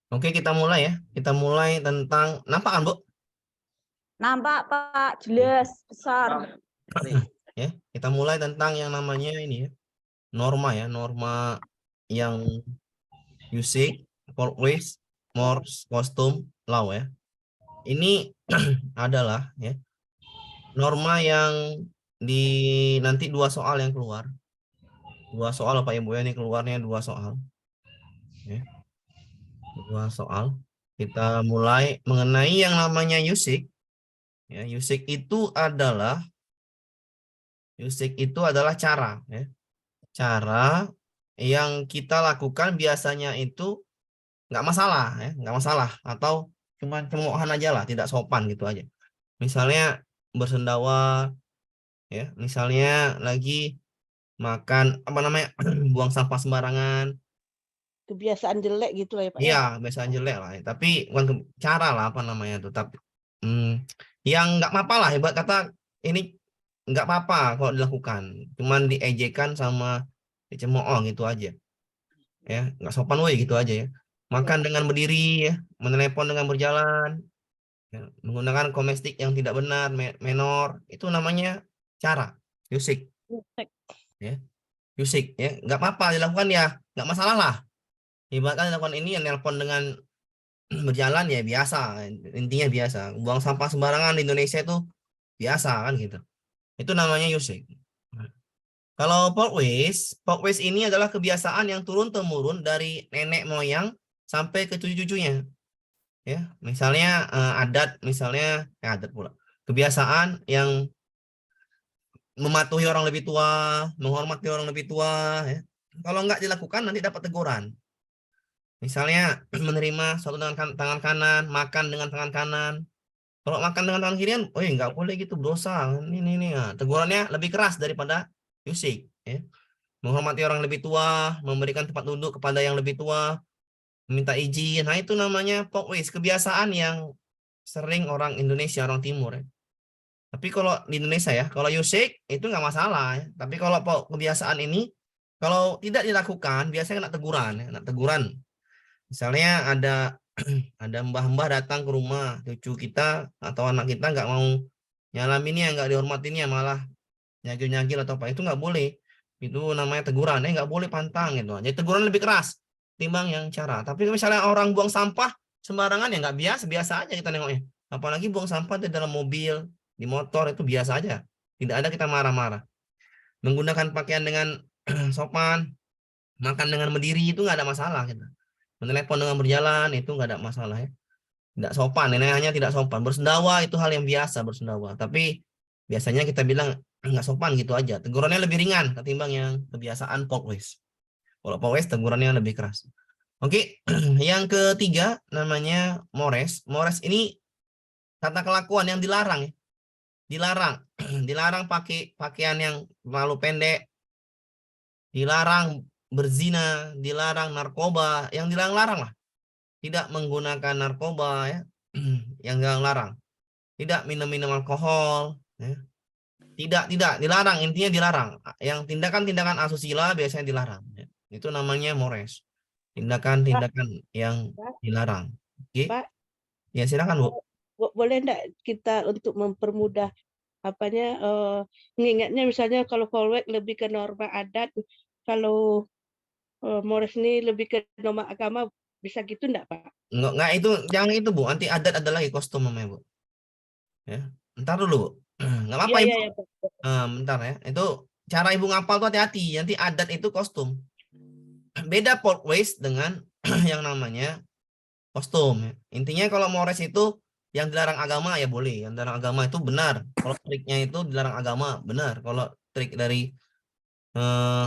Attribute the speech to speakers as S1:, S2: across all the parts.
S1: Oke, kita mulai ya. Kita mulai tentang nampak kan, Bu?
S2: Nampak, Pak, jelas, besar.
S1: Ya, kita mulai tentang yang namanya ini ya, norma ya, norma yang usage, workplace, Morse, custom, law ya. Ini adalah ya norma yang di nanti dua soal yang keluar. Dua soal Pak Ibu ya, ini keluarnya dua soal. Ya, dua soal. Kita mulai mengenai yang namanya usage. Ya, usage itu adalah cara ya. Cara yang kita lakukan biasanya itu nggak masalah ya, nggak masalah atau cuma cemoohan aja lah, tidak sopan gitu aja. Misalnya bersendawa ya, misalnya lagi makan apa namanya buang sampah sembarangan.
S2: Kebiasaan jelek gitu lah ya, Pak, ya?
S1: Iya, biasanya jelek lah ya. Tapi bukan cara lah apa namanya tuh. Tapi yang nggak apa-apa lah, hebat kata ini nggak apa-apa kalau dilakukan. Cuman diejekan sama dicemooh gitu aja. Ya, nggak sopan woi gitu aja ya. Makan dengan berdiri ya, menelepon dengan berjalan, ya, menggunakan komestik yang tidak benar, menor, itu namanya cara, usik ya, usik ya, nggak apa-apa dilakukan ya, nggak masalah lah. Ibaratkan dilakukan ini yang nelpon dengan berjalan ya biasa, intinya biasa. Buang sampah sembarangan di Indonesia itu biasa kan gitu. Itu namanya usik. Kalau folkways ini adalah kebiasaan yang turun temurun dari nenek moyang sampai ke cucu-cucunya. Ya, misalnya adat, misalnya adat pula. Kebiasaan yang mematuhi orang lebih tua, menghormati orang lebih tua. Ya. Kalau nggak dilakukan nanti dapat teguran. Misalnya menerima suatu dengan tangan kanan, makan dengan tangan kanan. Kalau makan dengan tangan kirian, oh nggak boleh gitu, dosa. Ini. Nah, tegurannya lebih keras daripada usik. Ya. Menghormati orang lebih tua, memberikan tempat duduk kepada yang lebih tua, minta izin. Nah, itu namanya folkways, kebiasaan yang sering orang Indonesia, orang Timur ya. Tapi kalau di Indonesia ya, kalau usik itu nggak masalah ya. Tapi kalau kebiasaan ini, kalau tidak dilakukan, biasanya kena teguran ya. Kena teguran. Misalnya ada mbah-mbah datang ke rumah cucu kita atau anak kita nggak mau nyalaminnya, nggak dihormatinnya, malah nyagil-nyagil atau apa, itu nggak boleh. Itu namanya teguran, nggak boleh pantang gitu. Jadi teguran lebih keras timbang yang cara. Tapi misalnya orang buang sampah sembarangan ya nggak biasa, biasa aja kita nengoknya. Apalagi buang sampah di dalam mobil, di motor itu biasa aja. Tidak ada kita marah-marah. Menggunakan pakaian dengan sopan, makan dengan berdiri itu nggak ada masalah kita. Menelepon dengan berjalan itu nggak ada masalah ya. Tidak sopan, ini hanya tidak sopan. Bersendawa itu hal yang biasa bersendawa. Tapi biasanya kita bilang nggak sopan gitu aja. Tegurannya lebih ringan ketimbang yang kebiasaan folkways. Kalau folkways tegurannya lebih keras. Oke, yang ketiga namanya mores. Mores ini tata kelakuan yang dilarang ya. Dilarang. Dilarang pakai pakaian yang terlalu pendek, dilarang berzina, dilarang narkoba, yang dilarang-larang lah. Tidak menggunakan narkoba ya. Yang dilarang. Tidak minum-minum alkohol ya. Tidak dilarang, intinya dilarang. Yang tindakan-tindakan asusila biasanya dilarang ya. Itu namanya mores.
S2: Pak,
S1: Tindakan-tindakan yang
S2: Pak,
S1: dilarang. Oke.
S2: Pak,
S1: Ya silakan, Bu.
S2: boleh enggak kita untuk mempermudah apanya mengingatnya misalnya kalau Polwek lebih ke norma adat, kalau Mores ini lebih ke norma agama, bisa gitu enggak, Pak?
S1: Enggak itu jangan itu, Bu. Nanti adat ada lagi kostum namanya, Bu. Ya. Ntar dulu, Bu. Enggak apa-apa,
S2: Iya, iya,
S1: Ibu.
S2: iya, Pak.
S1: Bentar ya. Itu cara Ibu ngapal tuh hati-hati. Nanti adat itu kostum. Beda folkways dengan yang namanya kostum ya. Intinya kalau mores itu yang dilarang agama ya boleh, yang dilarang agama itu benar. Kalau triknya itu dilarang agama benar. Kalau trik dari eh,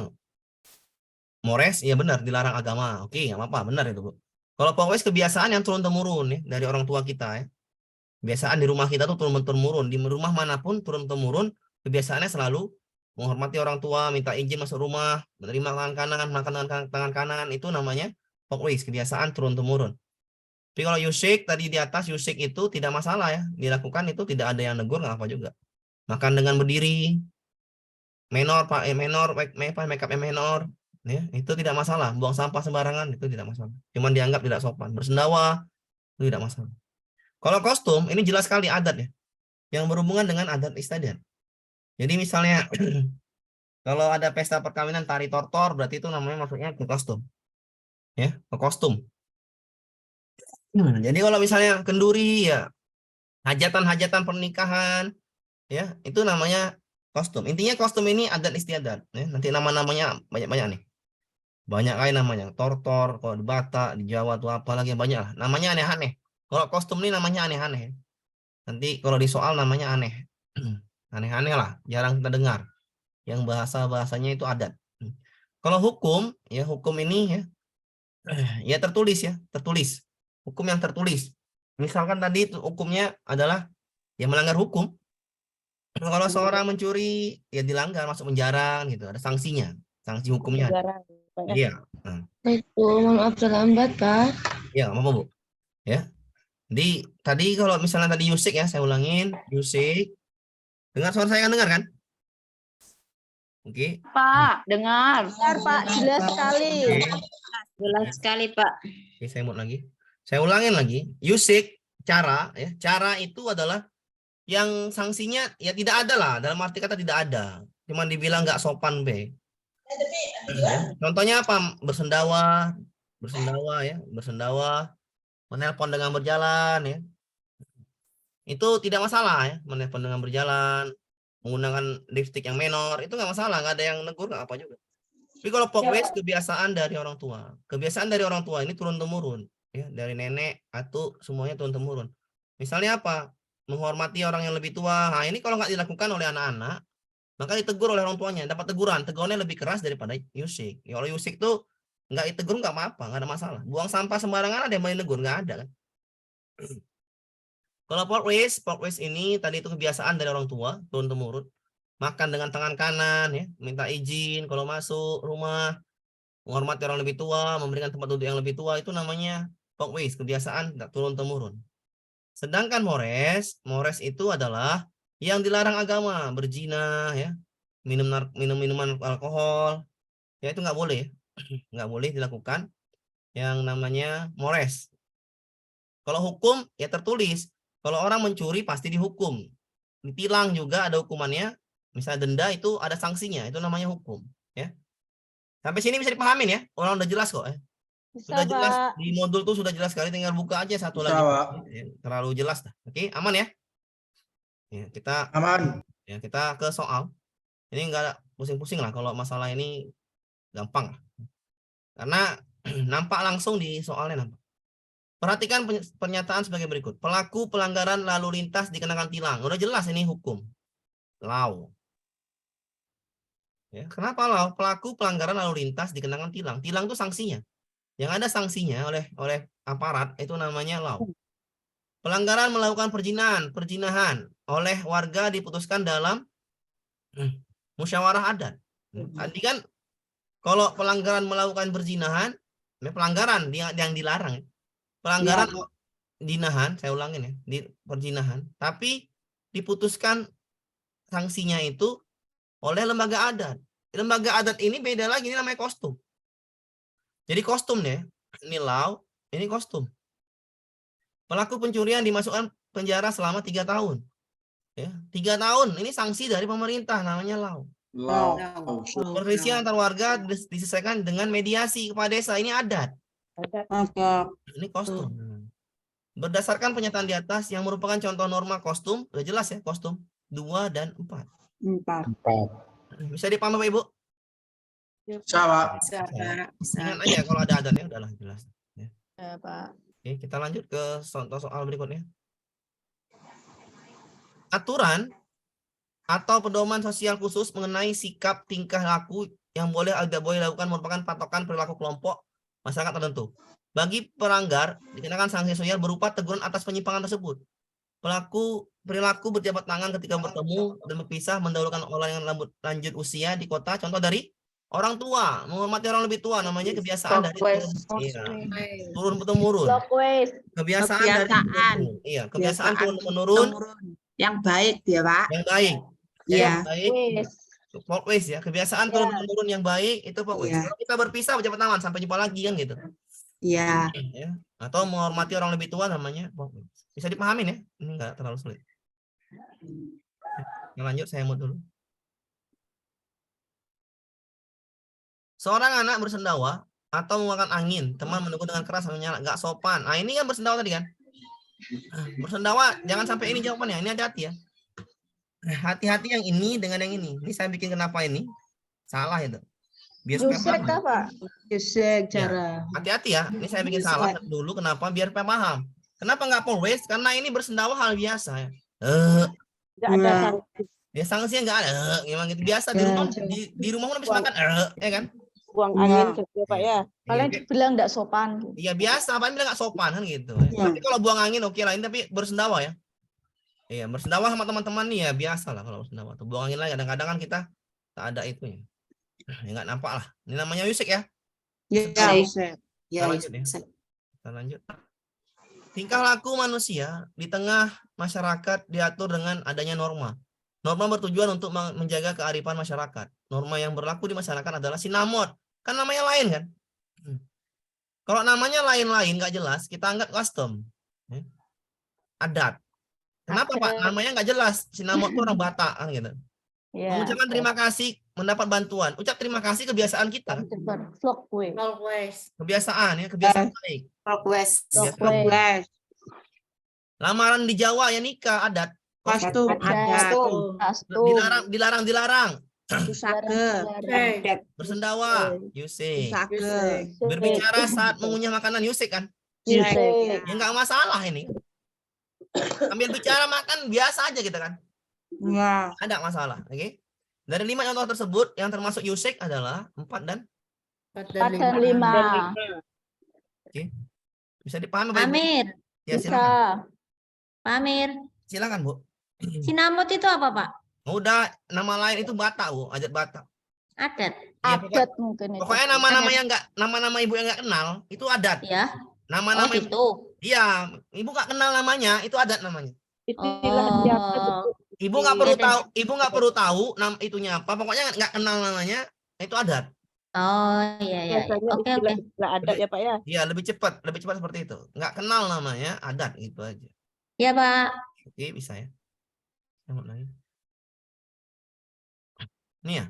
S1: mores ya benar dilarang agama. Oke, nggak apa-apa, benar itu, Bu. Kalau pokoknya kebiasaan yang turun temurun ya dari orang tua kita ya. Kebiasaan di rumah kita tuh turun temurun, di rumah manapun turun temurun, kebiasaannya selalu menghormati orang tua, minta izin masuk rumah, menerima tangan kanan, makan dengan tangan kanan, itu namanya pokoknya kebiasaan turun temurun. Tapi kalau yusik tadi di atas, yusik itu tidak masalah ya. Dilakukan itu tidak ada yang negur, nggak apa juga. Makan dengan berdiri, menor, Pak, menor, make up menor. ya, itu tidak masalah. Buang sampah sembarangan itu tidak masalah. Cuman dianggap tidak sopan. Bersendawa itu tidak masalah. Kalau kostum ini jelas sekali adat ya, yang berhubungan dengan adat istiadat. Jadi misalnya kalau ada pesta perkawinan tari tortor, berarti itu namanya maksudnya ke kostum, ya, ke kostum. Jadi kalau misalnya kenduri ya hajatan-hajatan pernikahan, ya itu namanya kostum. Intinya kostum ini adat istiadat. Ya. Nanti nama-namanya banyak-banyak nih. Banyak kayak namanya tortor, kalau di Batak, di Jawa tuh apa lagi banyak lah. Namanya aneh-aneh. Kalau kostum ini namanya aneh-aneh. Nanti kalau di soal namanya aneh. Aneh-aneh lah, jarang kita dengar. Yang bahasa-bahasanya itu adat. Kalau hukum, ya hukum ini ya tertulis ya, tertulis. Hukum yang tertulis. Misalkan tadi hukumnya adalah ya melanggar hukum. Kalau seorang mencuri ya dilanggar masuk penjara gitu, ada sanksinya, sanksi hukumnya.
S2: Negara, Pak, ya.
S1: Iya. Nah,
S3: Itu maaf terlambat, Pak.
S1: ya nggak apa-apa Bu. Ya. Jadi tadi kalau misalnya tadi Yusik ya, saya ulangin Yusik. Dengar suara saya kan dengar kan? Oke.
S4: Pak, dengar.
S2: Benar, Pak, jelas sekali.
S1: Oke.
S4: Jelas sekali, Pak.
S1: Oke, saya mau lagi. Saya ulangin lagi. Yusik cara ya, cara itu adalah yang sanksinya ya tidak ada lah, dalam arti kata tidak ada. Cuman dibilang nggak sopan be. Ya. Contohnya apa? Bersendawa, bersendawa ya, bersendawa, menelpon dengan berjalan ya. Itu tidak masalah ya, menelpon dengan berjalan, menggunakan lipstick yang menor, itu nggak masalah, nggak ada yang negur, nggak apa juga. Tapi kalau pokoknya kebiasaan dari orang tua, kebiasaan dari orang tua ini turun temurun, ya dari nenek atau semuanya turun temurun. Misalnya apa? Menghormati orang yang lebih tua. Nah ini kalau nggak dilakukan oleh anak-anak, maka ditegur oleh orang tuanya, dapat teguran, tegurannya lebih keras daripada Yusik. Ya, kalau Yusik tuh nggak ditegur nggak apa-apa, nggak ada masalah. Buang sampah sembarangan ada yang mau negur, nggak ada kan? Kalau portways ini tadi itu kebiasaan dari orang tua, turun temurun. Makan dengan tangan kanan, ya, minta izin kalau masuk rumah, menghormati orang lebih tua, memberikan tempat duduk yang lebih tua, itu namanya portways, kebiasaan turun temurun. Sedangkan mores itu adalah yang dilarang agama, berzina, ya, minum minuman alkohol, ya itu nggak boleh, nggak boleh dilakukan. Yang namanya mores. Kalau hukum ya tertulis. Kalau orang mencuri pasti dihukum. Ditilang juga ada hukumannya. Misalnya denda itu ada sanksinya. Itu namanya hukum. Ya. Sampai sini bisa dipahamin ya. Orang udah jelas kok.
S2: Bisa,
S1: Sudah jelas
S2: Pak.
S1: di modul tuh sudah jelas sekali. Tinggal buka aja satu
S5: Bisa,
S1: lagi.
S5: Pak.
S1: Ya, terlalu jelas dah. Oke, aman ya. Ya,
S5: Aman.
S1: kita ke soal. Ini enggak ada pusing-pusing lah. Kalau masalah ini gampang. Karena nampak langsung di soalnya nampak. Perhatikan pernyataan sebagai berikut. Pelaku pelanggaran lalu lintas dikenakan tilang. Udah jelas ini hukum. Law. Ya, kenapa law? Pelaku pelanggaran lalu lintas dikenakan tilang. Tilang itu sanksinya. Yang ada sanksinya oleh aparat itu namanya law. Pelanggaran melakukan perjinahan oleh warga diputuskan dalam musyawarah adat. Tadi kan kalau pelanggaran melakukan perzinahan, pelanggaran yang dilarang. Pelanggaran dinahan, saya ulangin ya, di perzinahan, tapi diputuskan sanksinya itu oleh lembaga adat. Lembaga adat ini beda lagi, ini namanya kostum. Jadi kostum ya, ini law, ini kostum. Pelaku pencurian dimasukkan penjara selama 3 tahun. Ya, 3 tahun, ini sanksi dari pemerintah, namanya law. Perselisihan antar warga diselesaikan dengan mediasi kepala desa, ini adat. Ini kostum. Berdasarkan pernyataan di atas yang merupakan contoh norma kostum, udah jelas ya kostum 2 dan 4.
S3: 4.
S1: Bisa dipahami Bapak Ibu?
S5: Bisa, Pak.
S1: Ingat aja kalau ada adatnya udahlah jelas. Ya.
S2: Ya, Pak.
S1: Oke, kita lanjut ke contoh soal berikutnya. Aturan atau pedoman sosial khusus mengenai sikap tingkah laku yang boleh atau tidak boleh dilakukan merupakan patokan perilaku kelompok masyarakat tertentu. Bagi pelanggar dikenakan sanksi sosial berupa teguran atas penyimpangan tersebut. Perilaku berjabat tangan ketika bertemu dan berpisah, mendahulukan orang yang lanjut usia di kota. Contoh dari orang tua, menghormati orang lebih tua, namanya kebiasaan dari turun temurun. Kebiasaan dari iya, kebiasaan turun menurun
S3: Yang baik dia, Pak.
S1: yang baik.
S3: Iya.
S1: Yang baik Always ya, kebiasaan turun-temurun yang baik itu always.
S6: Iya.
S1: Kalau kita berpisah ucap tangan sampai jumpa lagi kan gitu.
S6: Iya.
S1: Ya. Atau menghormati orang lebih tua namanya always. Bisa dipahamin ya? Ini enggak terlalu sulit. Ya, lanjut saya mute dulu. Seorang anak bersendawa atau mengeluarkan angin, teman menegur dengan keras menyala, nggak sopan. Nah, ini kan bersendawa tadi kan? Bersendawa, jangan sampai ini jawabannya. Ini hati-hati ya. Hati-hati yang ini dengan yang ini. Ini saya bikin kenapa ini? Salah itu. Biar supaya
S3: Yusek
S1: paham.
S3: apa?
S6: Yusek
S1: Ya.
S6: cara.
S1: Hati-hati ya. Ini saya bikin salah dulu. Kenapa? Biar supaya paham. Kenapa nggak always? Karena ini bersendawa hal biasa ya.
S2: Nggak ada
S6: Nah.
S2: sanksi.
S1: Ya sanksinya nggak ada. Memang gitu biasa di
S6: Ya,
S1: rumah
S6: coba.
S1: di rumah pun habis makan ya kan?
S2: Buang
S6: Nggak.
S2: angin saja Pak ya.
S3: Kalian bilang nggak sopan.
S1: Iya biasa, apaan bilang nggak sopan kan gitu.
S6: Iya.
S1: Tapi kalau buang angin oke lah, ini tapi bersendawa ya. Iya, bersendawa sama teman-teman nih ya biasa lah kalau bersendawa. Tuh buang angin lah kadang-kadang kan kita tak ada itu ya. Ya nggak nampak lah. Ini namanya Yusek ya.
S6: Ya, Yusek. Ya,
S1: Kita lanjut ya.
S6: Yusek.
S1: Kita lanjut. Tingkah laku manusia di tengah masyarakat diatur dengan adanya norma. Norma bertujuan untuk menjaga kearifan masyarakat. Norma yang berlaku di masyarakat adalah sinamot. Kan namanya lain kan? Kalau namanya lain-lain nggak jelas, kita anggap custom. Adat. Kenapa Pak? Namanya nggak jelas. Sinamot itu orang Batak kan gitu.
S3: Ya.
S1: Mengucapkan terima kasih, mendapat bantuan. Ucap terima kasih kebiasaan kita.
S3: Vlog gue.
S1: Kebiasaan ya, kebiasaan baik.
S6: Request.
S1: Kebiasaan.
S6: Request.
S1: Lamaran di Jawa ya nikah adat.
S6: Kostum.
S3: Adat.
S6: Ada.
S1: Dilarang.
S6: Pusaka.
S1: Bersendawa, Yusek.
S6: Pusaka.
S1: Berbicara saat mengunyah makanan, Yusek kan?
S3: Yusek.
S1: Ya nggak masalah ini. Sambil bicara makan biasa aja gitu kan?
S6: Nah.
S1: Ada masalah, oke? Dari 5 contoh tersebut yang termasuk Yusek adalah 4 dan
S3: 4 dan 5.
S1: bisa dipahami Bapak Ibu?
S4: Amir,
S1: Ya
S3: Bisa.
S1: silakan.
S4: Pak Amir.
S1: Silakan Bu.
S4: Sinamot itu apa, Pak?
S1: Udah nama lain itu Batak Bu, adat Batak.
S4: Adat.
S1: Ya,
S3: Adat mungkin itu.
S1: pokoknya nama-nama yang enggak, nama-nama ibu yang enggak kenal itu adat.
S4: Ya.
S1: Nama-nama
S4: gitu.
S1: iya, ibu enggak kenal namanya, itu adat namanya.
S2: Istilah siapa tuh?
S1: Ibu nggak perlu
S4: Iya,
S1: tahu, ibu nggak perlu tahu nama itunya apa, pokoknya nggak kenal namanya, itu adat.
S4: Oh, iya, iya.
S2: Biasanya
S4: Oke, oke.
S2: istilah adat ya Pak ya.
S1: Iya, lebih cepat seperti itu. Nggak kenal namanya, adat gitu aja.
S4: Iya, Pak.
S1: Oke, bisa ya. Sambut lagi. Nih ya,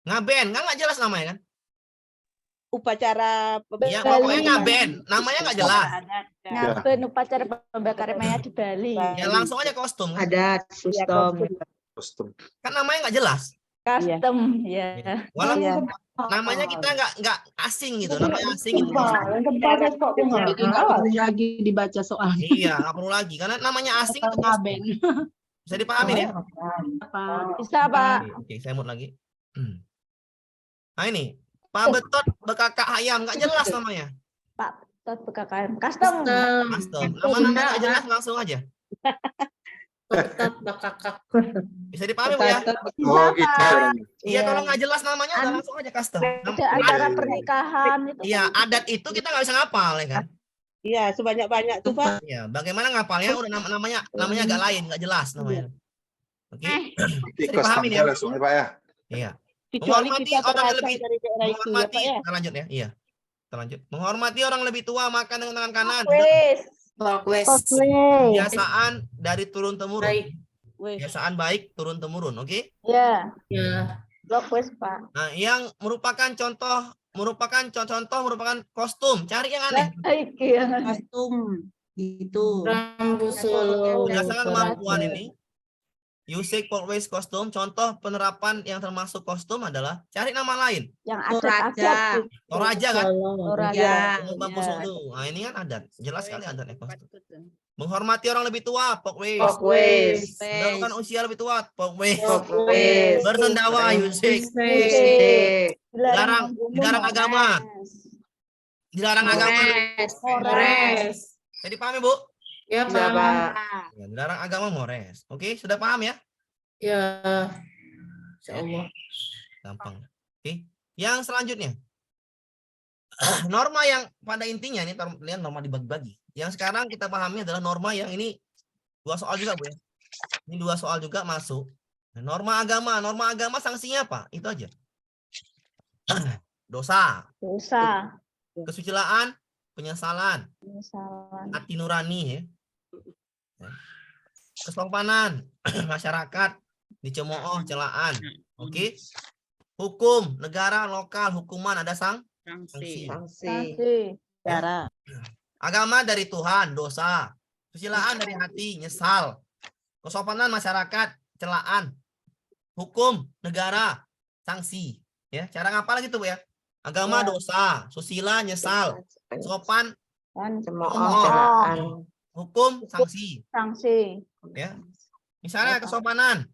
S1: ngaben, nggak jelas namanya kan?
S2: Upacara
S1: Iya, pokoknya ngaben, namanya nggak jelas.
S3: Ngaben upacara pembakaran mayat di Bali.
S1: Ya langsung aja kostum. Kan,
S6: Adat. Kostum.
S1: kan namanya nggak jelas.
S3: Custom, ya.
S1: Walaupun
S2: Iya.
S1: namanya kita nggak asing gitu, namanya asing gitu.
S6: Jadi nggak perlu lagi dibaca soal.
S1: Iya, nggak perlu lagi karena namanya asing itu kostum. Bisa dipahami ya?
S3: Bisa, Pak.
S1: Oke, saya mute lagi. Nah ini, Pak Betot bekakak ayam, nggak jelas namanya.
S3: Tot BKKM. Custom.
S1: Custom. Nama-nama nggak jelas langsung aja. Bisa dipahami Bu ya?
S3: Bisa, Pak.
S1: Iya, kalau nggak jelas namanya udah langsung aja custom.
S3: Ada acara pernikahan itu.
S1: Iya, adat itu kita nggak bisa ngapal ya kan?
S2: Iya, sebanyak-banyak tuh Pak.
S1: Iya, bagaimana ngapalnya udah namanya agak lain, nggak jelas namanya. Oke. Bisa dipahami ya?
S5: Pak ya.
S1: Iya.
S2: Kecuali
S1: Menghormati
S2: kita
S1: orang yang
S2: berasal
S1: lebih
S2: dari daerah itu ya
S1: menghormati,
S2: Pak ya.
S1: kita lanjut ya. Iya. Kita lanjut. Menghormati orang lebih tua makan dengan tangan kanan.
S3: Wes.
S6: Request.
S1: Kebiasaan dari turun temurun.
S2: Wih,
S1: Kebiasaan baik turun temurun, oke?
S3: Ya.
S6: Ya.
S3: Blok wes, Pak.
S1: Nah, yang merupakan contoh merupakan kostum. Cari yang aneh.
S3: Baik, ya.
S6: Kostum. Itu.
S1: Berdasarkan kemampuan ini, Yusek always kostum. Contoh penerapan yang termasuk kostum adalah cari nama lain.
S3: Yang
S6: Toraja.
S3: adat-adat.
S1: Toraja kan?
S3: Toraja.
S6: Ya.
S1: Bambu sudu. Nah, ini kan adat. Jelas sekali adatnya kostum. Menghormati orang lebih tua, pokways.
S6: Request.
S1: Mendahulukan usia lebih tua, pokways.
S6: Request.
S1: Bersendawa, Yusek. Dilarang agama. Dilarang agama.
S6: Mores.
S1: Jadi paham ya, Bu?
S6: Ya, Pak.
S1: Ya, dilarang agama mores. Oke, sudah paham ya?
S6: Ya. Insyaallah.
S1: Gampang. Oke. Yang selanjutnya. Norma yang pada intinya ini lihat norma dibagi-bagi. Yang sekarang kita pahami adalah norma yang ini 2 soal juga, Bu ya. Ini 2 soal juga masuk. Norma agama sanksinya apa? Itu aja. Dosa,
S3: Dosa.
S1: kesucilaan, penyesalan,
S3: Penyesalan.
S1: hati nurani ya. Kesopanan, masyarakat, dicemooh, celaan. Oke. Hukum, negara, lokal, hukuman, ada sanksi.
S3: Sanksi.
S2: Cara.
S1: Agama dari Tuhan, dosa. Kesucilaan dari hati, nyesal. Kesopanan masyarakat, celaan. Hukum, negara, sanksi. Ya, cara ngapal gitu, Bu ya. Agama
S3: Ya.
S1: dosa, susila, nyesal. Sopan,
S3: Cemooh.
S1: hukum, sanksi.
S3: Sanksi.
S1: Ya. Misalnya kesopanan.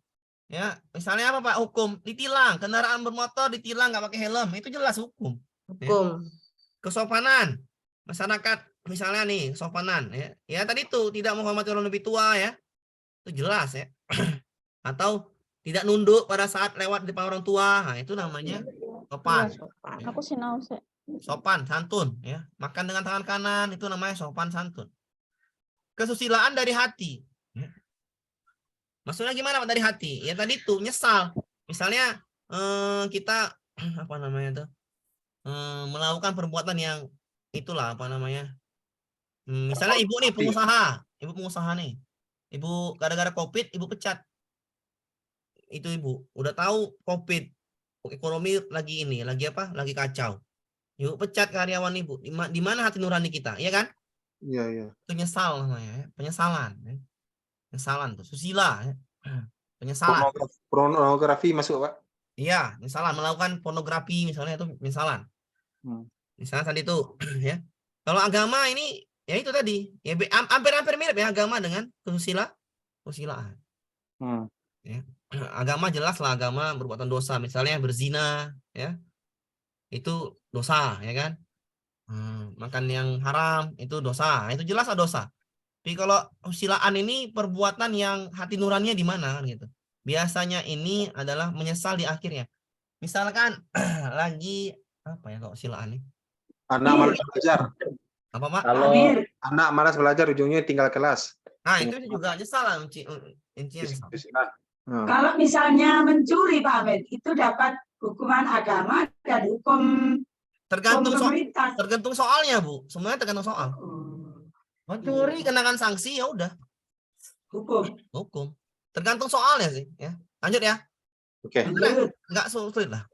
S1: Ya, misalnya apa Pak? Hukum ditilang, kendaraan bermotor ditilang nggak pakai helm, itu jelas hukum. Ya. Kesopanan masyarakat, misalnya nih kesopanan ya. Ya tadi itu tidak menghormati orang lebih tua ya. Itu jelas ya. Atau tidak nunduk pada saat lewat depan orang tua. Nah, itu namanya sopan.
S3: Aku sinau sih.
S1: Sopan, santun ya. Makan dengan tangan kanan itu namanya sopan santun. Kesusilaan dari hati. Ya. Maksudnya gimana Pak dari hati? Ya tadi tuh nyesal. Misalnya kita apa namanya tuh? Melakukan perbuatan yang itulah apa namanya? Misalnya ibu nih pengusaha nih. Ibu gara-gara Covid ibu pecat. Itu ibu udah tahu Covid, ekonomi lagi ini, lagi apa? Lagi kacau. Ibu pecat karyawan ibu. Di mana hati nurani kita, ya kan?
S7: Iya, iya.
S1: Itu nyesal namanya, ya. Penyesalan. Ya. Penyesalan tuh, susila. Ya. Penyesalan.
S7: Pornografi masuk, Pak.
S1: Iya, penyesalan melakukan pornografi misalnya itu penyesalan. Misalnya tadi itu, ya. Kalau agama ini, ya itu tadi, ya hampir-hampir mirip ya agama dengan kesusilaan. Ya. Agama jelas lah agama perbuatan dosa, misalnya berzina, ya itu dosa, ya kan? Makan yang haram itu dosa, itu jelas lah dosa. Tapi kalau kesusilaan ini perbuatan yang hati nuraninya di mana kan gitu. Biasanya ini adalah menyesal di akhirnya. Misalkan lagi apa ya kalau kesusilaan ini?
S7: Anak malas belajar.
S1: Apa Mak?
S7: Anak malas belajar ujungnya tinggal kelas.
S1: Nah itu juga nyesal lah intinya nyesal.
S6: Kalau misalnya mencuri Pak Ahmed, itu dapat hukuman agama dan hukum pemerintah.
S1: Tergantung soalnya Bu, semuanya tergantung soal. Mencuri kenakan sanksi ya udah hukum. Tergantung soalnya sih ya. Lanjut ya.
S7: Oke.
S1: Enggak sulit lah.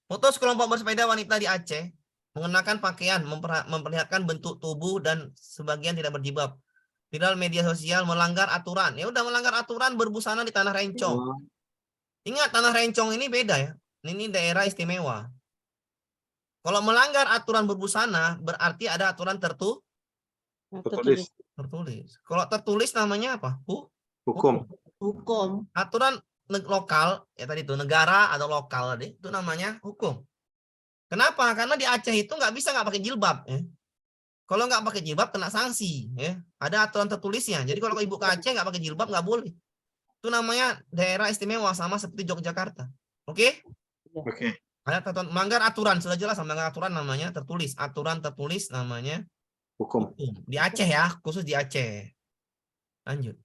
S1: Foto sekelompok bersepeda wanita di Aceh mengenakan pakaian memperlihatkan bentuk tubuh dan sebagian tidak berjilbab. Viral media sosial melanggar aturan. Ya udah melanggar aturan berbusana di tanah Rencong. Ingat tanah Rencong ini beda ya. Ini daerah istimewa. Kalau melanggar aturan berbusana berarti ada aturan tertulis. Kalau tertulis namanya apa?
S7: Hukum.
S1: Aturan lokal ya tadi itu negara atau lokal tadi itu namanya hukum. Kenapa? Karena di Aceh itu nggak bisa nggak pakai jilbab. Ya. Kalau nggak pakai jilbab kena sanksi. Ya. Ada aturan tertulisnya. Jadi kalau ibu ke Aceh nggak pakai jilbab nggak boleh. Itu namanya daerah istimewa sama seperti Yogyakarta. Oke?
S7: Oke.
S1: Ada melanggar aturan sudah jelas melanggar aturan namanya tertulis. Aturan tertulis namanya
S7: Hukum.
S1: Di Aceh ya, khusus di Aceh. Lanjut.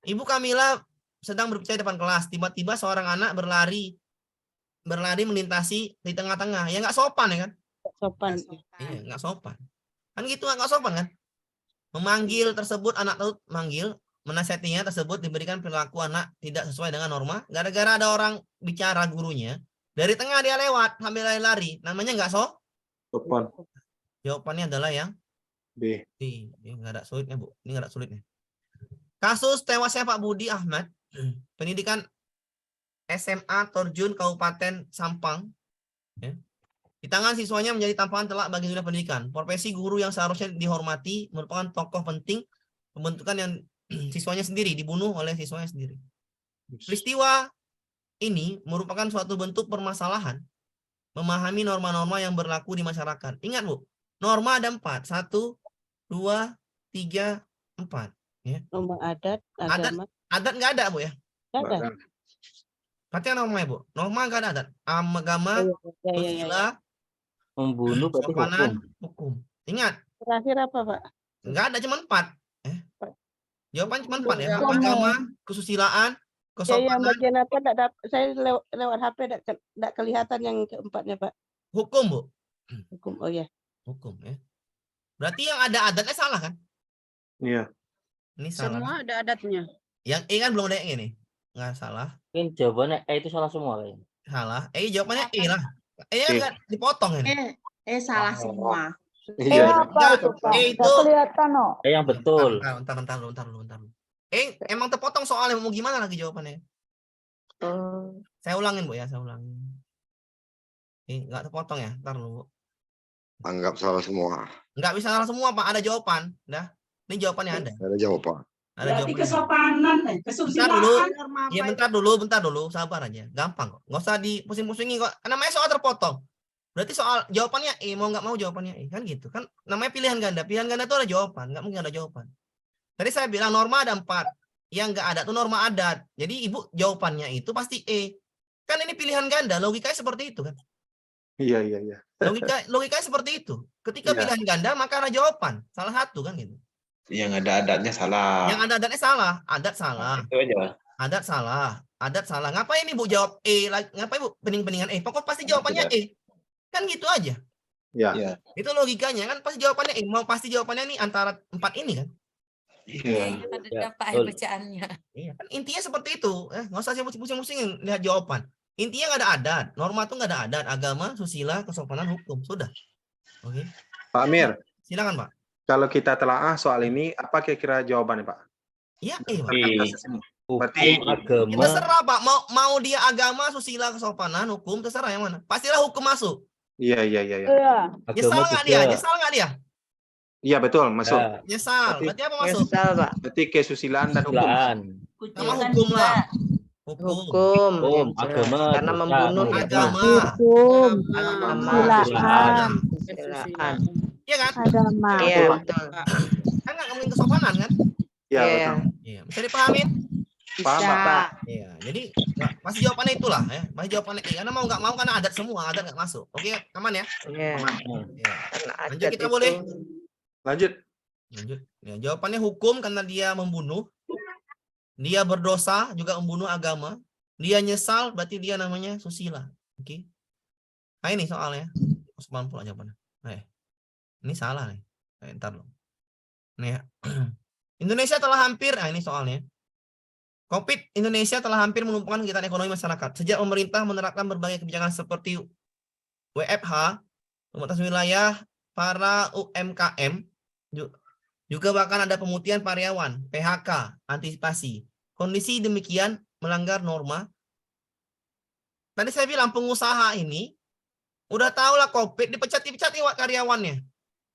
S1: Ibu Kamila sedang berbicara depan kelas. Tiba-tiba seorang anak berlari melintasi di tengah-tengah. Ya nggak sopan ya kan?
S2: Sopan.
S1: Iya, nggak sopan. Kan gitu nggak sopan kan? Memanggil tersebut anak tersebut manggil, menasihatinya tersebut diberikan perilaku anak tidak sesuai dengan norma. Gara-gara ada orang bicara gurunya, dari tengah dia lewat sambil lari-lari. Namanya nggak
S7: Sopan.
S1: Jawabannya adalah yang
S7: B.
S1: Nggak ada sulitnya Bu. Ini nggak ada sulitnya. Kasus tewasnya Pak Budi Ahmad, pendidikan SMA Torjun Kabupaten Sampang. Ya. Di tangan siswanya menjadi tampangan telak bagi dunia pendidikan. Profesi guru yang seharusnya dihormati merupakan tokoh penting pembentukan yang siswanya sendiri dibunuh oleh siswanya sendiri. Peristiwa ini merupakan suatu bentuk permasalahan memahami norma-norma yang berlaku di masyarakat. Ingat Bu, norma ada 4. 1, 2, 3, 4. Ya.
S2: Norma adat, agama.
S1: Adat nggak ada Bu ya?
S2: Nggak ada.
S1: Berarti norma ya Bu? Norma nggak ada adat. Agama, susila,
S8: membunuh berarti
S1: sopanan,
S8: hukum.
S1: Ingat.
S2: Terakhir apa Pak?
S1: Nggak ada, cuma 4. Jawaban cuma 4 ya.
S3: Hukum.
S1: Agama, kesusilaan,
S2: Ya, yang
S1: kesopanan,
S2: bagian apa enggak dapat, saya lewat HP enggak kelihatan yang keempatnya, Pak.
S1: hukum, Bu.
S2: Hukum. Oh ya.
S1: Hukum ya. Berarti yang ada adatnya salah kan?
S7: Iya.
S1: Ini salah.
S9: Semua ada adatnya.
S1: Yang E kan belum ada yang ini. Nggak salah.
S8: Mungkin jawabannya itu salah semua kayaknya.
S1: Salah. Jawabannya E lah. kan nggak dipotong ini.
S9: Salah semua.
S7: Iya.
S1: Enggak, itu
S3: Nggak kelihatan, no.
S8: Yang betul.
S1: bentar dulu. Emang terpotong soalnya mau gimana lagi jawabannya? Saya ulangin, Bu ya, saya ulangin. Nggak terpotong ya, ntar dulu.
S10: Anggap salah semua.
S1: Nggak bisa salah semua, Pak. Ada jawaban. Dah. Ini jawabannya ada.
S10: Ada jawaban.
S1: Ada
S6: Berarti
S1: jawabannya.
S6: kesopanan,
S1: Bentar dulu.
S6: kesusilaan.
S1: Ya bentar dulu, sabar aja. Gampang kok. Nggak usah dipusing-pusingin kok. Namanya soal terpotong. Berarti soal jawabannya mau nggak mau jawabannya kan gitu. Kan namanya pilihan ganda. Pilihan ganda itu ada jawaban, nggak mungkin ada jawaban. Tadi saya bilang norma ada 4. Yang nggak ada tuh norma adat. Jadi Ibu jawabannya itu pasti E. Kan ini pilihan ganda, logikanya seperti itu kan.
S7: Iya.
S1: Logikanya seperti itu. Ketika
S7: Iya.
S1: pilihan ganda maka ada jawaban. Salah satu kan gitu.
S5: Yang ada adatnya salah.
S1: Yang ada adatnya salah. Adat salah.
S5: Itu aja.
S1: Adat salah. Ngapain Ibu jawab E? Ngapain Ibu pening-peningan E? Pokok pasti jawabannya E. Kan gitu aja.
S7: Iya.
S1: Itu logikanya kan pasti jawabannya E. Mau pasti jawabannya nih antara 4 ini kan.
S5: Iya.
S8: Ya,
S9: Apa
S8: betul.
S9: bacaannya?
S1: Iya kan intinya seperti itu. Nggak usah pusing-pusingin lihat jawaban. Intinya nggak ada adat. Norma tuh nggak ada adat. Agama, susila, kesopanan, hukum. Sudah. Oke.
S7: Pak Amir,
S1: Silakan, Pak.
S7: kalau kita telaah soal ini, apa kira-kira jawabannya, Pak?
S1: Iya, Pak.
S7: Berarti
S8: Hukum agama.
S1: Terserah, Pak. Mau dia agama, susila, kesopanan, hukum, terserah yang mana. Pastilah hukum masuk.
S7: Iya.
S3: Iya.
S1: Nyesal nggak dia? Nyesal nggak dia?
S7: Iya betul, masuk.
S8: Ya,
S1: Nyesal. Berarti apa masuk?
S7: Berarti kesusilaan dan hukum.
S8: kesusilaan.
S1: Sama hukum lah. Hukum.
S8: Hukum agama.
S11: Karena
S8: dosa,
S11: membunuh ya,
S1: Agama.
S3: Hukum,
S1: Agama.
S8: Silaan.
S11: Silaan.
S1: Iya kan?
S3: agama.
S11: Iya, betul.
S1: Kan nggak ngomongin kesopanan kan?
S7: Iya,
S11: Iya.
S7: betul.
S1: Iya. Bisa dipahamin?
S7: Paham, Pak?
S1: Iya. Jadi pasti jawabannya itulah ya. Pasti jawabannya E. Karena mau nggak mau karena adat semua. Adat nggak masuk. Oke, aman ya?
S11: Iya.
S1: Iya.
S11: Karena
S1: Lanjut
S11: adat
S1: kita
S11: itu-
S1: boleh?
S7: Lanjut.
S1: Lanjut. Ya, jawabannya hukum karena dia membunuh. Dia berdosa juga membunuh agama. Dia nyesal berarti dia namanya susila. Oke. Nah ini soalnya. 90 jawabannya. Ini salah nih. Ntar loh. Nih ya. Indonesia telah hampir, ini soalnya. COVID Indonesia telah hampir melumpuhkan kegiatan ekonomi masyarakat. Sejak pemerintah menerapkan berbagai kebijakan seperti WFH, pembatasan wilayah, para UMKM, juga bahkan ada pemutihan karyawan, PHK, antisipasi. Kondisi demikian melanggar norma. Tadi saya bilang pengusaha ini udah tahu lah COVID, dipecat karyawannya.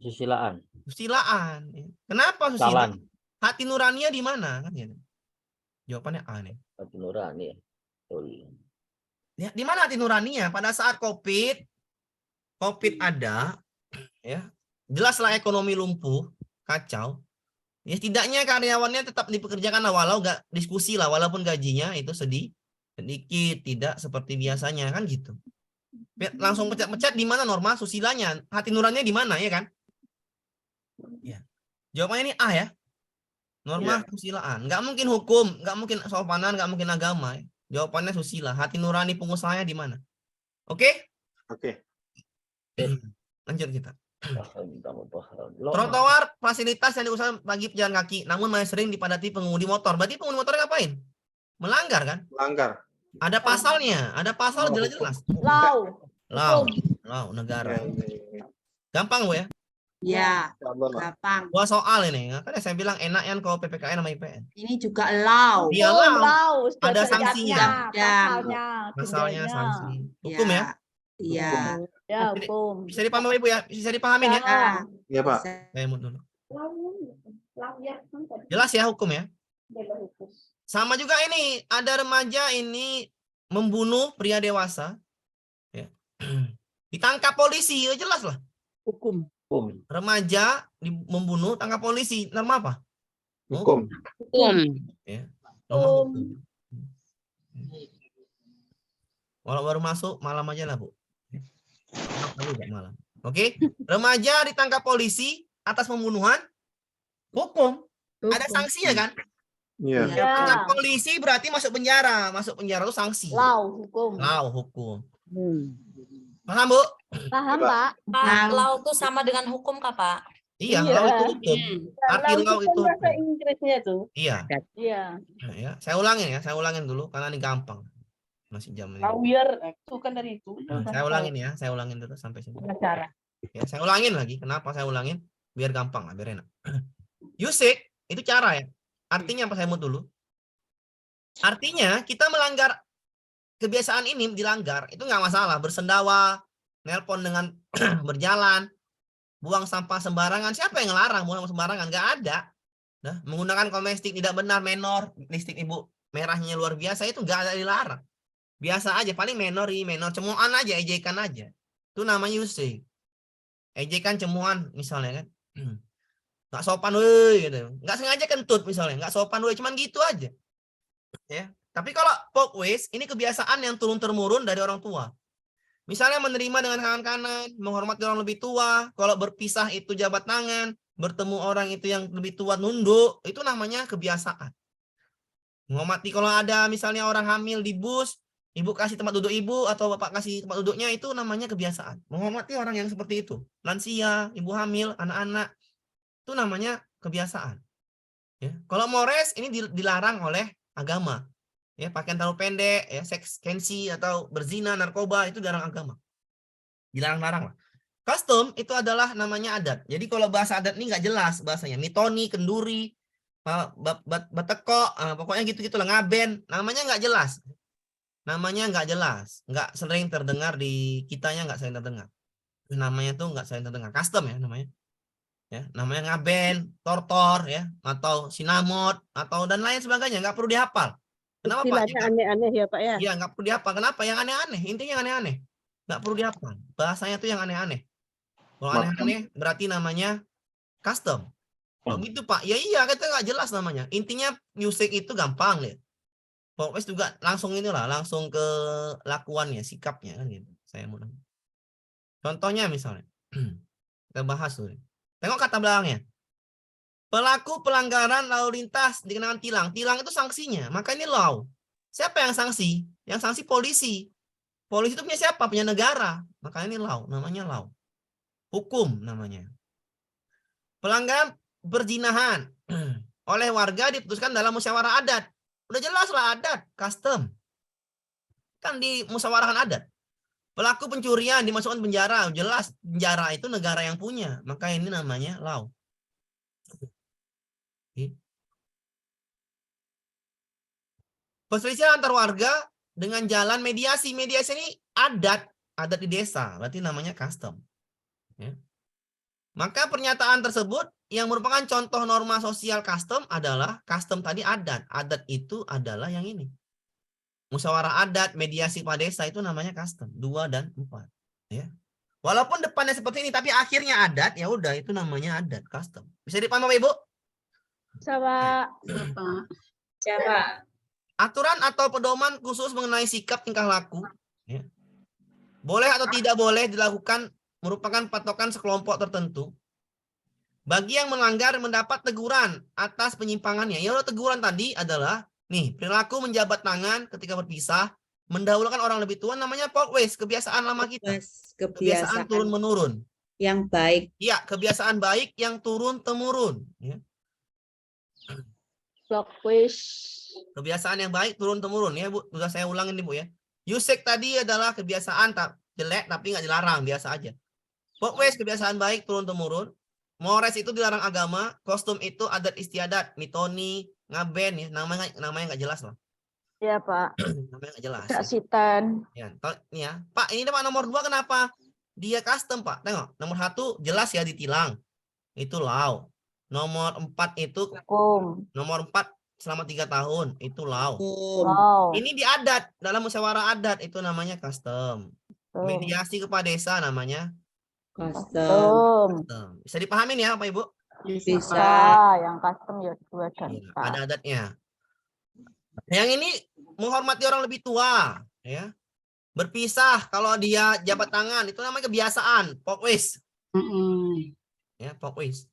S8: Susilaan.
S1: Susilaan. Kenapa susila?
S8: Salah.
S1: Hati nuraninya di mana? Kan gitu. Jawabannya A nih.
S8: Hati nurani. Betul.
S1: Ya, di mana hati nuraninya? Pada saat COVID ada, ya jelaslah ekonomi lumpuh, kacau. Ya setidaknya karyawannya tetap dipekerjakan lah, walau nggak diskusi lah, walaupun gajinya itu sedikit, tidak seperti biasanya kan gitu. Langsung pecat-pecat di mana norma susilanya? Hati nuraninya di mana ya kan? Ya. Jawabannya ini A ya. Norma susilaan. Nggak mungkin hukum, nggak mungkin sopanan, nggak mungkin agama. Jawabannya susila. Hati nurani pengusahanya di mana? Oke?
S7: Oke.
S1: Lanjut kita. Trotoar fasilitas yang diusahakan bagi pejalan kaki, namun masih sering dipadati pengemudi motor. Berarti pengemudi motor ngapain? Melanggar kan?
S7: Melanggar.
S1: Ada pasalnya, ada pasal jelas-jelas.
S3: Law.
S1: Law negara.
S7: Iya.
S1: Gampang Bu ya?
S9: Ya,
S7: Sabar, Pak.
S9: gampang.
S1: Dua soal ini. Makanya saya bilang enaknya kalau PPKN sama IPN.
S9: Ini juga law.
S1: Iya
S3: Hukum,
S1: law.
S3: law.
S1: Ada
S3: Setiap
S1: sanksinya.
S3: pasalnya,
S1: Pasalnya
S3: pidana.
S1: sanksi. Hukum ya?
S9: Iya.
S3: Ya, hukum.
S1: Bisa dipahami Ibu ya? Bisa dipahamin ya?
S3: Ya.
S7: Iya, Pak.
S1: Saya mute dulu. Jelas ya hukum ya? Sama juga ini, ada remaja ini membunuh pria dewasa. Ya. Ditangkap polisi, ya jelas lah.
S2: Hukum.
S8: Hukum.
S1: Remaja membunuh, tangkap polisi. Norma apa?
S7: Hukum.
S1: Ya. Norma hukum. Walau baru masuk, malam aja lah Bu. Malam. Oke, remaja ditangkap polisi atas pembunuhan, hukum. Ada sanksinya kan?
S7: Iya.
S3: Ya.
S1: Dengan polisi berarti masuk penjara. Masuk penjara itu sanksi.
S3: Lau hukum.
S1: Lau hukum.
S9: Hmm.
S1: Paham, Bu?
S3: Paham,
S7: Pak.
S3: Pak?
S11: Pak, law itu sama dengan hukum kah, Pak?
S1: Iya,
S2: Iya.
S1: lau itu hukum. Arti
S2: Lau
S1: lau
S2: itu
S1: itu
S2: kan bahasa
S1: hukum.
S2: Inggrisnya tuh.
S1: Iya.
S3: Iya.
S1: Nah, ya. Saya ulangin dulu karena ini gampang. Masih jam ini.
S2: Lawyer itu kan dari itu.
S1: Nah, saya ulangin dulu sampai sini.
S2: Pengacara.
S1: Ya, saya ulangin lagi. Kenapa saya ulangin? Biar gampang lah, biar enak. Usage itu cara ya. Artinya apa, saya mau dulu. Artinya kita melanggar kebiasaan ini, dilanggar itu nggak masalah. Bersendawa, nelpon dengan berjalan, buang sampah sembarangan. Siapa yang ngelarang buang sembarangan? Nggak ada. Nah, menggunakan domestik tidak benar, menor, listrik ibu merahnya luar biasa, itu nggak ada dilarang. Biasa aja, paling menor, cemoan aja, ejekan aja. Itu namanya usage. Ejekan, cemoan misalnya kan. Nggak sopan, woi, gitu. Nggak sengaja kentut misalnya, nggak sopan, woi, cuman gitu aja. Ya. Tapi kalau folkways, ini kebiasaan yang turun-temurun dari orang tua. Misalnya menerima dengan tangan kanan, menghormati orang lebih tua, kalau berpisah itu jabat tangan, bertemu orang itu yang lebih tua nunduk, itu namanya kebiasaan. Menghormati kalau ada misalnya orang hamil di bus, ibu kasih tempat duduk ibu atau bapak kasih tempat duduknya, itu namanya kebiasaan. Menghormati orang yang seperti itu. Lansia, ibu hamil, anak-anak, itu namanya kebiasaan. Ya. Kalau mores ini dilarang oleh agama. Ya, pakaian terlalu pendek, ya, seks kensi atau berzina, narkoba, itu dilarang agama. Dilarang-larang lah. Custom itu adalah namanya adat. Jadi kalau bahasa adat ini nggak jelas bahasanya. Mitoni, kenduri, bateko, pokoknya gitu-gitu lah, ngaben. Namanya nggak jelas. Namanya nggak jelas. Nggak sering terdengar di kitanya, nggak sering terdengar. Namanya tuh nggak sering terdengar. Custom ya namanya. Ya, namanya ngaben, tortor, ya, atau sinamot, atau dan lain sebagainya. Nggak perlu dihafal. Kenapa, Pak?
S2: Istilahnya aneh-aneh ya, Pak ya?
S1: Iya, nggak perlu dihafal. Kenapa? Yang aneh-aneh. Intinya yang aneh-aneh. Nggak perlu dihafal. Bahasanya tuh yang aneh-aneh. Kalau aneh-aneh berarti namanya custom. Kalau gitu, Pak, ya iya, kita nggak jelas namanya. Intinya music itu gampang ya. Pokoknya juga langsung inilah, langsung ke lakuannya, sikapnya kan gitu. Saya mau nanya. Contohnya misalnya, kita bahas dulu. Tengok kata belakangnya. Pelaku pelanggaran lalu lintas dikenakan tilang. Tilang itu sanksinya, maka ini law. Siapa yang sanksi? Yang sanksi polisi. Polisi itu punya siapa? Punya negara. Maka ini law, namanya law. Hukum namanya. Pelanggaran perzinahan oleh warga diputuskan dalam musyawarah adat. Udah jelas lah adat, custom. Kan di musyawarah adat. Pelaku pencurian dimasukkan penjara. Jelas penjara itu negara yang punya. Maka ini namanya law. Perselisihan antar warga dengan jalan mediasi. Mediasi ini adat di desa. Berarti namanya custom. Ya. Maka pernyataan tersebut yang merupakan contoh norma sosial custom adalah custom tadi adat. Adat itu adalah yang ini. Musyawarah adat, mediasi pada desa itu namanya custom. 2 dan 4. Ya. Walaupun depannya seperti ini, tapi akhirnya adat, ya udah itu namanya adat custom. Bisa dipahami Bapak Ibu?
S3: Coba.
S9: Siapa?
S1: Aturan atau pedoman khusus mengenai sikap tingkah laku. Ya. Boleh atau tidak boleh dilakukan merupakan patokan sekelompok tertentu. Bagi yang melanggar mendapat teguran atas penyimpangannya. Ya udah teguran tadi adalah nih perilaku menjabat tangan ketika berpisah, mendahulukan orang lebih tua namanya folkways, kebiasaan lama kita. Kebiasaan turun menurun.
S9: Yang baik.
S1: Iya, kebiasaan baik yang turun temurun. Ya.
S3: Folkways.
S1: Kebiasaan yang baik turun temurun ya Bu. Sudah saya ulangin nih Bu ya. Usage tadi adalah kebiasaan tak jelek tapi nggak dilarang, biasa aja. Folkways kebiasaan baik turun temurun. Mores itu dilarang agama, kostum itu adat istiadat, mitoni, ngaben ya, namanya nggak jelas lah.
S3: Ya, Pak.
S1: Namanya nggak jelas.
S3: Saksitan.
S1: Ya, ini ya. Pak, ini Pak nomor 2 kenapa? Dia custom, Pak. Tengok, nomor 1 jelas ya ditilang. Itu law. Nomor 4 itu
S3: Hukum.
S1: nomor 4 selama 3 tahun itu law.
S3: Wow.
S1: Ini di adat, dalam musyawarah adat itu namanya custom. Mediasi kepada desa namanya
S3: Custom.
S1: Bisa dipahamin ya Bapak Ibu?
S3: Bisa. Yang custom ya 2 dan
S1: Ya,
S3: 4.
S1: ada adatnya. Yang ini menghormati orang lebih tua, ya. Berpisah kalau dia jabat tangan itu namanya kebiasaan, folkways. Ya, folkways.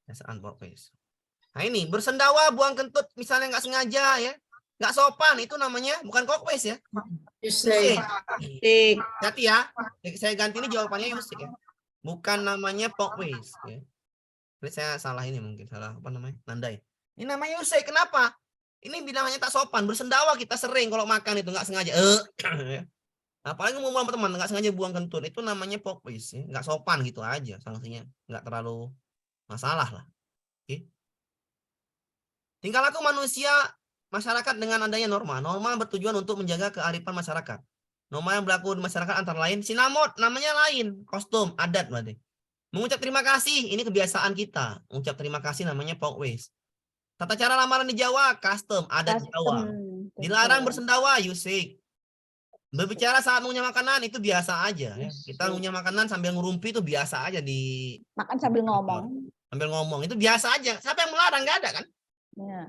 S1: Kebiasaan folkways. Nah ini bersendawa, buang kentut, misalnya nggak sengaja ya, nggak sopan, itu namanya bukan kokwes ya. Yusik. Hati ya, saya ganti ini jawabannya yusik ya, bukan namanya pokways ya. Ini saya salah ini mungkin salah apa namanya nandai. Ini namanya yusik. Kenapa? Ini bilangnya tak sopan. Bersendawa kita sering kalau makan itu nggak sengaja. Ya. Apalagi ngomong sama teman nggak sengaja buang kentut, itu namanya pokways ya. Nggak sopan gitu aja sanksinya, nggak terlalu masalah lah. Oke. Tingkah laku manusia masyarakat dengan adanya norma. Norma bertujuan untuk menjaga kearifan masyarakat. Norma yang berlaku di masyarakat antara lain sinamot, namanya lain, kostum, adat berarti. Mengucap terima kasih, ini kebiasaan kita. Mengucap terima kasih namanya pokways. Tata cara lamaran di Jawa, custom, adat Jawa. Dilarang bersendawa, yusik. Berbicara saat mengunyah makanan itu biasa aja ya. Kita ngunyah makanan sambil ngurumpi itu biasa aja di
S3: Makan sambil ngomong.
S1: sambil ngomong itu biasa aja. Siapa yang melarang? Nggak ada kan?
S3: Ya.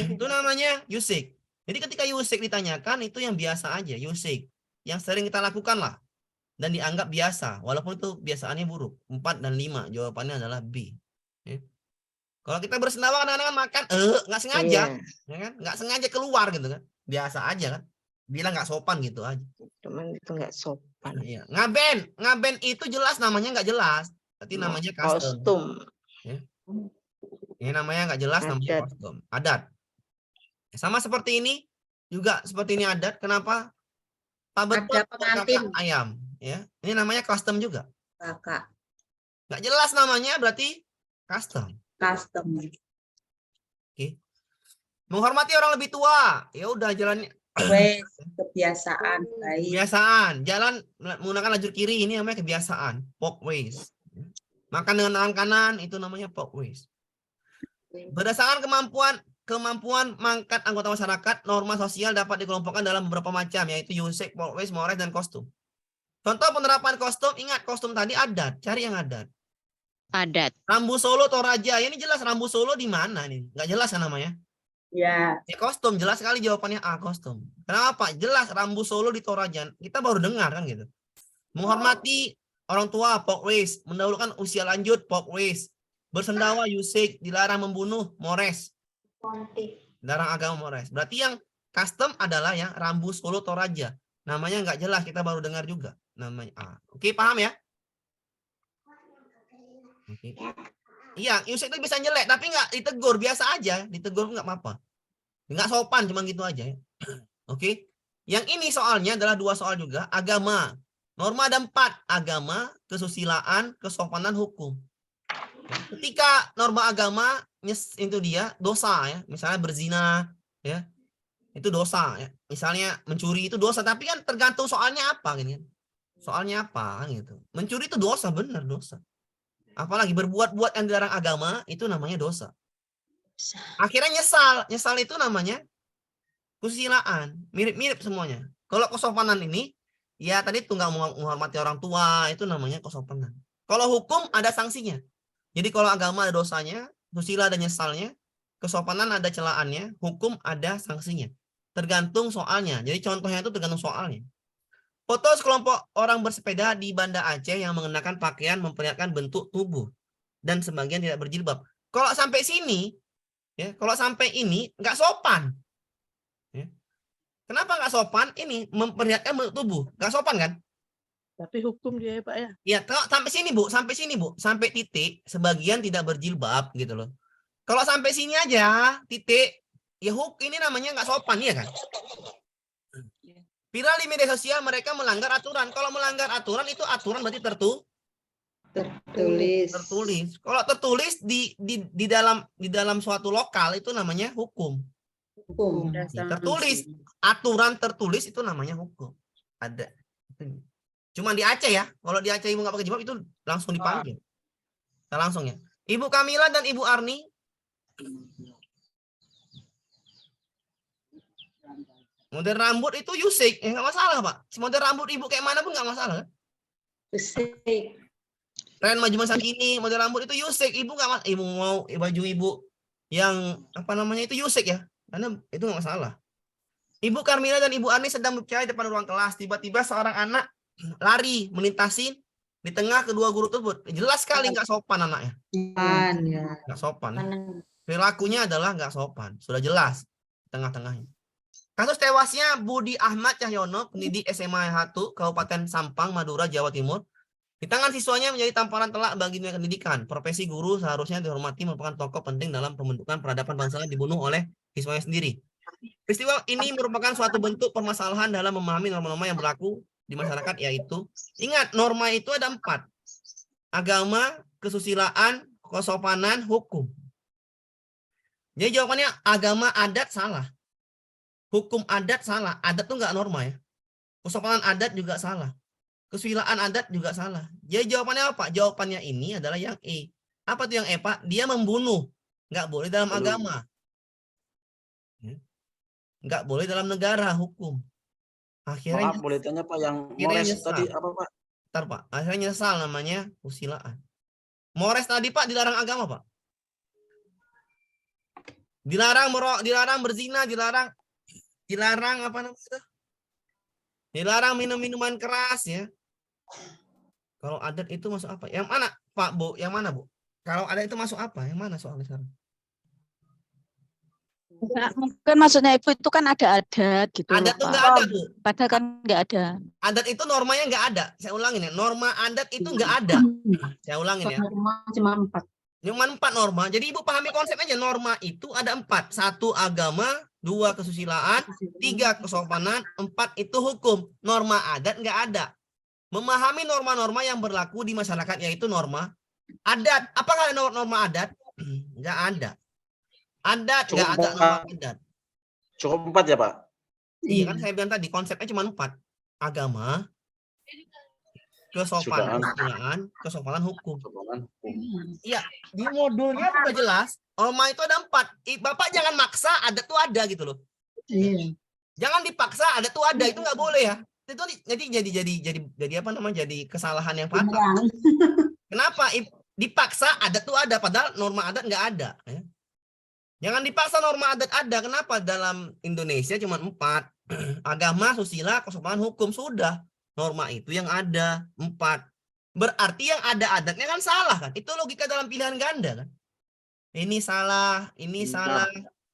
S1: Itu namanya yusik. Jadi ketika yusik ditanyakan itu yang biasa aja, yusik. Yang sering kita lakukan lah. Dan dianggap biasa. Walaupun itu biasaannya buruk. 4 dan 5. Jawabannya adalah B. Ya. Kalau kita bersendawa kadang-kadang makan, nggak sengaja. Ya kan? Nggak sengaja keluar gitu kan. Biasa aja kan. Bilang nggak sopan gitu aja.
S9: Cuman itu nggak sopan.
S1: Iya. Ngaben itu jelas namanya nggak jelas. Berarti namanya custom. Ya. Ini namanya nggak jelas, namanya kostum. Adat. Sama seperti ini, juga seperti ini adat. Kenapa? Pak Betul pengantin ayam. Ya, ini namanya custom juga.
S9: Kakak.
S1: Nggak jelas namanya, berarti custom.
S9: Custom.
S1: Oke. Menghormati orang lebih tua. Ya udah jalannya.
S9: Kebiasaan baik.
S1: Kebiasaan. Jalan menggunakan lajur kiri ini namanya kebiasaan. Walkways. Makan dengan tangan kanan itu namanya walkways. Berdasarkan kemampuan mangkat anggota masyarakat, norma sosial dapat dikelompokkan dalam beberapa macam, yaitu yusik, walkways, mores, dan kostum. Contoh penerapan kostum, ingat kostum tadi adat, cari yang adat.
S9: Adat.
S1: Rambu Solo, Toraja, ini jelas Rambu Solo di mana nih? Nggak jelas kan namanya?
S9: Ya.
S1: Kostum, jelas sekali jawabannya A, kostum. Kenapa? Jelas Rambu Solo di Toraja, kita baru dengar kan gitu. Menghormati orang tua, walkways, mendahulukan usia lanjut, walkways. Bersendawa, yusik, dilarang membunuh, mores. Dilarang agama, mores. Berarti yang custom adalah yang Rambu Solo Toraja. Namanya nggak jelas, kita baru dengar juga. Namanya A. Oke, paham ya? Oke. Iya, yusik itu bisa jelek, tapi nggak ditegur, biasa aja. Ditegur nggak apa-apa. Nggak sopan, cuma gitu aja. Ya. Oke. Yang ini soalnya adalah 2 soal juga. Agama. Norma ada 4. Agama, kesusilaan, kesopanan, hukum. Ketika norma agama itu dia dosa ya, misalnya berzina ya, itu dosa ya. Misalnya mencuri itu dosa, tapi kan tergantung soalnya apa kan. Soalnya apa kan gitu. Mencuri itu dosa, benar dosa. Apalagi berbuat-buat yang dilarang agama itu namanya dosa. Akhirnya nyesal itu namanya kesusilaan, mirip-mirip semuanya. Kalau kesopanan ini ya tadi tuh nggak menghormati orang tua, itu namanya kesopanan. Kalau hukum ada sanksinya. Jadi kalau agama ada dosanya, susila ada nyesalnya, kesopanan ada celaannya, hukum ada sanksinya. Tergantung soalnya. Jadi contohnya itu tergantung soalnya. Foto sekelompok orang bersepeda di Banda Aceh yang mengenakan pakaian memperlihatkan bentuk tubuh dan sebagian tidak berjilbab. Kalau sampai sini, ya, kalau sampai ini nggak sopan. Ya. Kenapa nggak sopan? Ini memperlihatkan bentuk tubuh, nggak sopan kan?
S2: Tapi hukum dia ya Pak ya.
S1: Ya, sampai sini Bu, sampai titik sebagian tidak berjilbab gitu loh. Kalau sampai sini aja titik, ya ini namanya nggak sopan ya kan? Viral di media sosial mereka melanggar aturan. Kalau melanggar aturan itu aturan berarti tertulis. Kalau tertulis di dalam suatu lokal itu namanya hukum. Tertulis, aturan tertulis itu namanya hukum. Ada. Cuma di Aceh ya. Kalau di Aceh ibu nggak pakai jilbab itu langsung dipanggil. Nah, langsung ya. Ibu Kamila dan Ibu Arni. Model rambut itu yusik. Nggak masalah Pak. Model rambut ibu kayak mana pun nggak masalah.
S9: Yusik.
S1: Tren maju masa kini model rambut itu yusik. Ibu nggak ibu mau baju ibu yang apa namanya itu yusik ya. Karena itu nggak masalah. Ibu Kamila dan Ibu Arni sedang berbicara di depan ruang kelas. Tiba-tiba seorang anak lari melintasi di tengah kedua guru tersebut. Jelas sekali nggak sopan anaknya. Nggak sopan. Perilakunya adalah nggak sopan. Sudah jelas tengah-tengahnya. Kasus tewasnya Budi Ahmad Cahyono, pendidik SMA 1 Kabupaten Sampang, Madura, Jawa Timur. Di tangan siswanya menjadi tamparan telak bagi dunia pendidikan. Profesi guru seharusnya dihormati, merupakan tokoh penting dalam pembentukan peradaban bangsa, dibunuh oleh siswanya sendiri. Peristiwa ini merupakan suatu bentuk permasalahan dalam memahami norma-norma yang berlaku di masyarakat, yaitu, ingat, norma itu ada 4. Agama, kesusilaan, kesopanan, hukum. Jadi jawabannya agama, adat salah. Hukum adat salah. Adat tuh nggak norma ya. Kesopanan adat juga salah. Kesusilaan adat juga salah. Jadi jawabannya apa? Jawabannya ini adalah yang E. Apa tuh yang E, Pak? Dia membunuh. Nggak boleh dalam agama. Nggak boleh dalam negara hukum. Akhirnya
S8: Maaf, boleh tanya Pak, yang
S1: akhirnya
S8: Mores
S1: nyesal.
S8: tadi apa Pak?
S1: Ntar, Pak. Akhirnya nyesal, namanya kesusilaan. Mores tadi, Pak, dilarang agama, Pak. Dilarang berzina, dilarang apa namanya? Dilarang minum-minuman keras ya. Kalau adat itu masuk apa? Yang mana, Pak, Bu? Yang mana, Bu? Kalau adat itu masuk apa? Yang mana soalnya sekarang?
S12: Enggak, mungkin maksudnya Ibu itu kan ada adat gitu loh,
S1: Adat tuh
S12: Pak.
S1: nggak ada, Bu.
S12: Padahal kan nggak ada.
S1: Adat itu normanya nggak ada. Saya ulangin ya. Norma adat itu nggak ada. Saya ulangin ya.
S9: Norma cuma 4.
S1: Cuma 4 norma. Jadi Ibu pahami konsep aja. Norma itu ada 4. 1 agama, 2 kesusilaan, 3 kesopanan, 4 itu hukum. Norma adat nggak ada. Memahami norma-norma yang berlaku di masyarakat, yaitu norma adat. Apakah ada norma adat? Nggak ada. Adat nggak ada norma adat.
S8: Cukup 4 ya Pak?
S1: Iya kan saya bilang tadi konsepnya cuma 4. Agama, kesopanan, kesopanan hukum. Iya, di modulnya sudah jelas. Norma itu ada 4. Bapak jangan maksa, adat tuh ada gitu loh. Jangan dipaksa, adat tuh ada, itu nggak boleh ya. Itu jadi apa namanya? Jadi kesalahan yang fatal. Kenapa? Dipaksa adat tuh ada, padahal norma adat nggak ada. Ya. Jangan dipaksa norma adat ada. Kenapa? Dalam Indonesia cuma 4. Agama, susila, kesopanan, hukum, sudah. Norma itu yang ada 4. Berarti yang ada adatnya kan salah kan? Itu logika dalam pilihan ganda kan? Ini salah, ini salah,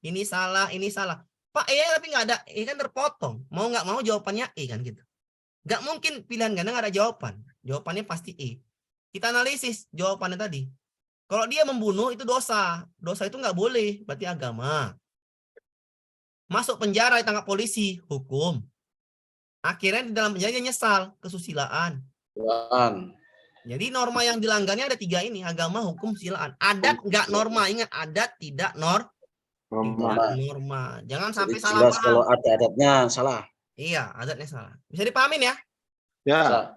S1: ini salah, ini salah. Pak E tapi nggak ada, E kan terpotong. Mau nggak mau jawabannya E kan gitu. Nggak mungkin pilihan ganda nggak ada jawaban. Jawabannya pasti E. Kita analisis jawabannya tadi. Kalau dia membunuh itu dosa. Dosa itu nggak boleh, berarti agama. Masuk penjara, ditangkap polisi, hukum. Akhirnya di dalam penjara dia nyesal, kesusilaan. Jadi norma yang dilanggarnya ada 3 ini, agama, hukum, silaan. Adat nggak norma, ingat adat tidak norma. Jangan sampai salah paham.
S8: Kalau ada adatnya salah.
S1: Iya, adatnya salah. Bisa dipahamin ya?
S7: Ya.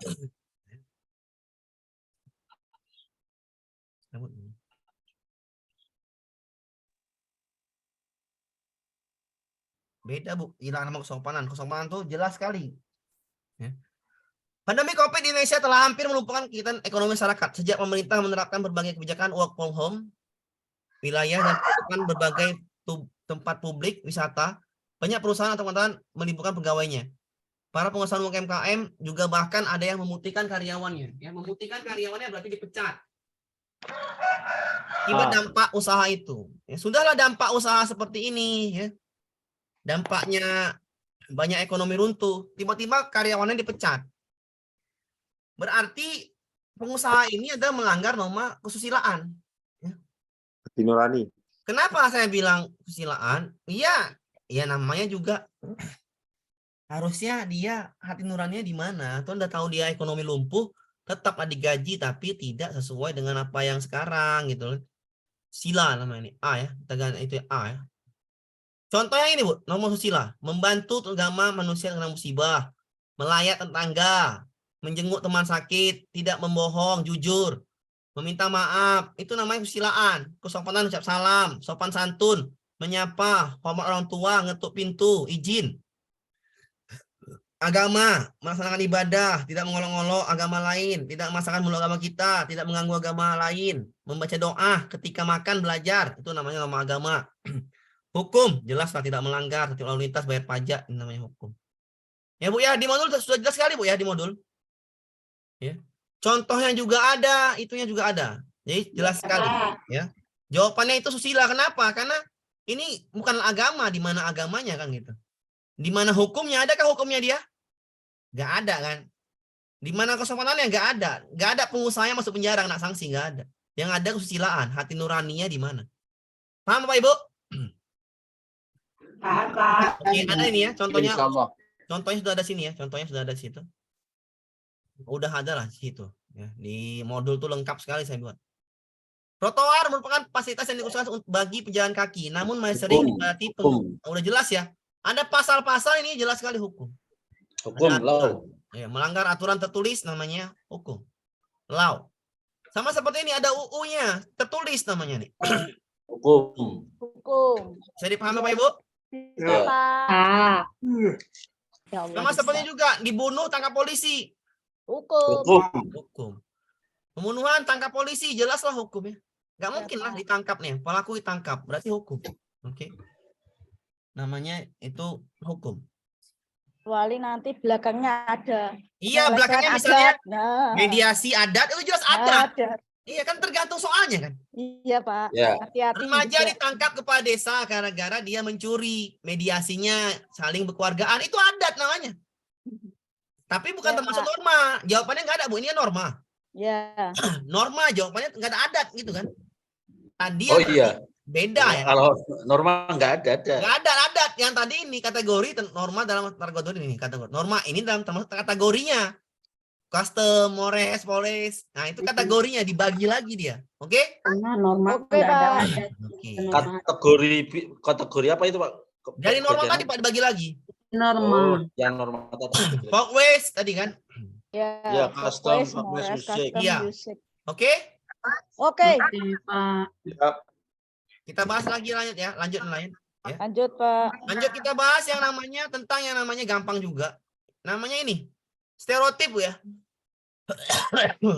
S1: Beda Bu, hilang sama kesopanan. Kesopanan tuh jelas sekali. Ya. Pandemi COVID di Indonesia telah hampir melumpuhkan kegiatan ekonomi masyarakat. Sejak pemerintah menerapkan berbagai kebijakan work from home, wilayah dan berbagai tempat publik wisata, banyak perusahaan atau teman-teman meliburkan pegawainya. Para pengusaha UMKM juga bahkan ada yang memutihkan karyawannya. Ya, memutihkan karyawannya berarti dipecat. Akibat dampak usaha itu. Ya, sudahlah dampak usaha seperti ini. Ya. Dampaknya banyak ekonomi runtuh. Tiba-tiba karyawannya dipecat. Berarti pengusaha ini adalah melanggar norma kesusilaan. Ya.
S7: Nurani.
S1: Kenapa saya bilang kesusilaan? Iya, ya namanya juga harusnya dia hati nuraninya di mana? Tuh udah tahu dia ekonomi lumpuh, tetaplah digaji tapi tidak sesuai dengan apa yang sekarang gitu. Sila namanya ini A ya, tegangan itu A ya. Contohnya ini Bu, nomor susila, membantu agama manusia dengan musibah, melayat tetangga, menjenguk teman sakit, tidak membohong, jujur, meminta maaf, itu namanya kesusilaan. Kesopanan ucap salam, sopan santun, menyapa, hormat orang tua, ngetuk pintu, izin. Agama, melaksanakan ibadah, tidak mengolok-olok agama lain, tidak memaksakan mulut agama kita, tidak mengganggu agama lain, membaca doa ketika makan, belajar, itu namanya norma agama. Hukum, jelaslah tidak melanggar, tertib lalu lintas, bayar pajak, ini namanya hukum. Ya Bu ya, di modul sudah jelas sekali Bu ya, di modul. Ya. Contohnya juga ada, itunya juga ada. Jadi jelas sekali ya. Jawabannya itu susila. Kenapa? Karena ini bukan agama, di mana agamanya kan gitu. Di mana hukumnya? Adakah hukumnya dia? Nggak ada kan. Di mana kesopanannya? Nggak ada. Nggak ada pengusaha yang masuk penjara kena sanksi, nggak ada. Yang ada kesusilaan, hati nuraninya di mana? Paham Bapak Ibu?
S6: Paham, Pak.
S1: Oke, ada ini ya contohnya.
S7: Insya Allah.
S1: Contohnya sudah ada sini ya. Contohnya sudah ada di situ. Udah ada lah di situ. Ya, di modul tuh lengkap sekali saya buat. Trotoar merupakan fasilitas yang dikhususkan bagi pejalan kaki, namun masih sering dipadati udah jelas ya. Ada pasal-pasal ini jelas sekali hukum.
S8: Hukum,
S1: Ada
S8: law.
S1: aturan. Ya, melanggar aturan tertulis namanya hukum. Law. Sama seperti ini ada UU-nya, tertulis namanya nih.
S8: Hukum.
S3: Hukum.
S1: Saya dipahami Pak Ibu?
S8: Ya.
S3: Pak. Ya Allah,
S1: Sama
S3: bisa.
S1: seperti juga dibunuh tangkap polisi.
S3: Hukum.
S8: Hukum.
S1: Hukum. Pembunuhan tangkap polisi, jelaslah hukumnya. Nggak mungkin lah ditangkap nih, pelaku ditangkap, berarti hukum. Oke. Namanya itu hukum.
S3: Kecuali nanti belakangnya ada.
S1: Iya,
S3: menyelesaikan
S1: belakangnya
S3: adat.
S1: misalnya
S3: Nah,
S1: mediasi adat, itu jelas adat.
S3: adat.
S1: Iya kan tergantung soalnya kan.
S3: Iya, Pak.
S8: Ya.
S3: Hati-hati
S1: Remaja
S3: juga.
S1: ditangkap kepala desa gara-gara dia mencuri, mediasinya saling berkeluargaan, itu adat namanya. Tapi bukan
S3: Ya,
S1: termasuk
S3: Pak.
S1: norma. Jawabannya nggak ada, Bu. Ini kan norma.
S3: Ya.
S1: Norma jawabannya nggak ada adat gitu kan. Tadi
S8: Oh
S1: yang
S8: iya.
S1: beda ya.
S8: Kalau normal nggak ada.
S1: Nggak ada adat. Yang tadi ini kategori norma dalam kategori ini kategori. Norma ini dalam termasuk kategorinya. Custom, mores, polis. Nah, itu kategorinya dibagi lagi dia. Oke?
S9: Karena normal
S3: Oke,
S9: nggak ada
S3: Pak.
S9: adat.
S1: Oke.
S8: Kategori apa itu, Pak?
S1: Dari normal tadi Pak dibagi lagi.
S9: Normal.
S8: Yang normal tadi.
S1: Folkways tadi kan.
S3: Ya,
S8: Ya, custom,
S3: Folkways,
S8: Folkways,
S3: Mores,
S8: music.
S3: custom
S1: Iya.
S3: music.
S1: Oke?
S3: Oke,
S9: Oke, Pak.
S8: Ya.
S1: Kita bahas lagi lanjut ya. Lanjut lain.
S3: lanjut, Pak.
S1: Lanjut kita bahas yang namanya tentang yang namanya gampang juga. Namanya ini stereotip Bu ya.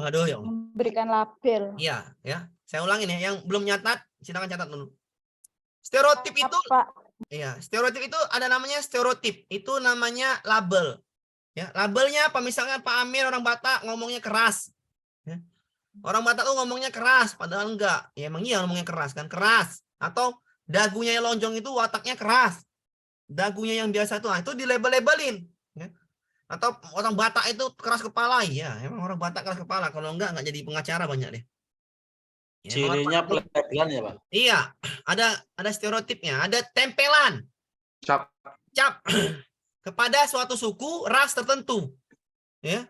S1: Aduh ya Allah.
S3: Memberikan label.
S1: Iya, ya. Saya ulangin ya. Yang belum nyatat, silakan catat dulu. Stereotip itu,
S3: Pak.
S1: iya, stereotip itu ada namanya stereotip. Itu namanya label. Ya, labelnya apa? Misalnya Pak Amir orang Batak ngomongnya keras. Ya. Orang Batak tuh ngomongnya keras, padahal enggak. Ya emang iya ngomongnya keras kan, keras. Atau dagunya yang lonjong itu wataknya keras. Dagunya yang biasa tuh, nah, itu dilabel-labelin. Ya. Atau orang Batak itu keras kepala, ya emang orang Batak keras kepala. Kalau enggak jadi pengacara banyak deh. Ya,
S8: Cirinya pelabelan ya, Pak?
S1: iya, ada stereotipnya, ada tempelan.
S7: Cap.
S1: Cap kepada suatu suku, ras tertentu. Ya.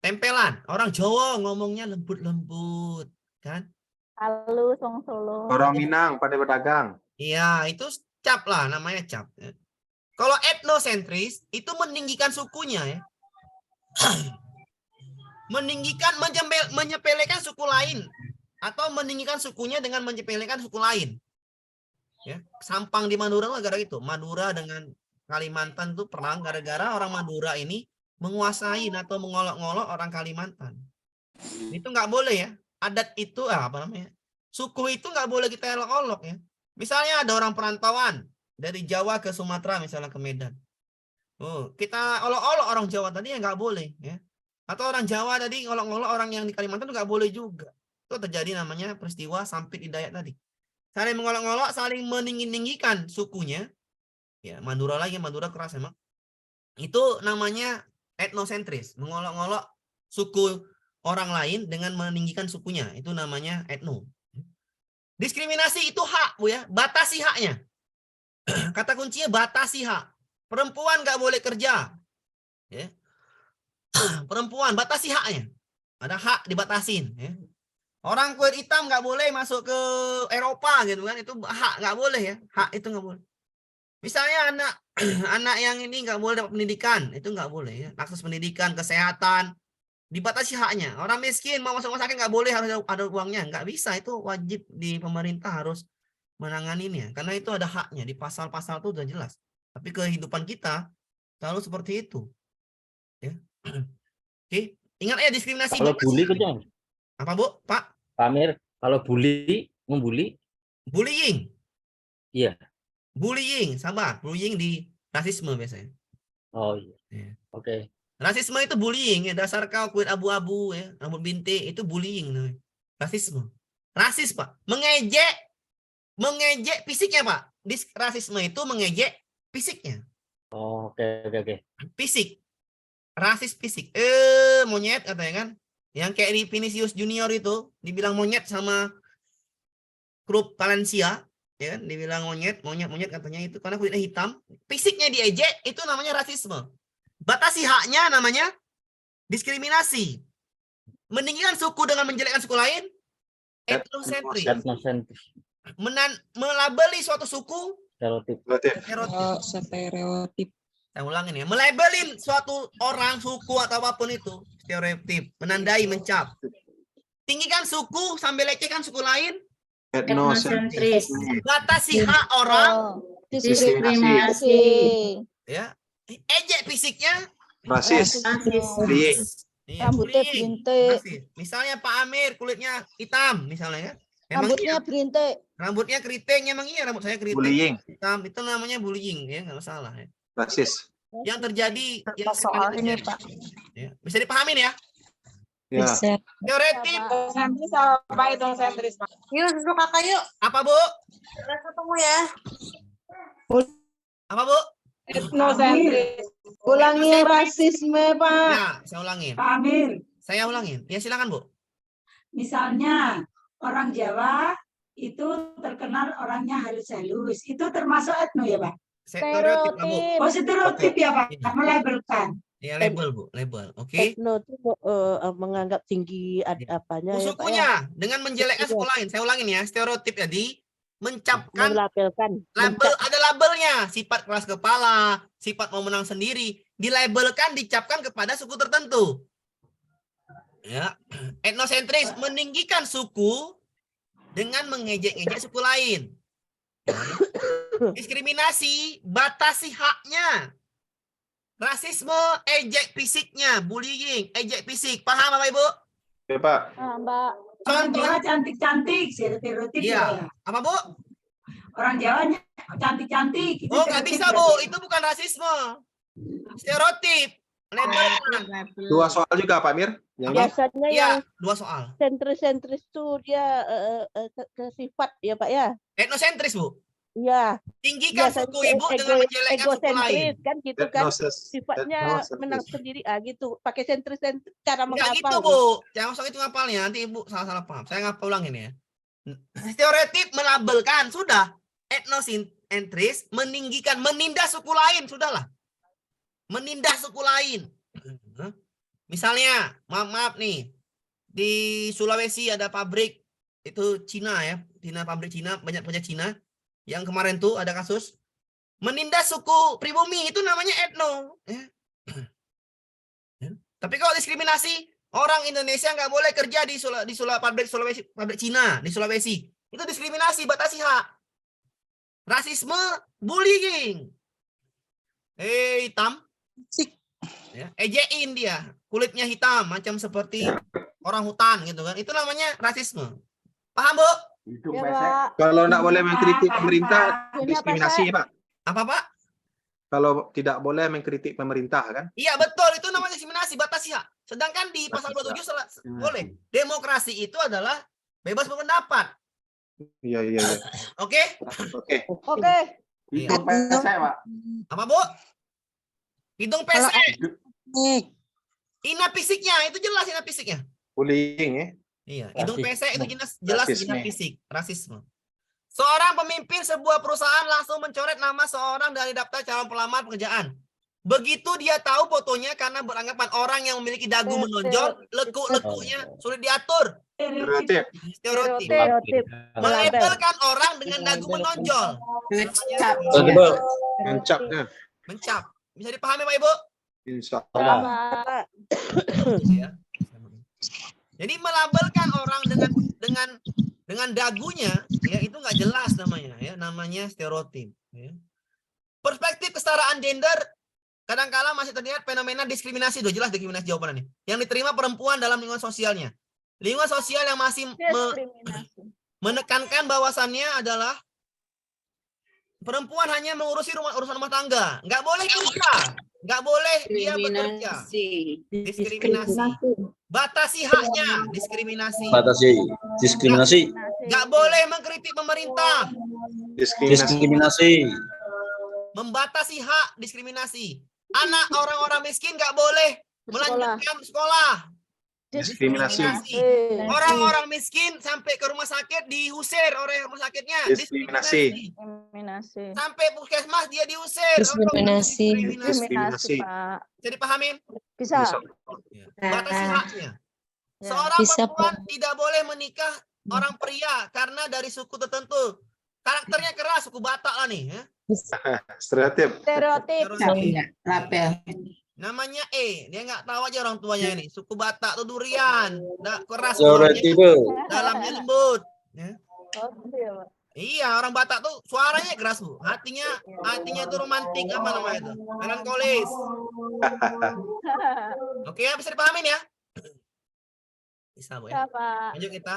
S1: Tempelan. Orang Jawa ngomongnya lembut-lembut, kan?
S3: Halo, Song Solo.
S7: Orang Minang pada pedagang.
S1: Iya, itu cap lah, namanya cap. Ya. Kalau etnosentris itu meninggikan sukunya ya. Meninggikan, menyepelekan suku lain atau meninggikan sukunya dengan menyepelekan suku lain. Ya, Sampang di Madura gara-gara itu. Madura dengan Kalimantan tuh perang gara-gara orang Madura ini menguasai atau mengolok-ngolok orang Kalimantan. Itu nggak boleh ya. Adat itu apa namanya? Suku itu nggak boleh kita olok-olok ya. Misalnya ada orang perantauan dari Jawa ke Sumatera misalnya ke Medan. Oh, kita olok-olok orang Jawa tadi ya nggak boleh ya. Atau orang Jawa tadi ngolok-ngolok orang yang di Kalimantan nggak boleh juga. Itu terjadi namanya peristiwa Sampit Hidayat tadi. Saling mengolok-ngolok, saling meninggi-ninggikan sukunya. Ya, Madura lagi, Madura keras emang. Itu namanya etnosentris, mengolok-ngolok suku orang lain dengan meninggikan sukunya. Itu namanya etno. Diskriminasi itu hak, Bu ya. Batasi haknya. Kata kuncinya batasi hak. Perempuan nggak boleh kerja. Ya. Perempuan batasi haknya. Ada hak dibatasin. Ya. Orang kulit hitam nggak boleh masuk ke Eropa gitu kan. Itu hak, nggak boleh ya. Hak itu nggak boleh. Misalnya anak yang ini nggak boleh dapat pendidikan, itu nggak boleh ya. Akses pendidikan, kesehatan, dibatasi haknya. Orang miskin mau masuk rumah sakit nggak boleh, harus ada uangnya, nggak bisa. Itu wajib di pemerintah harus menanganinya, karena itu ada haknya di pasal-pasal itu udah jelas. Tapi kehidupan kita selalu seperti itu. Ya. Oke, ingat ya diskriminasi.
S13: Kalau bully kejam.
S1: Apa Bu, Pak?
S13: Pak Amir, kalau membuli?
S1: Bullying.
S13: Iya.
S1: Bullying, sabar. Bullying di rasisme biasanya.
S13: Oh iya.
S1: Ya.
S13: Oke.
S1: Rasisme itu bullying ya. Dasar kau kulit abu-abu ya, rambut bintik itu bullying namanya. Rasisme. Rasis, Pak. Mengejek fisiknya, Pak. Rasisme itu mengejek fisiknya.
S13: Oh, oke.
S1: Fisik. Rasis fisik. Monyet katanya kan. Yang kayak di Vinicius Junior itu dibilang monyet sama klub Valencia, ya kan? Dibilang monyet katanya itu karena kulitnya hitam. Fisiknya diejek, itu namanya rasisme. Batasi haknya namanya diskriminasi. Meninggikan suku dengan menjelekkan suku lain, etnosentris. Melabeli suatu suku,
S13: Stereotip.
S12: Stereotip.
S1: saya ulangin ya, melabelin suatu orang, suku atau apapun itu, stereotip, menandai, mencap. Tinggikan suku sambil lecehkan suku lain,
S7: Etnosentris.
S1: batasi hak orang,
S3: Diskriminasi.
S1: ya. Ejek fisiknya,
S7: Rasis. Bullying.
S1: iya,
S12: Rambutnya
S1: bullying,
S12: berintik.
S1: rasis. Misalnya Pak Amir kulitnya hitam, misalnya ya. Emang
S12: Rambutnya
S1: iya,
S12: berintik.
S1: rambutnya keriting, emang iya rambut saya keriting.
S7: Bullying.
S1: Hitam, itu namanya bullying, ya nggak masalah. Ya.
S7: Rasis.
S1: Yang terjadi, yang
S3: Soal
S1: sekali
S3: ini,
S1: terjadi.
S3: Pak.
S1: Ya, bisa dipahamin ya.
S7: Ya.
S1: Teoretik,
S6: Sentris apa itu sentris, Pak?
S11: Yuk, duduk kakak yuk.
S1: apa Bu?
S11: Udah ketemu ya.
S1: Apa Bu?
S6: Etnosentris.
S12: Ulangi rasisme, Pak.
S1: Ya, saya ulangin.
S6: Pak Amir,
S1: Saya ulangin. Ya silakan Bu.
S6: misalnya orang Jawa itu terkenal orangnya halus-halus. Itu termasuk etno ya, Pak?
S1: Stereotip, Bu.
S6: Oh, stereotip ya, Pak?
S1: Iya.
S6: Melabelkan.
S1: Ya label Bu, label. Oke.
S2: Etno itu menganggap tinggi apanya ya, Pak, ya?
S1: Sukunya dengan menjelekkan suku lain. Saya ulangin ya, stereotip jadi mencapkan
S2: Melabelkan.
S1: label, ada labelnya, sifat keras kepala, sifat mau menang sendiri, dilabelkan, dicapkan kepada suku tertentu. Ya, etnosentris meninggikan suku dengan mengejek-ngejek suku lain. Ya. Diskriminasi, batasi haknya. Rasisme, ejek fisiknya, bullying, ejek fisik. Paham Bapak Ibu?
S7: Ya, Pak.
S3: Mbak.
S6: Orang
S1: Contoh.
S6: Jawa cantik-cantik, stereotip
S1: Iya.
S6: ya.
S1: Apa Bu?
S6: Orang Jawanya cantik-cantik. itu
S1: Oh, nggak
S6: stereotip
S1: bisa
S6: ya.
S1: Bu, itu bukan rasisme. Stereotip. Labelkan.
S7: Dua soal juga, Pak Mir. Yang ini.
S2: Biasanya
S1: Iya,
S2: yang
S1: dua soal.
S2: sentris-sentris itu dia ke sifat ya, Pak ya?
S1: Etnosentris Bu.
S2: Iya.
S1: Tinggikan
S2: Biasanya
S1: suku Ibu dengan menjelekkan suku lain.
S2: egosentris kan gitu kan.
S7: Etnosis.
S2: Sifatnya
S7: Etnosentris.
S2: menang sendiri gitu. Pakai sentris cara
S1: Enggak gitu
S2: menghafal.
S1: Bu. Jangan masuk itu ngapalnya. Nanti Ibu salah-salah paham. Saya ngapal ulangin ya. Stereotip melabelkan. Sudah. Etnosentris meninggikan. Menindas suku lain. Sudahlah. Menindas suku lain. Misalnya. Maaf nih. Di Sulawesi ada pabrik. Itu Cina ya. Pabrik Cina. Banyak pajak Cina. Yang kemarin tuh ada kasus menindas suku pribumi, itu namanya etno. Ya. Tapi kalau diskriminasi, orang Indonesia nggak boleh kerja di pabrik Cina di Sulawesi. Itu diskriminasi, batasi hak. Rasisme, bullying. Hitam. Ya, ejein dia, kulitnya hitam, macam seperti orang hutan gitu kan. Itu namanya rasisme. Paham Bu?
S3: Ya, Pak.
S7: Kalau nggak boleh mengkritik pemerintah,
S3: Ini apa,
S7: diskriminasi, Pak.
S1: Apa Pak?
S7: Kalau tidak boleh mengkritik pemerintah, kan?
S1: Iya betul, itu namanya diskriminasi, batasi hak. Sedangkan di pasal 27 boleh. Demokrasi itu adalah bebas berpendapat.
S7: Iya.
S1: Oke?
S7: Oke.
S12: Oke.
S1: Iya.
S7: Pak.
S1: Apa Bu? Hitung PC. Ina fisiknya, itu jelas ina fisiknya.
S7: Bullying, ya.
S1: Iya, hitung
S13: Rasis.
S1: PC itu jelas ina
S7: Rasisme.
S1: fisik, rasisme. Seorang pemimpin sebuah perusahaan langsung mencoret nama seorang dari daftar calon pelamar pekerjaan. Begitu dia tahu fotonya karena beranggapan orang yang memiliki dagu menonjol, lekuk-lekuknya sulit diatur.
S7: Stereotip.
S1: Stereotip.
S2: Stereotip.
S1: Melabelkan orang dengan dagu menonjol.
S7: Mencapnya.
S1: Mencap. Bisa dipahami Pak Ibu?
S7: Insya
S3: Ya,
S7: Allah.
S3: Pak.
S1: Ya. Jadi melabelkan orang dengan dagunya, ya itu nggak jelas namanya, ya namanya stereotip. Ya. Perspektif kesetaraan gender kadang-kala masih terlihat fenomena diskriminasi, sudah jelas diskriminasi jawabannya. Yang diterima perempuan dalam lingkungan sosialnya, lingkungan sosial yang masih menekankan bahwasannya adalah perempuan hanya mengurusi urusan rumah tangga, nggak boleh kerja, nggak boleh dia bekerja. Diskriminasi. Batasi haknya, diskriminasi.
S8: Batasi diskriminasi.
S1: Nggak boleh mengkritik pemerintah.
S8: Diskriminasi.
S1: Membatasi hak, diskriminasi. Anak orang-orang miskin nggak boleh melanjutkan sekolah.
S7: Diskriminasi.
S1: Orang-orang miskin sampai ke rumah sakit diusir oleh rumah sakitnya.
S7: Diskriminasi.
S1: Sampai puskesmas dia diusir.
S7: Diskriminasi.
S3: Pak.
S1: Bisa dipahamin?
S3: Bisa.
S1: Batasi haknya. Seorang perempuan tidak boleh menikah orang pria karena dari suku tertentu. Karakternya keras, suku Batak lah nih. Ya.
S7: Stereotip.
S3: Stereotip.
S1: Namanya dia nggak tahu aja orang tuanya ini. Suku Batak tuh durian, nggak keras,
S8: Stereotip.
S1: dalamnya lembut. Ya.
S3: Oh, gitu ya, Pak.
S1: Iya, orang Batak tuh suaranya keras, Bu. Hatinya tuh romantik, apa namanya itu? Melankolis. Oke, ya, bisa dipahamin ya? Bisa, Bu ya.
S3: Bisa, Pak.
S1: Lanjut kita.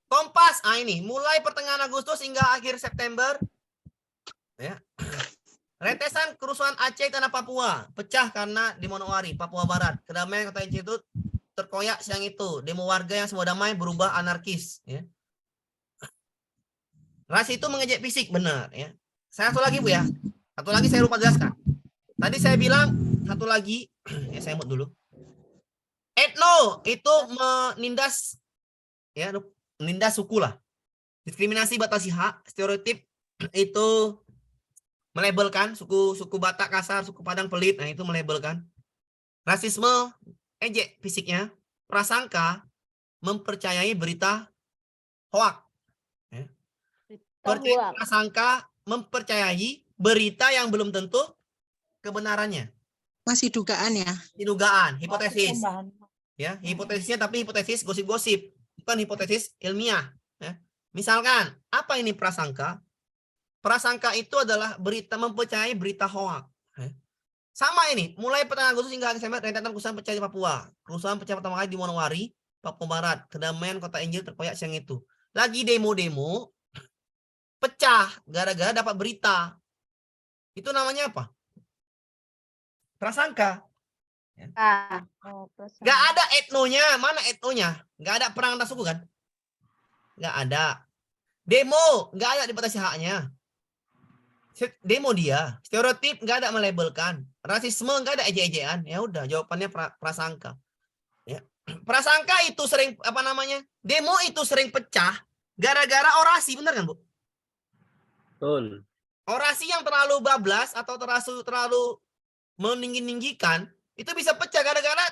S1: Kompas, ini mulai pertengahan Agustus hingga akhir September. Ya. Rentesan kerusuhan Aceh tanah Papua pecah karena di Manowari, Papua Barat. Kedamaian kota Aceh itu terkoyak siang itu. Demo warga yang semua damai berubah anarkis. Ya. Ras itu mengejek fisik, benar. Ya. Satu lagi, Bu ya. Satu lagi saya lupa jelaskan. Tadi saya bilang satu lagi, ya saya mute dulu. Etno itu menindas, ya, menindas suku lah. Diskriminasi, batasi hak, stereotip itu melabelkan suku Batak kasar, suku Padang pelit, nah itu melabelkan. Rasisme, ejek fisiknya, prasangka, mempercayai berita hoak. Ya. Prasangka, mempercayai berita yang belum tentu kebenarannya.
S14: Masih dugaan ya?
S1: Dugaan, hipotesis. Ya, hipotesisnya tapi hipotesis gosip-gosip, bukan hipotesis ilmiah. Ya. Misalkan, apa ini prasangka? Prasangka itu adalah berita, mempercayai berita hoak. Sama ini, mulai pertengahan Agustus hingga Desember, rentetan kerusuhan pecah di Papua. Kerusuhan pecah pertama kali di Manowari, Papua Barat. Kedamaian kota Injil terkoyak siang itu. Lagi demo-demo, pecah gara-gara dapat berita. Itu namanya apa? Prasangka. Gak ada etnonya. Mana etnonya? Gak ada perang antar suku kan? Gak ada. Demo, gak ada dibatasi haknya. Demo dia. Stereotip gak ada melabelkan. Rasisme gak ada ejek-ejekan. Ya udah, jawabannya prasangka. Ya. Prasangka itu sering apa namanya? Demo itu sering pecah gara-gara orasi, benar kan, Bu?
S13: Betul.
S1: Orasi yang terlalu bablas atau terlalu meninggi-ninggikan itu bisa pecah gara-gara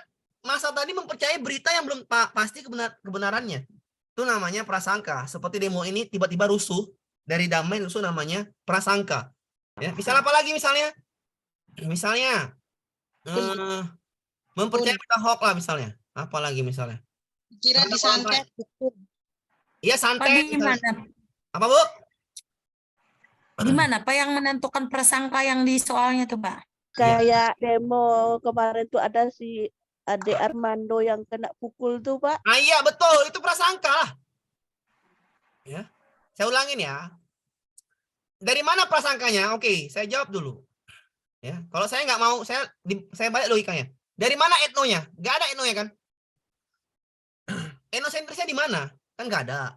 S1: masa tadi mempercayai berita yang belum pasti kebenarannya. Itu namanya prasangka. Seperti demo ini tiba-tiba rusuh, dari damai rusuh namanya prasangka. Ya, misal apa lagi misalnya? Misalnya mempercayai berita hoax lah misalnya. Apa lagi misalnya?
S14: Kira disantet.
S1: Iya, santet.
S3: Gimana?
S1: Apa, Bu?
S3: Gimana Pak yang menentukan prasangka yang di soalnya tuh, Pak?
S2: Kayak demo kemarin tuh ada si Ade Armando yang kena pukul tuh, Pak.
S1: Ah, iya betul, itu prasangka lah. Ya, saya ulangin ya. Dari mana prasangkanya? Oke, saya jawab dulu. Ya, kalau saya nggak mau, saya balik logikanya. Dari mana etnonya? Nggak ada etnonya kan? Etnosentrisnya di mana? Kan nggak ada.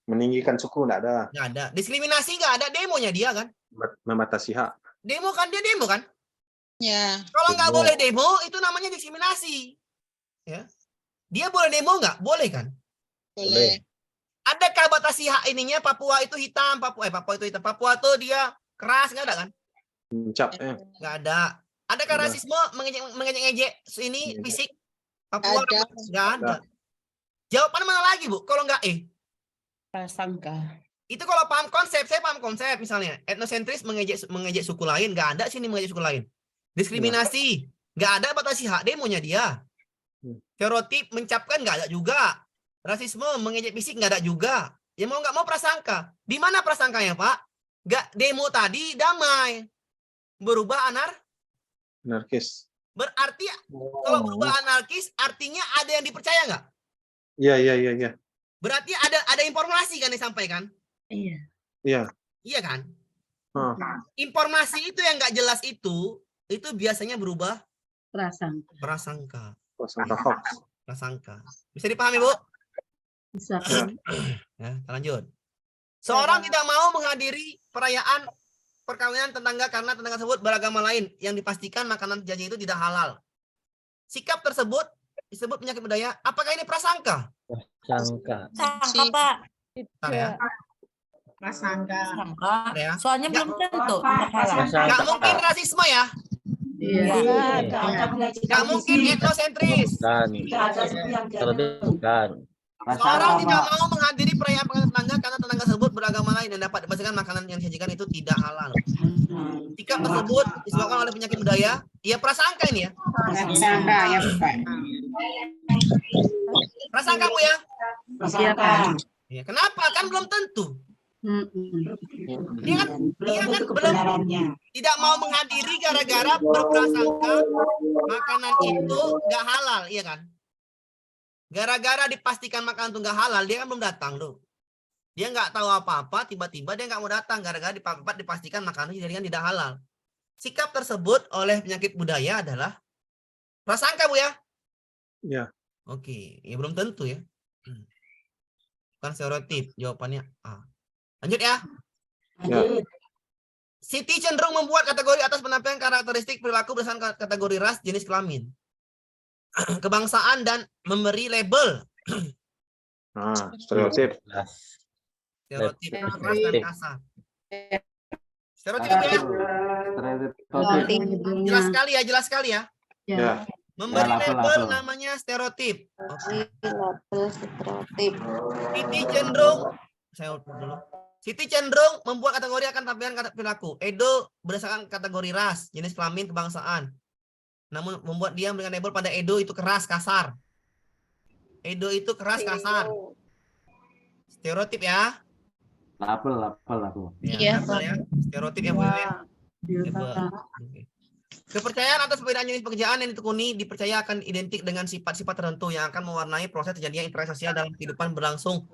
S7: Meninggikan suku nggak ada.
S1: Nggak ada. Diskriminasi nggak ada, demonya dia kan?
S7: Membatasi hak.
S1: Demo kan, dia demo kan?
S14: Ya.
S1: Kalau nggak boleh demo, itu namanya diskriminasi. Ya. Dia boleh demo nggak? Boleh kan?
S14: Boleh.
S1: Adakah batasi hak ininya? Papua itu hitam, Papua itu hitam. Papua tuh dia keras, nggak ada kan?
S7: Mencap,
S1: nggak ada. Adakah rasisme mengejek-ngejek ini fisik? Papua nggak ada. Jawaban mana lagi, Bu? Kalau nggak
S9: Prasangka.
S1: Itu kalau paham konsep, saya paham konsep misalnya. Etnosentris mengejek suku lain, nggak ada sini mengejek suku lain. Diskriminasi, nggak ada batasi hak, demonya dia. Stereotip mencapkan nggak ada juga. Rasisme mengejek fisik nggak ada juga. Ya mau nggak mau prasangka. Di mana prasangkanya, Pak? Nggak, demo tadi damai, berubah
S7: anarkis.
S1: Berarti kalau berubah anarkis, artinya ada yang dipercaya nggak?
S7: Iya.
S1: Berarti ada informasi kan disampaikan?
S9: Iya.
S7: Iya.
S1: Iya kan? Informasi itu yang nggak jelas itu biasanya berubah
S9: Prasangka.
S1: prasangka.
S7: Prasangka hoax.
S1: Prasangka. Bisa dipahami, Bu?
S9: Bisa.
S1: Ya, lanjut. Seorang tidak mau menghadiri perayaan perkawinan tetangga karena tetangga tersebut beragama lain yang dipastikan makanan janji itu tidak halal. Sikap tersebut disebut penyakit budaya. Apakah ini prasangka?
S13: Sangka.
S11: Sangka, Pak.
S1: Bentar ya.
S14: Prasangka.
S11: Sangka.
S1: Ya.
S11: Soalnya
S1: Nggak-
S11: belum tentu.
S13: Prasangka.
S1: Nggak mungkin rasisme ya. Nggak mungkin etnosentris.
S13: Bukan. Terlebih bukan.
S1: Seorang tidak mau menghadiri perayaan perkawinan tetangga karena tetangga tersebut beragama lain dan dapat dipastikan makanan yang disajikan itu tidak halal. Sikap tersebut disebabkan oleh penyakit budaya. Ya prasangka ini ya.
S14: Prasangka ya Pak.
S1: Prasangka Bu ya.
S14: Iya Pak.
S1: Ya, kenapa? Kan belum tentu. Dia kan belum
S6: kebenarannya.
S1: tidak mau menghadiri gara-gara berprasangka makanan itu nggak halal, iya kan? Gara-gara dipastikan makanan itu nggak halal, dia kan belum datang tuh. Dia nggak tahu apa-apa, tiba-tiba dia nggak mau datang gara-gara dipastikan makanan dijadikan tidak halal. Sikap tersebut oleh penyakit budaya adalah prasangka Bu ya?
S7: Ya.
S1: Oke, ya belum tentu ya. Bukan stereotip, jawabannya A. Lanjut ya.
S7: Ya.
S1: Siti cenderung membuat kategori atas penampilan karakteristik perilaku berdasarkan kategori ras, jenis kelamin, kebangsaan, dan memberi label.
S7: Nah, stereotip.
S1: Stereotip keras dan kasar. Stereotip apa ya? Jelas sekali ya, jelas sekali ya.
S7: Ya.
S1: Memberi
S8: Ya, label,
S1: label
S8: label.
S1: namanya stereotip. Oke.
S3: Stereotip.
S1: Siti cenderung, saya ulang dulu. Siti cenderung membuat kategori akan tampilan perilaku. Edo berdasarkan kategori ras, jenis kelamin, kebangsaan. Namun membuat dia memberikan label pada Edo itu keras, kasar. Edo itu keras, kasar. Stereotip ya.
S8: Label.
S1: Ya, label ya. Stereotip ya Bu ya. Label. Oke. Kepercayaan atas perbedaan jenis pekerjaan yang ditekuni dipercaya akan identik dengan sifat-sifat tertentu yang akan mewarnai proses terjadinya interaksi sosial dalam kehidupan berlangsung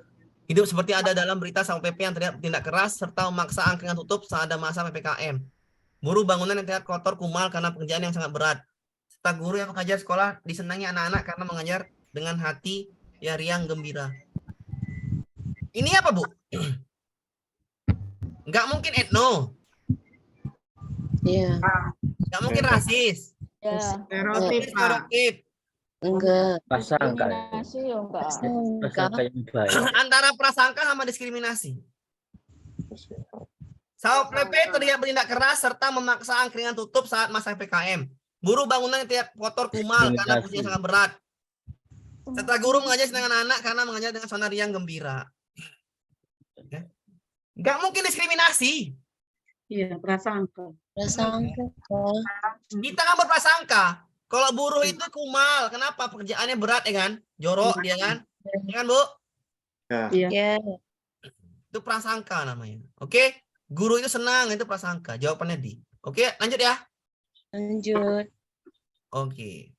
S1: hidup seperti ada dalam berita Satpol PP yang terlihat tindak keras serta memaksa angkringan tutup saat ada masa PPKM. Buruh bangunan yang terlihat kotor kumal karena pekerjaan yang sangat berat. Serta guru yang mengajar sekolah disenangi anak-anak karena mengajar dengan hati yang riang gembira. Ini apa Bu? Nggak mungkin etno.
S3: Iya.
S1: Nggak mungkin rasis.
S3: Ya.
S14: Stereotip Pak.
S1: Stereotip.
S3: Enggak.
S13: Prasangka.
S3: Diskriminasi ya enggak.
S13: Prasangka yang baik.
S1: Antara prasangka sama diskriminasi. Satpol PP terlihat bertindak keras serta memaksa angkringan tutup saat masa PPKM. Buruh bangunan yang terlihat kotor kumal karena pekerjaan sangat berat. Serta guru mengajar dengan anak karena mengajar dengan suasana riang gembira. Nggak mungkin diskriminasi.
S9: Iya, prasangka.
S3: Prasangka.
S1: Kita kan berprasangka. Kalau buruh itu kumal, kenapa? Pekerjaannya berat ya kan? Jorok dia kan? Ya kan Bu?
S9: Iya.
S3: Ya.
S1: Itu prasangka namanya. Oke? Guru itu senang, itu prasangka. Jawabannya D. Oke, lanjut ya.
S3: Lanjut.
S1: Oke.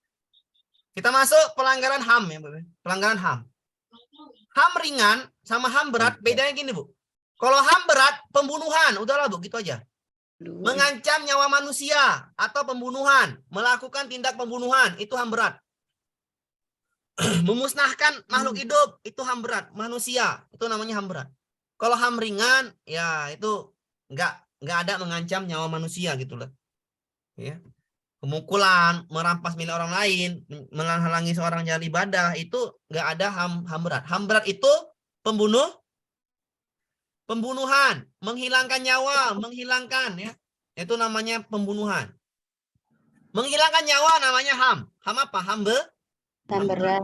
S1: Kita masuk pelanggaran HAM ya, Bu. Pelanggaran HAM. HAM ringan sama HAM berat bedanya gini, Bu. Kalau HAM berat pembunuhan, udahlah Bu, gitu aja. Mengancam nyawa manusia atau pembunuhan, melakukan tindak pembunuhan, itu HAM berat. Memusnahkan makhluk hidup, itu HAM berat. Manusia, itu namanya HAM berat. Kalau HAM ringan, ya itu nggak ada mengancam nyawa manusia gitu loh. Ya. Pemukulan, merampas milik orang lain, menghalangi seorang jalan ibadah, itu nggak ada HAM berat. HAM berat itu pembunuhan, menghilangkan nyawa, menghilangkan ya. Itu namanya pembunuhan. Menghilangkan nyawa namanya HAM. HAM apa? HAM berat.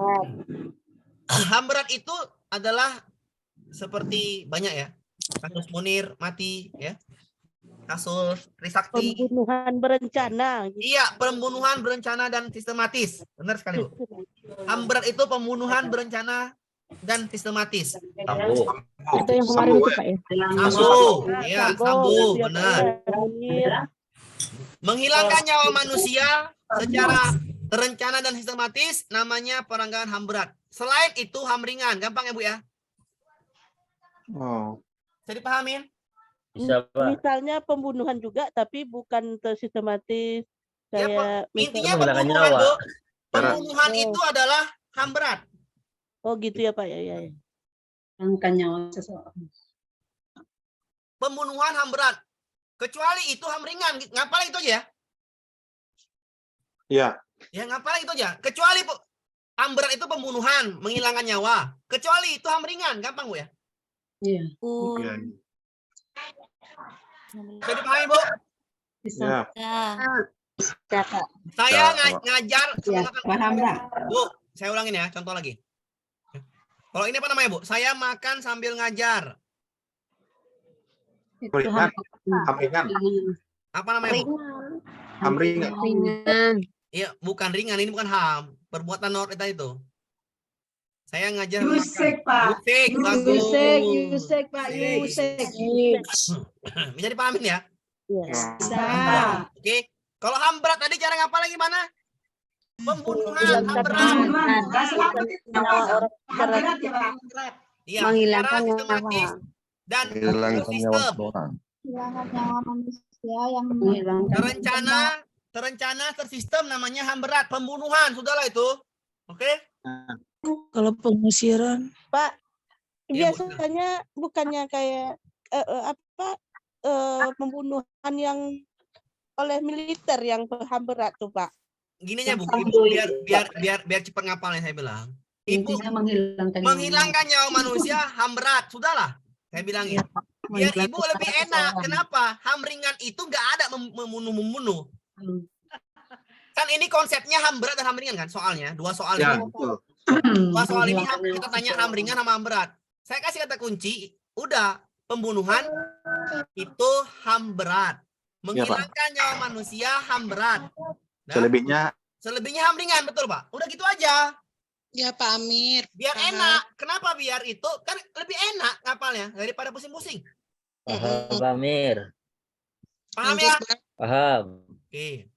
S1: HAM berat itu adalah seperti banyak ya. Kasus Munir mati ya. Kasus Trisakti.
S2: Pembunuhan berencana.
S1: Iya, pembunuhan berencana dan sistematis. Benar sekali, Bu. HAM berat itu pembunuhan berencana dan sistematis.
S13: Sambo.
S3: Itu yang kemarin itu Pak ya.
S1: Sambo, iya, Sambo, benar. Menghilangkan nyawa manusia secara terencana dan sistematis namanya pelanggaran HAM berat. Selain itu HAM ringan, gampang ya Bu ya?
S7: Oh.
S1: Bisa dipahamin?
S13: Bisa, Pak.
S2: Misalnya pembunuhan juga tapi bukan tersistematis
S1: Ya,
S2: kayak
S1: intinya
S13: menghilangkan
S1: pembunuhan,
S13: nyawa.
S1: Bu. Pembunuhan itu adalah HAM berat.
S2: Oh gitu ya Pak ya.
S9: menghilangkan nyawa seseorang.
S1: Pembunuhan HAM berat. Kecuali itu HAM ringan. Ngapalin itu aja ya?
S7: Iya.
S1: Ya ngapalin itu aja. Kecuali HAM berat itu pembunuhan, menghilangkan nyawa. Kecuali itu HAM ringan. Gampang, Bu ya?
S9: Iya.
S7: Iya.
S1: Bisa dipahami, Bu?
S9: Bisa.
S7: Ya.
S1: Saya ngajar
S14: Ya, paham, Pak.
S1: Bu, saya ulangin ya, contoh lagi. Kalau ini apa namanya, Bu? Saya makan sambil ngajar.
S9: Itu
S7: Ringan. HAM ringan.
S1: Apa namanya, Bu?
S7: HAM ringan.
S1: Iya, bukan ringan, ini bukan HAM. Perbuatan kita itu. Saya ngajar
S6: Yusek, Pak.
S1: Yusek, bagus.
S2: Yusek, Pak, Yusek.
S1: Bisa dipahamin ya?
S6: Bisa.
S1: Oke. Kalau HAM berat tadi cara ngapalin gimana? Pembunuhan HAM berat.
S6: Nggak selamatin nyawa berat ya, Pak.
S1: Iya,
S3: Menghilangkan
S1: secara
S3: nyawa.
S1: sistematis dan
S10: Hilangkan nyawa
S1: sistem.
S10: seseorang.
S3: Hilangkan nyawa manusia yang
S1: Terencana, tersistem namanya HAM berat. Pembunuhan, sudahlah itu. Oke?
S12: Kalau pengusiran.
S2: Pak,
S1: Iya, Bu.
S2: biasanya bukannya kayak pembunuhan yang oleh militer yang HAM berat tuh, Pak.
S1: Gini aja, Bu. Biar cepat ngapalnya saya bilang. Ibu
S9: Intinya menghilangkan
S1: menghilangkan nyawa manusia HAM berat, sudahlah. Saya bilangin. Biar Ibu lebih enak. Kenapa? HAM ringan itu nggak ada membunuh. Kan ini konsepnya HAM berat dan HAM ringan kan soalnya. Dua soal
S7: Ya,
S1: ini.
S7: betul.
S1: Dua soal ini kita tanya HAM ringan sama HAM berat. Saya kasih kata kunci, udah pembunuhan itu HAM berat. Menghilangkan nyawa manusia HAM berat. Nah, selebihnya HAM ringan, betul Pak? Udah gitu aja.
S11: Ya Pak Amir.
S1: Biar enak. Kenapa biar itu? Kan lebih enak ngapalnya daripada pusing-pusing.
S13: Paham, Pak Amir.
S1: Paham ya?
S13: Paham.
S1: Oke.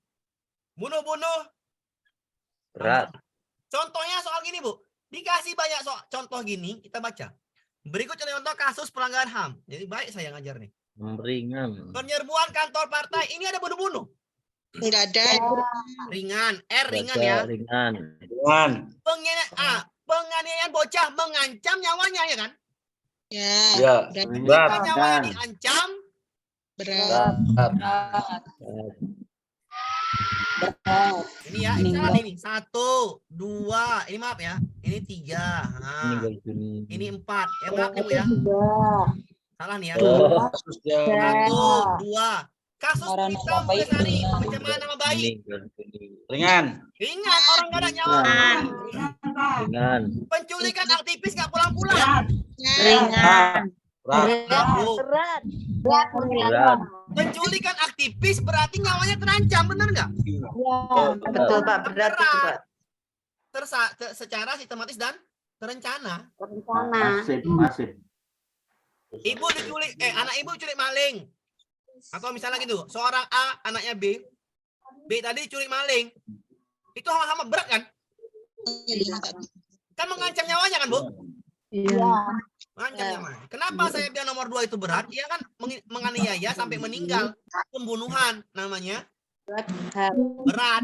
S1: Bunuh-bunuh.
S13: Berat.
S1: Contohnya soal gini, Bu. Dikasih banyak contoh gini, kita baca. Berikut contoh kasus pelanggaran HAM. Jadi baik saya ngajar nih.
S13: Ringan.
S1: Penyerbuan kantor partai. Ini ada bunuh-bunuh.
S11: Enggak ada.
S1: Ringan. Ringan ya.
S13: Ringan.
S1: Penganiayaan bocah mengancam nyawanya, ya kan?
S11: Ya.
S13: Berat.
S1: Nyawanya diancam.
S11: Berat.
S1: Ini ya, ini 1, 2, ini maaf ya, ini 3, nah, ini 4, ya maaf ya Bu ya, salah nih ya, 1, 2, kasus kita Besari, pencemaran nama baik,
S8: Ringan.
S1: orang gak ada nyawa,
S13: Ringan.
S1: penculikan aktivis gak pulang-pulang,
S3: ringan.
S1: berat,
S3: Berat.
S1: penculikan aktivis berarti nyawanya terancam, benar nggak?
S14: Betul Pak, berat itu Pak.
S1: Secara sistematis dan terencana.
S8: Masif.
S1: Ibu diculik, anak ibu culik maling. Atau misalnya gitu, seorang A, anaknya B tadi culik maling. Itu hal-hal berat kan? Kan mengancam nyawanya kan, Bu?
S3: Iya.
S1: Mengancam nyawanya. Kenapa saya bilang nomor 2 itu berat? Dia kan menganiaya sampai meninggal. Pembunuhan namanya. Berat.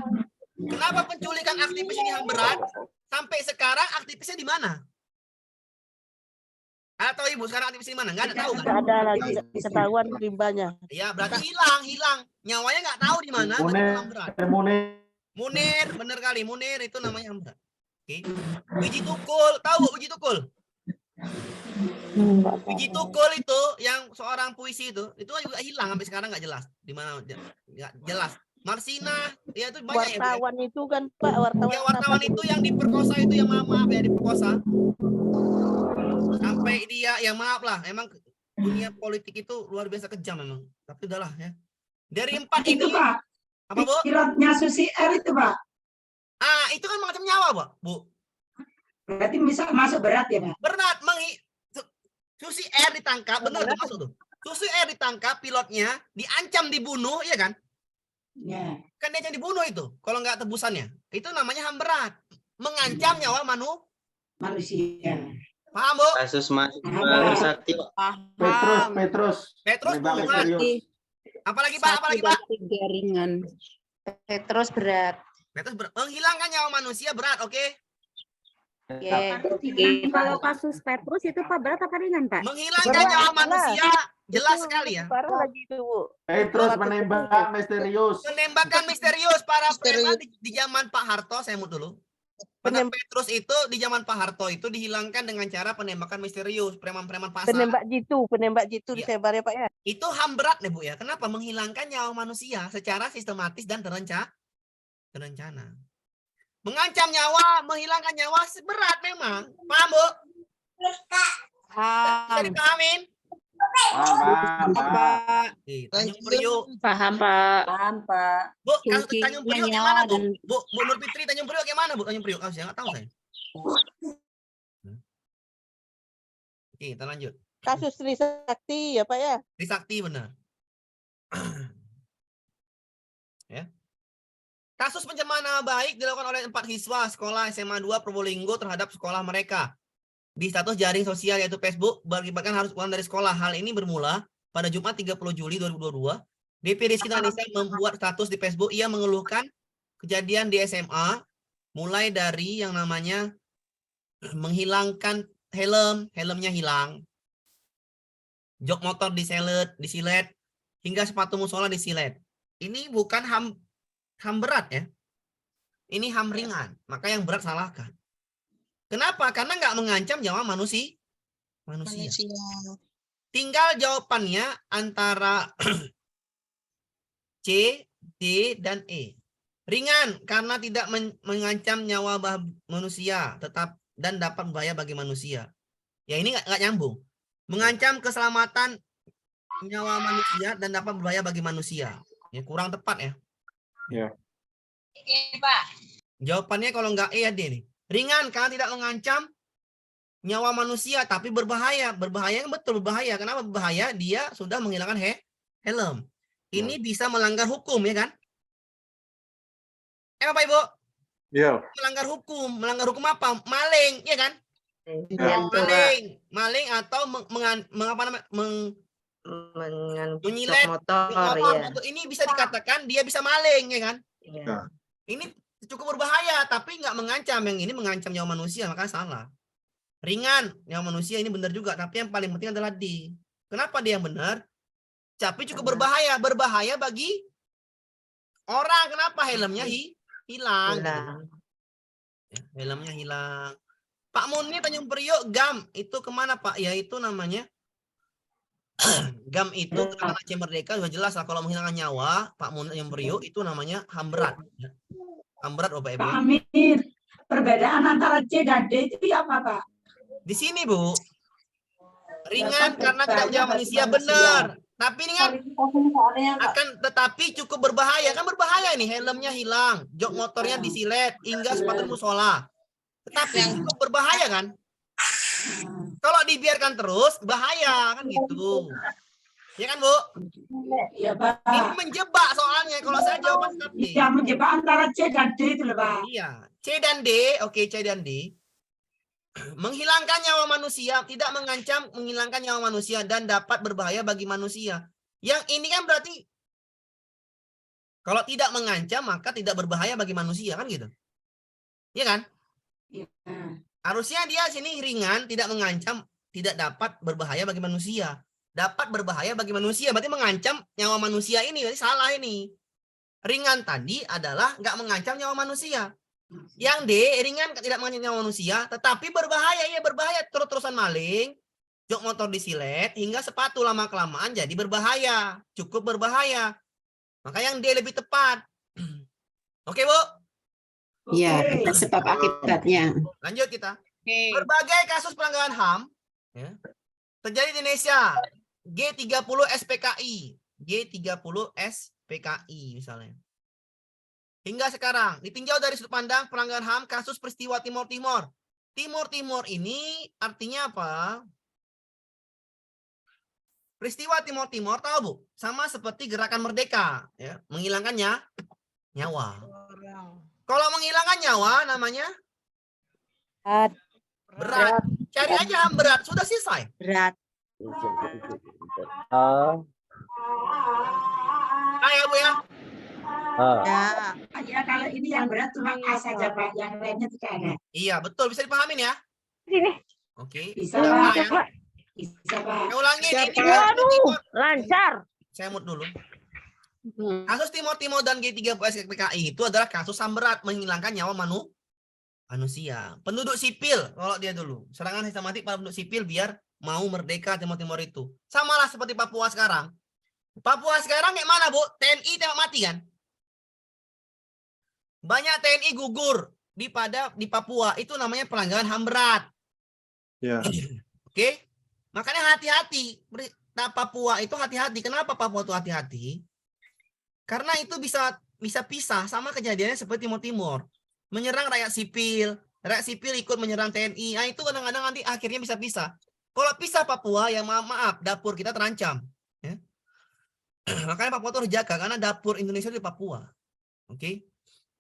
S1: Kenapa penculikan aktivis ini yang berat? Sampai sekarang aktivisnya di mana? Atau Ibu sekarang aktivis di mana? Nggak ada tahu kan?
S2: Nggak ada lagi ketahuan rimbanya.
S1: Ya, berarti hilang. Nyawanya nggak tahu di mana. Berat. Munir, bener kali. Munir itu namanya berat. Oke. Biji tukul, tahu Bu biji tukul? Biji tukul itu yang seorang puisi itu juga hilang sampai sekarang nggak jelas di mana, nggak jelas. Marsina, ya itu banyak
S2: wartawan
S1: ya,
S2: itu kan Pak,
S1: wartawan itu yang diperkosa itu yang maaf ya diperkosa sampai dia yang maaf lah, emang dunia politik itu luar biasa kejam memang, tapi udahlah ya. Dari 4
S6: Itu
S1: ini
S6: Pak,
S1: apa Bu?
S6: pilotnya Susi R itu Pak.
S1: Itu kan mengancam nyawa Bu.
S6: Berarti bisa masuk berat ya Pak?
S1: Berat. Susi R ditangkap, benar tuh masuk tuh. Susi R ditangkap, pilotnya diancam dibunuh, iya kan?
S6: Ya.
S1: Kan dia yang dibunuh itu, kalau nggak tebusannya. Itu namanya HAM berat. Mengancam nyawa
S6: manusia.
S1: Paham, Bu?
S8: Kasus Sakti.
S14: Petrus.
S1: Pembunuhan. Apalagi Pak?
S3: Ringan. Petrus berat.
S1: Menghilangkan nyawa manusia berat, oke?
S15: Kalau kasus Petrus itu Pak berat apa ringan Pak?
S1: Menghilangkan nyawa manusia jelas sekali ya.
S14: Petrus menembak misterius.
S1: Penembakan misterius para preman di zaman Pak Harto, saya mau dulu. Pada Petrus itu di zaman Pak Harto itu dihilangkan dengan cara penembakan misterius, preman-preman pasar.
S2: Penembak jitu di Sebar ya Pak ya.
S1: Itu HAM berat nih Bu ya. Kenapa? Menghilangkan nyawa manusia secara sistematis dan terencana. Mengancam nyawa, menghilangkan nyawa berat memang. Paham Bu? Bisa dipahamin?
S14: Paham, Pak.
S1: Tanjung Priok.
S3: Paham, Pak.
S9: Paham, Pak.
S1: Bu, kasus Tanjung Priok gimana Bu? Bu Nur Fitri Tanjung Priok gimana Bu? Tanjung Priok, saya nggak tahu saya. Oke, kita lanjut.
S2: Kasus Trisakti ya Pak ya.
S1: Trisakti benar. Ya. Kasus pencemaran nama baik dilakukan oleh 4 siswa sekolah SMA 2 Probolinggo terhadap sekolah mereka. Di status jaring sosial yaitu Facebook berakibatkan harus pulang dari sekolah. Hal ini bermula pada Jumat 30 Juli 2022. DPD Indonesia membuat status di Facebook. Ia mengeluhkan kejadian di SMA mulai dari yang namanya menghilangkan helmnya hilang, jok motor disilet, hingga sepatu musola disilet. Ini bukan HAM berat ya. Ini HAM ringan. Maka yang berat salahkan. Kenapa? Karena nggak mengancam nyawa manusia. Tinggal jawabannya antara C, D, dan E. Ringan karena tidak mengancam nyawa manusia tetap dan dapat berbahaya bagi manusia. Ya ini nggak nyambung. Mengancam keselamatan nyawa manusia dan dapat berbahaya bagi manusia. Ya kurang tepat ya.
S14: Ya.
S1: Oke, Pak. Jawabannya kalau nggak E ya D nih. Ringan karena tidak mengancam nyawa manusia tapi berbahaya. Berbahaya betul berbahaya. Kenapa berbahaya? Dia sudah menghilangkan helm. Ini bisa melanggar hukum ya kan? Bapak Ibu?
S14: Iya.
S1: Melanggar hukum. Melanggar hukum apa? Maling, ya kan?
S14: Ya.
S1: Maling atau menyilet
S14: motor,
S1: motor. Ini bisa dikatakan dia bisa maling, ya kan?
S14: Ya.
S1: Ini cukup berbahaya, tapi nggak mengancam. Yang ini mengancam nyawa manusia, maka salah. Ringan, nyawa manusia ini benar juga. Tapi yang paling penting adalah D. Kenapa dia yang benar? Tapi cukup berbahaya. Berbahaya bagi orang. Kenapa? Helmnya hilang. Ya, helmnya hilang. Pak Munir Tanjung Priok, GAM. Itu kemana Pak? Ya itu namanya. GAM itu Gerakan Aceh Merdeka. Sudah jelas lah kalau menghilangkan nyawa. Pak Munir Tanjung Priok itu namanya HAM berat. HAM berat Bapak Ibu.
S6: Pak Amir, perbedaan antara C dan D itu apa Pak?
S1: Di sini Bu, ringan karena tidak nyawa manusia benar. Tapi ini kan akan tetapi cukup berbahaya. Kan berbahaya nih, helmnya hilang, jok motornya disilet, hingga sepatu musola. Tetapi cukup berbahaya kan? Kalau dibiarkan terus, bahaya kan gitu. Ya kan Bu?
S6: Iya Pak.
S1: Ini menjebak soalnya. Kalau saya jawaban tadi.
S6: Ya menjebak antara C dan D itu loh Pak.
S1: Iya, C dan D, oke C dan D. Menghilangkan nyawa manusia, tidak mengancam menghilangkan nyawa manusia dan dapat berbahaya bagi manusia. Yang ini kan berarti kalau tidak mengancam maka tidak berbahaya bagi manusia kan gitu. Iya kan?
S6: Iya.
S1: Harusnya dia sini ringan, tidak mengancam, tidak dapat berbahaya bagi manusia. Dapat berbahaya bagi manusia, berarti mengancam nyawa manusia ini, berarti salah ini. Ringan tadi adalah nggak mengancam nyawa manusia. Yang D, ringan tidak mengancam nyawa manusia, tetapi berbahaya. Ya berbahaya, terus-terusan maling, jok motor disilet, hingga sepatu lama-kelamaan jadi berbahaya. Cukup berbahaya. Maka yang D lebih tepat. Oke, Bu?
S9: Iya, sebab akibatnya.
S1: Lanjut kita. Berbagai kasus pelanggaran HAM ya, terjadi di Indonesia. G30 SPKI. G30 SPKI misalnya. Hingga sekarang, ditinjau dari sudut pandang pelanggaran HAM kasus peristiwa Timor Timor. Timor Timor ini artinya apa? Peristiwa Timor Timor tahu Bu? Sama seperti gerakan merdeka, ya, menghilangkan nyawa. Kalau menghilangkan nyawa namanya berat. Cari aja HAM berat, sudah selesai.
S3: Berat.
S1: Ayo Bu ya.
S12: Ya.
S6: Ya, kalau ini yang berat cuma A saja, Pak. Yang lainnya tidak ada.
S1: Iya, betul. Bisa dipahamin ya?
S15: Sini.
S1: Oke.
S6: Bisa,
S1: Yang A
S6: Pak.
S1: ya.
S6: Bisa, Pak.
S1: Saya ulangi
S11: Siap,
S1: ini.
S11: Pak.
S15: Waduh, lancar.
S1: Saya mute dulu. Kasus Timor dan G30S PKI itu adalah kasus HAM berat menghilangkan nyawa manusia. Penduduk sipil, kalau dia dulu. Serangan sistematik pada penduduk sipil biar mau merdeka Timor itu. Samalah seperti Papua sekarang. Papua sekarang kayak mana, Bu? TNI tembak mati kan? Banyak TNI gugur di Papua. Itu namanya pelanggaran HAM berat.
S14: Ya.
S1: Oke? Makanya hati-hati. Papua itu hati-hati. Kenapa Papua itu hati-hati? Karena itu bisa pisah sama kejadiannya seperti Timor. Menyerang rakyat sipil ikut menyerang TNI. Nah, itu kadang-kadang nanti akhirnya bisa pisah. Kalau pisah Papua, ya maaf, dapur kita terancam. Ya. Makanya Papua itu harus jaga, karena dapur Indonesia di Papua. Oke?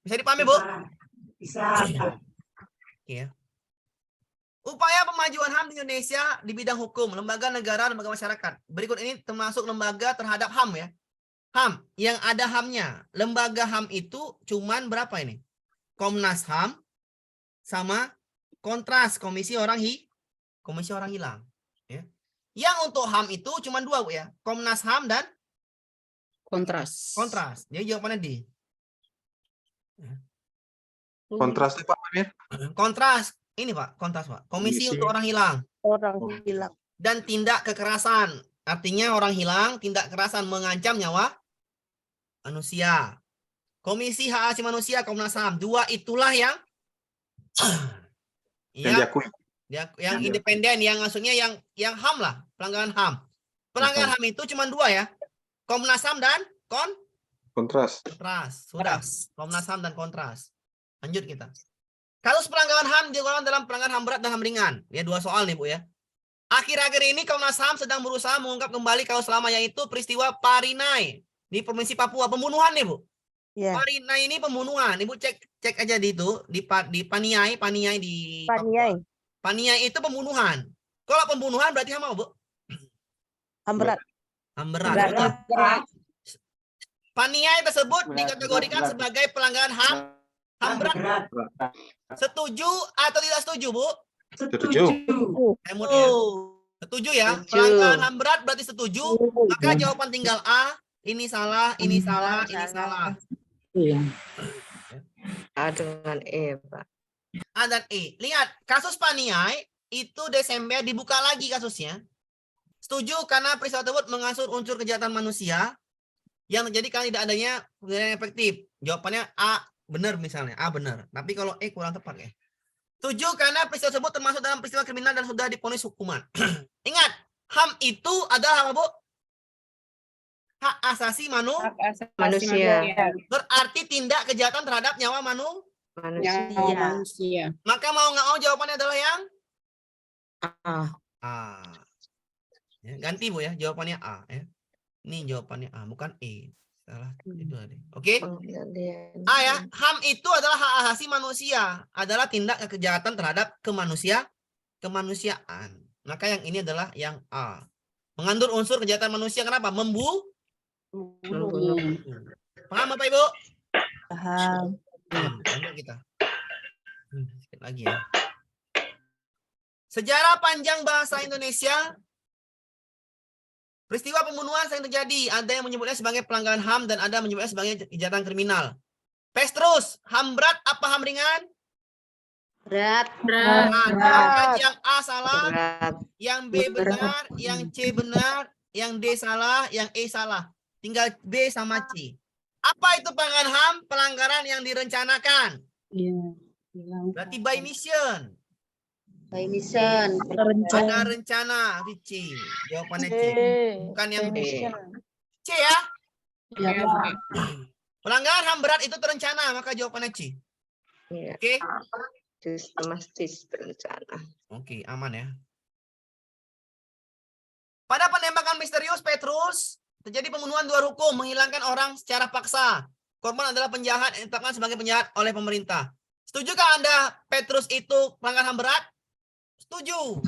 S1: Bisa dipahami, Bu?
S6: Bisa.
S1: Oke, ya. Upaya pemajuan HAM di Indonesia di bidang hukum, lembaga negara, lembaga masyarakat. Berikut ini termasuk lembaga terhadap HAM ya. HAM, yang ada HAM-nya. Lembaga HAM itu cuman berapa ini? Komnas HAM sama Kontras, Komisi Orang Hilang. Ya. Yang untuk HAM itu cuma 2, Bu ya. Komnas HAM dan
S9: Kontras.
S1: Jadi jawabannya D.
S7: Kontras Pak Amir.
S1: Kontras. Ini Pak, Kontras Pak. Komisi untuk Orang Hilang.
S2: Orang hilang.
S1: Dan tindak kekerasan. Artinya orang hilang, tindak kekerasan mengancam nyawa manusia. Komisi Hak Asasi Manusia, Komnas HAM. 2 itulah yang
S7: diakui.
S1: Yang independen, yang maksudnya yang HAM lah, pelanggaran HAM. Pelanggaran HAM itu cuma 2 ya. Komnas HAM dan
S7: Kontras.
S1: Sudah. Komnas HAM dan Kontras. Lanjut kita. Kasus pelanggaran HAM digolongkan dalam pelanggaran HAM berat dan HAM ringan. Ya, 2 soal nih, Bu ya. Akhir-akhir ini Komnas HAM sedang berusaha mengungkap kembali kasus lama, yaitu peristiwa Parinai di Provinsi Papua. Pembunuhan nih, Bu.
S2: Ya.
S1: Parinai ini pembunuhan. Ibu cek aja di Paniai di Papua. Paniai itu pembunuhan. Kalau pembunuhan berarti HAM apa, Bu?
S2: HAM berat.
S1: HAM berat. Paniai tersebut dikategorikan sebagai pelanggaran HAM berat. Setuju atau tidak setuju, Bu?
S7: Setuju.
S1: Setuju ya. Pelanggaran HAM berat berarti setuju. Maka jawaban tinggal A. Ini salah, ini salah, ini salah.
S9: A dengan E, Pak.
S1: A dan E. Lihat, kasus Paniai itu Desember dibuka lagi kasusnya. Setuju karena peristiwa tersebut mengatur unsur kejahatan manusia yang terjadi karena tidak adanya penilaian efektif. Jawabannya A benar misalnya, A benar. Tapi kalau E kurang tepat ya. Setuju karena peristiwa tersebut termasuk dalam peristiwa kriminal dan sudah divonis hukuman. Ingat, HAM itu adalah apa, Bu? Hak asasi
S9: manusia.
S1: Berarti tindak kejahatan terhadap nyawa
S9: manusia.
S1: Maka mau nggak mau jawabannya adalah yang A. Ya, ganti, Bu ya, jawabannya A ya. Ini jawabannya A, bukan E. Salah itu tadi. Oke? A ya, HAM itu adalah hak asasi manusia, adalah tindak kejahatan terhadap kemanusiaan. Maka yang ini adalah yang A. Mengandung unsur kejahatan manusia, kenapa? Membunuh. Paham Bapak Ibu?
S2: Paham.
S1: Lanjut kita. Sedikit lagi ya. Sejarah panjang bahasa Indonesia. Peristiwa pembunuhan sering terjadi. Ada yang menyebutnya sebagai pelanggaran HAM dan ada yang menyebutnya sebagai kejahatan kriminal. Petrus, HAM berat apa HAM ringan?
S9: Berat.
S1: Maka yang A salah, yang B benar, yang C benar, yang D salah, yang E salah. Tinggal B sama C. Apa itu pelanggaran HAM? Pelanggaran yang direncanakan. Berarti by mission.
S9: By mission.
S1: Ada rencana, C. Jawabannya C. Bukan yang B. C ya? Pelanggaran HAM berat itu terencana, maka jawabannya C. Oke?
S9: Sistematis berencana.
S1: Oke, aman ya. Pada penembakan misterius Petrus, terjadi pembunuhan di luar hukum, menghilangkan orang secara paksa. Korban adalah penjahat yang ditetapkan sebagai penjahat oleh pemerintah. Setujukah Anda Petrus itu pelanggaran HAM berat? Setuju.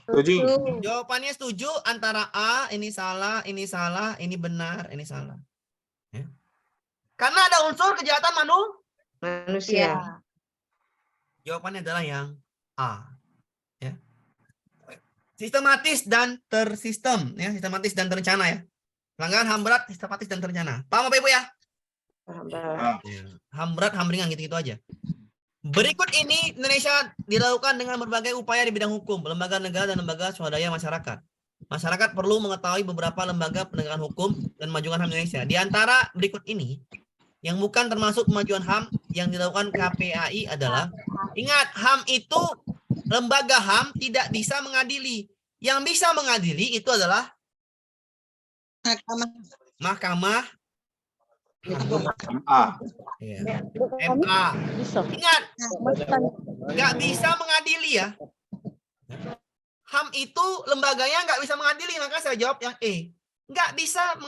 S7: Setuju.
S1: Jawabannya setuju antara A, ini salah, ini benar, ini salah. Ya. Karena ada unsur kejahatan
S9: manusia.
S1: Jawabannya adalah yang A. Ya. Sistematis dan tersistem, ya, sistematis dan terencana ya. Pelanggaran HAM berat, sistematis dan terencana. Paham Bapak Ibu ya? HAM berat, HAM ringan gitu-gitu aja. Berikut ini Indonesia dilakukan dengan berbagai upaya di bidang hukum, lembaga negara dan lembaga swadaya masyarakat. Masyarakat perlu mengetahui beberapa lembaga penegakan hukum dan kemajuan HAM Indonesia. Di antara berikut ini, yang bukan termasuk kemajuan HAM yang dilakukan KPAI adalah, ingat, HAM itu, lembaga HAM tidak bisa mengadili. Yang bisa mengadili itu adalah Mahkamah
S14: MA.
S1: ya. MA. Ingat, nggak bisa mengadili ya. HAM itu lembaganya nggak bisa mengadili, maka saya jawab yang E. Nggak bisa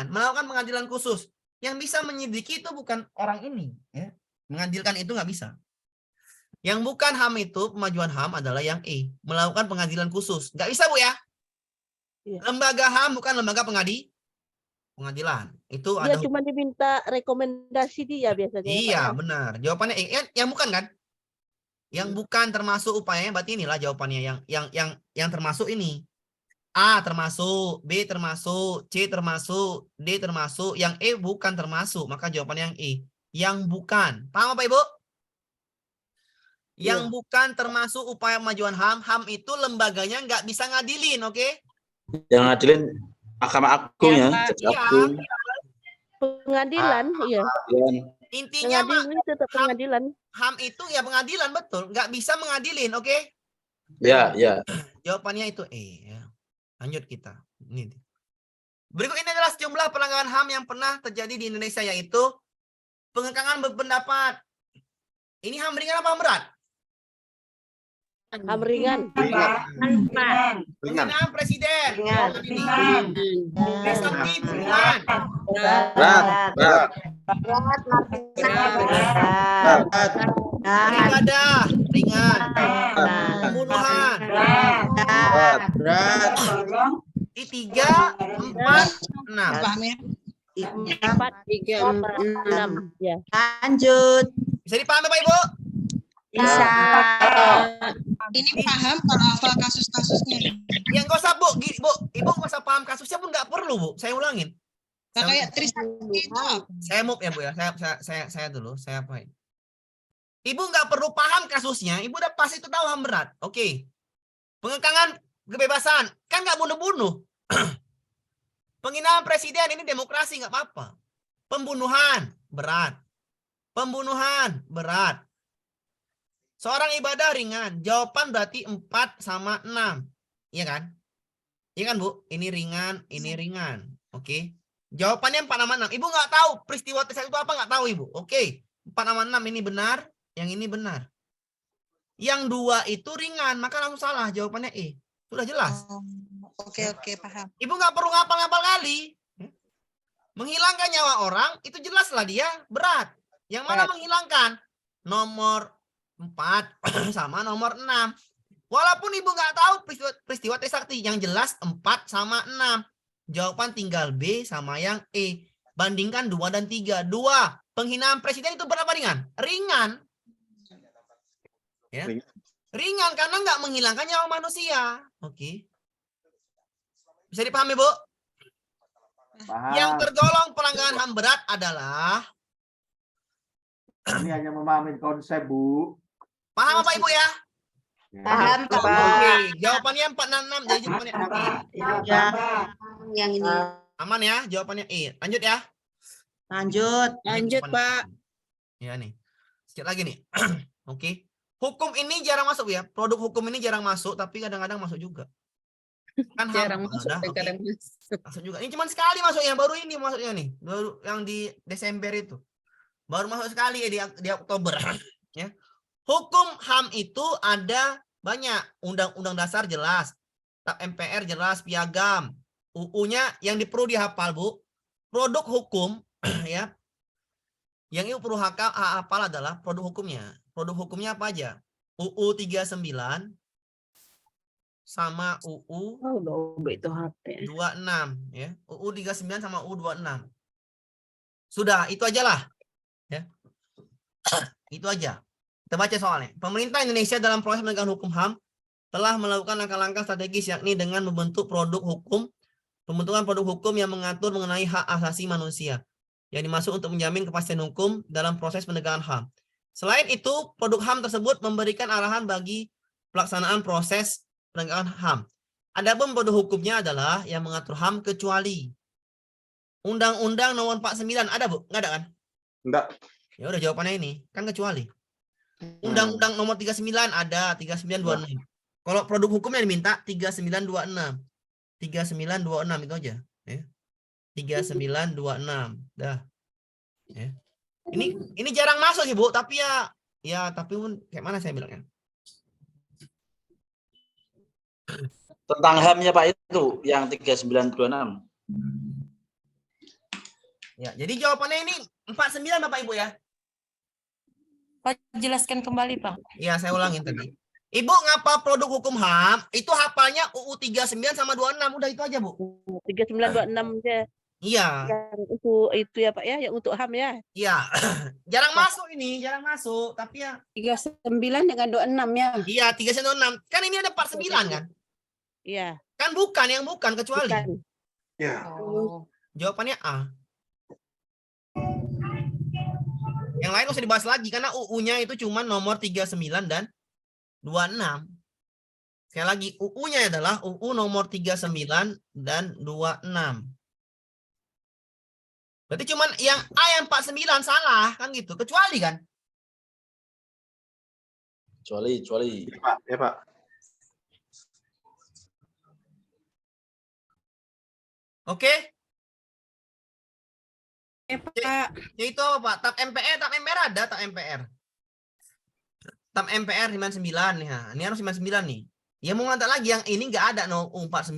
S1: melakukan pengadilan khusus. Yang bisa menyidiki itu bukan orang ini. Ya. Mengadilkan itu nggak bisa. Yang bukan HAM itu, pemajuan HAM adalah yang E. Melakukan pengadilan khusus. Nggak bisa, Bu ya? Lembaga HAM bukan lembaga pengadilan. Itu
S2: Dia
S1: ada
S2: cuma diminta rekomendasi dia biasanya.
S1: Iya, benar. Jawabannya yang bukan kan? Yang bukan termasuk upayanya, berarti inilah jawabannya yang termasuk ini. A termasuk, B termasuk, C termasuk, D termasuk, yang E bukan termasuk, maka jawabannya yang E. Yang bukan. Paham Bapak Ibu? Yang bukan termasuk upaya pemajuan HAM, HAM itu lembaganya nggak bisa ngadilin, oke?
S8: Yang ngadilin Mahkamah Agung ya. Agung.
S2: Pengadilan, iya.
S1: Intinya
S2: Pengadilan tetap pengadilan.
S1: HAM itu ya pengadilan, betul. Nggak bisa mengadilin, oke?
S8: Ya, ya.
S1: Jawabannya itu E. Ya. Lanjut kita. Ini. Berikut ini adalah sejumlah pelanggaran HAM yang pernah terjadi di Indonesia, yaitu pengekangan berpendapat. Ini HAM ringan apa HAM berat?
S2: HAM ringan.
S1: Penghinaan presiden. Destruktif ringan.
S8: Berat.
S1: Beribadah ringan. Pembunuhan.
S8: Berat.
S1: Di 3, 4, 6.
S2: 4, 3, 6. Ya.
S9: Lanjut.
S1: Bisa dipahami Bapak Ibu?
S9: Bisa.
S11: Ini paham kalau hafal kasus-kasusnya.
S1: Yang nggak usah Bu, Ibu nggak usah paham kasusnya pun nggak perlu Bu. Saya ulangin.
S11: Nah, kayak Trisakti itu.
S1: Saya move ya Bu ya. Saya dulu. Saya apain? Ibu nggak perlu paham kasusnya. Ibu udah pasti itu tahu HAM berat. Oke. Pengekangan kebebasan kan nggak bunuh-bunuh. Penghinaan presiden ini demokrasi nggak apa-apa. Pembunuhan berat. Pembunuhan berat. Seorang ibadah ringan. Jawaban berarti 4 sama 6. Iya kan? Iya kan Bu? Ini ringan, ini ringan. Oke. Jawabannya 4 sama 6. Ibu nggak tahu peristiwa Trisakti itu apa, nggak tahu Ibu. Oke. 4 sama 6 ini benar, yang ini benar. Yang 2 itu ringan, maka langsung salah. Jawabannya E. Sudah jelas.
S11: Oke, paham.
S1: Ibu nggak perlu ngapal-ngapal kali. Menghilangkan nyawa orang, itu jelaslah dia berat. Yang mana menghilangkan? Nomor 4 sama nomor 6. Walaupun Ibu nggak tahu peristiwa Trisakti, yang jelas 4 sama 6. Jawaban tinggal B sama yang E. Bandingkan 2 dan 3. 2. Penghinaan presiden itu berapa ringan? Ringan. Ya. Ringan karena nggak menghilangkan nyawa manusia. Oke. Bisa dipahami, Bu?
S14: Paham.
S1: Yang tergolong pelanggaran HAM berat adalah,
S14: Ini hanya memahami konsep, Bu.
S1: paham apa Ibu ya?
S9: Paham, Pak.
S1: Oke, jawabannya 466, jadi jawabannya E.
S9: Ya. Yang ini.
S1: Aman ya, jawabannya E. Lanjut ya.
S9: Lanjut.
S1: Lanjut, Pak. Ya nih. Sedikit lagi nih. Oke. Hukum ini jarang masuk ya. Produk hukum ini jarang masuk, tapi kadang-kadang masuk juga. Kan
S12: Jarang
S1: HAM.
S12: masuk,
S1: Nah,
S12: kadang
S1: oke. Masuk juga. Ini cuma sekali masuknya, baru ini masuknya nih. Baru yang di Desember itu. Baru masuk sekali ya di Oktober. Ya. Hukum HAM itu ada banyak. Undang-undang dasar jelas. Tap MPR jelas, piagam. UU-nya yang perlu dihafal, Bu. Produk hukum ya. Yang Ibu perlu hafal adalah produk hukumnya. Produk hukumnya apa aja? UU 39 sama UU 26 ya. UU 39 sama UU 26. Sudah, itu aja lah. Ya. Itu aja. Kita baca soalnya. Pemerintah Indonesia dalam proses penegakan hukum HAM telah melakukan langkah-langkah strategis, yakni dengan membentuk pembentukan produk hukum yang mengatur mengenai hak asasi manusia yang dimaksud untuk menjamin kepastian hukum dalam proses penegakan HAM. Selain itu, produk HAM tersebut memberikan arahan bagi pelaksanaan proses penegakan HAM. Adapun produk hukumnya adalah yang mengatur HAM kecuali Undang-Undang Nomor 49 ada, Bu? Nggak ada kan?
S7: Enggak.
S1: Ya udah, jawabannya ini kan kecuali. Undang-Undang Nomor 39 ada, 3926. Kalau produk hukumnya diminta 3926. 3926 itu aja, ya. 3926. Dah. Ya. Ini jarang masuk sih, Bu, tapi tapi pun kayak mana saya bilangnya?
S8: Tentang HAM-nya Pak itu yang 3926.
S1: Ya, jadi jawabannya ini 49 Bapak Ibu ya.
S11: Pak, jelaskan kembali, Pak.
S1: Iya, saya ulangin tadi. Ibu ngapa produk hukum HAM itu hafalnya UU 39 sama 26, udah itu aja, Bu.
S2: 3926 aja.
S1: Iya.
S2: Yang untuk itu ya Pak ya, yang untuk HAM ya.
S1: Iya. Jarang masuk ini, jarang masuk, tapi ya
S9: 39 dengan 26 ya.
S1: iya 3926. Kan ini ada 49 kan?
S2: Iya.
S1: Kan bukan, yang bukan kecuali.
S2: Bukan.
S7: Ya.
S1: Jawabannya A. Yang lain usah dibahas lagi karena UU-nya itu cuma nomor 39 dan 26. Sekali lagi, UU-nya adalah UU nomor 39 dan 26. Berarti cuman yang A yang 49 salah kan gitu, kecuali kan?
S8: Kecuali.
S7: Ya, Pak. Ya, Pak.
S1: Oke?
S11: Pak.
S1: Ya itu apa, Pak? TAP MPR ada, TAP MPR. TAP MPR 99 nih. Nah, ini harus 99 nih. Ya mau ngantar lagi yang ini nggak ada no 49.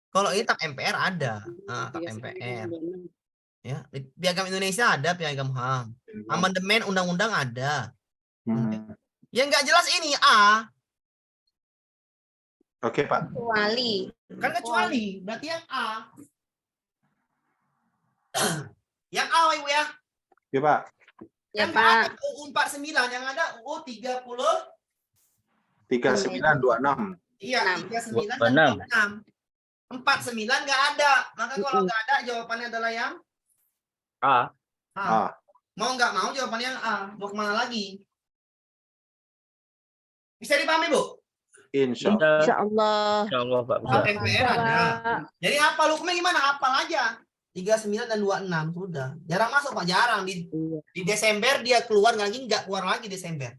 S1: Kalau ini TAP MPR ada. Nah, TAP MPR. Ya, Piagam Indonesia ada, Piagam HAM. Amandemen undang-undang ada. Yang nggak jelas ini A.
S7: Oke, Pak.
S9: Kecuali.
S1: Kan kecuali, berarti yang A. Yang A, Ibu ya.
S7: Ya, Pak.
S9: Ya,
S1: Kan nggak
S9: Pak.
S1: ada UU 49, yang ada UU 30.
S7: 3926.
S1: Iya, 39 dan 26. 49 nggak ada. Maka kalau nggak ada, jawabannya adalah yang
S13: A.
S1: A. Mau nggak mau jawabannya yang A. Mau kemana lagi? Bisa dipahami, Bu?
S7: Insya
S2: Allah.
S13: Insya Allah, Pak.
S1: TAP MPR ada. Jadi hafal hukumnya gimana? Hafal aja. 39 dan 26 sudah. Jarang masuk, Pak, jarang. Di Desember dia keluar lagi, nggak keluar lagi Desember.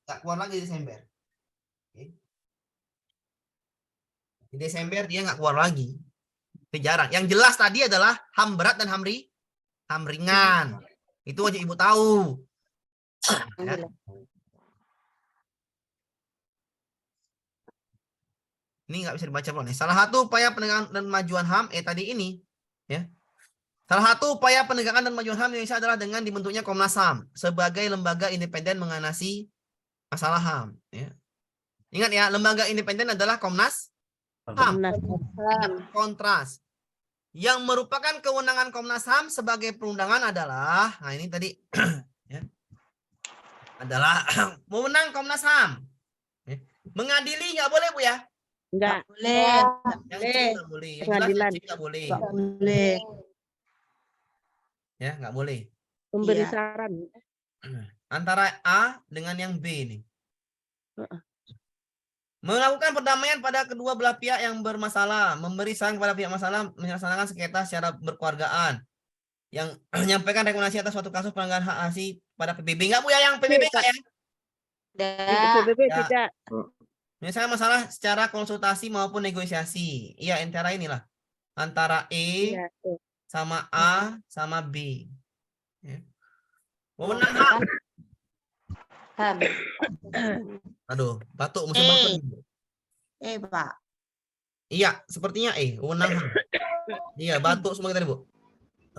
S1: Nggak keluar lagi Desember. Oke. Di Desember dia nggak keluar lagi. Itu jarang. Yang jelas tadi adalah HAM berat dan HAM ringan. Itu wajib Ibu tahu. Ya. Ini nggak bisa dibaca nih. Salah satu upaya penegakan dan kemajuan HAM tadi ini, ya. Salah satu upaya penegakan dan kemajuan HAM Indonesia adalah dengan dibentuknya Komnas HAM sebagai lembaga independen mengatasi masalah HAM. Ya. Ingat ya, lembaga independen adalah Komnas HAM. Kontras. Yang merupakan kewenangan Komnas HAM sebagai perundangan adalah, nah ini tadi, ya, adalah wewenang Komnas HAM. Ya. Mengadili nggak boleh, Bu ya?
S2: Enggak.
S9: Boleh.
S1: Yang itu nggak boleh. Yang jelas
S2: Pengadilan.
S1: yang nggak boleh.
S9: Boleh.
S1: Ya, nggak boleh.
S2: Memberi
S9: Iya.
S2: saran.
S1: Antara A dengan yang B nih. Melakukan perdamaian pada kedua belah pihak yang bermasalah, memberi saran kepada pihak masalah, melaksanakan sengketa secara berkeluargaan, yang menyampaikan rekomendasi atas suatu kasus pelanggaran hak asasi pada PBB. Enggak, Bu ya, yang PBB enggak ya?
S2: PBB
S1: Ya.
S2: tidak.
S1: Misalnya masalah secara konsultasi maupun negosiasi. Iya, antara inilah. Antara E
S2: Iya.
S1: sama A sama B. Ya. Wewenang HAM.
S9: HAM.
S1: Aduh, batuk, musuh batuk.
S9: Pak.
S1: Iya, sepertinya wewenang HAM. Iya, batuk semua tadi, Bu.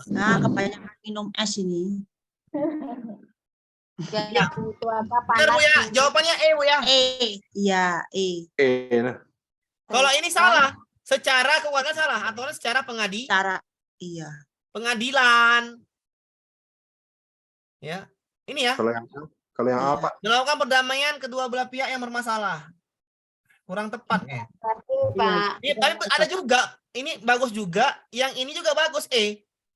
S9: Nah, kebanyakan minum es ini.
S1: Ya. Benar, Bu ya. Jawabannya E, Bu ya.
S9: Iya,
S1: Kalau ini salah, secara keuangan salah atau secara
S9: Cara, iya.
S1: pengadilan. Ya, ini ya.
S7: Kalau yang apa?
S1: Melakukan perdamaian kedua belah pihak yang bermasalah. Kurang tepat ya.
S4: Pak.
S1: Iya, tapi ada juga. Ini bagus juga. Yang ini juga bagus.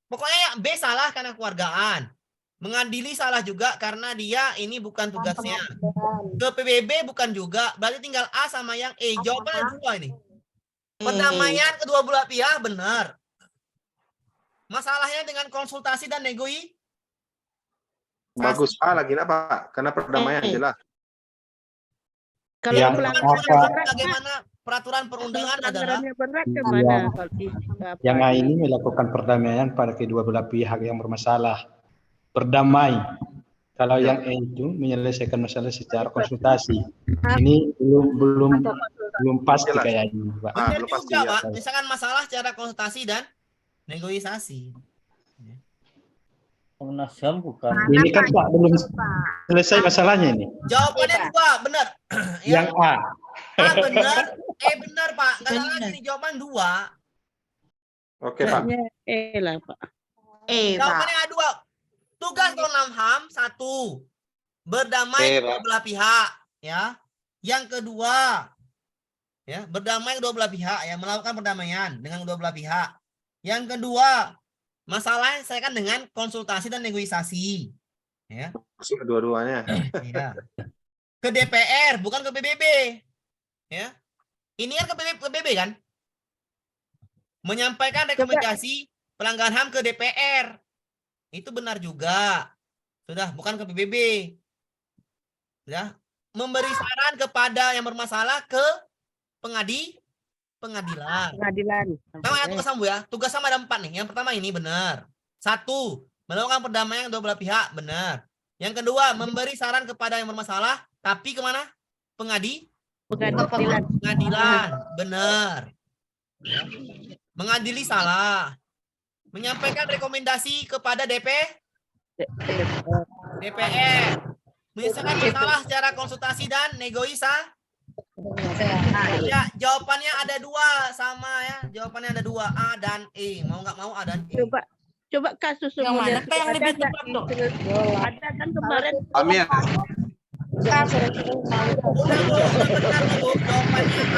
S1: Pokoknya yang B salah karena keluargaan. Mengadili salah juga karena dia ini bukan tugasnya. Ke PBB bukan juga. Berarti tinggal A sama yang E. Jawabannya dua ini. Perdamaian kedua belah pihak benar. Masalahnya dengan konsultasi dan negoi.
S7: Bagus A lagi apa? Karena perdamaian jelas.
S2: Kalau
S16: Yang
S2: pelanggaran
S1: Bagaimana peraturan perundangan adalah
S2: pelanggarannya berat kemana?
S16: yang A ini melakukan perdamaian pada kedua belah pihak yang bermasalah. Berdamai. Kalau yang E itu menyelesaikan masalah secara konsultasi. Ini belum pasti kayaknya, Pak.
S1: benar juga, Pak. Misalkan masalah secara konsultasi dan negosiasi.
S13: Komnas HAM bukan.
S16: Ini kan Pak belum selesai masalahnya ini.
S1: Jawabannya dua, benar.
S16: Yang A.
S1: A benar, E benar, Pak. Nggak ada lagi nih, jawaban dua.
S7: Oke, Pak.
S2: Lah, Pak.
S1: Jawabannya ada dua. Tugas Komnas HAM 1, berdamai kedua belah pihak, ya. Yang kedua, ya, berdamai kedua belah pihak, ya, melakukan perdamaian dengan kedua belah pihak. Yang kedua, masalahnya saya kan dengan konsultasi dan negosiasi, ya.
S7: Dua-duanya.
S1: Ya. Ke DPR, bukan ke PBB, ya. Ini kan ke PBB kan? Menyampaikan rekomendasi pelanggaran HAM ke DPR. Itu benar juga. Sudah, bukan ke PBB. Ya. Memberi saran kepada yang bermasalah ke pengadilan. Sama ya tugas kamu ya. Tugas sama ada 4 nih. Yang pertama ini benar. 1, melakukan perdamaian kedua belah pihak, benar. Yang kedua, memberi saran kepada yang bermasalah, tapi kemana? Pengadilan, benar. Ya. Mengadili salah. Menyampaikan rekomendasi kepada DPR. Menyelesaikan masalah secara konsultasi dan negosiasi. Ya, jawabannya ada 2 sama ya. Jawabannya ada 2, A dan E. Mau nggak mau A dan E.
S2: Coba kasus
S11: Yang mana Pak yang lebih tepat, Dok?
S2: Ada kan kemarin.
S5: Amir.
S1: Jawabannya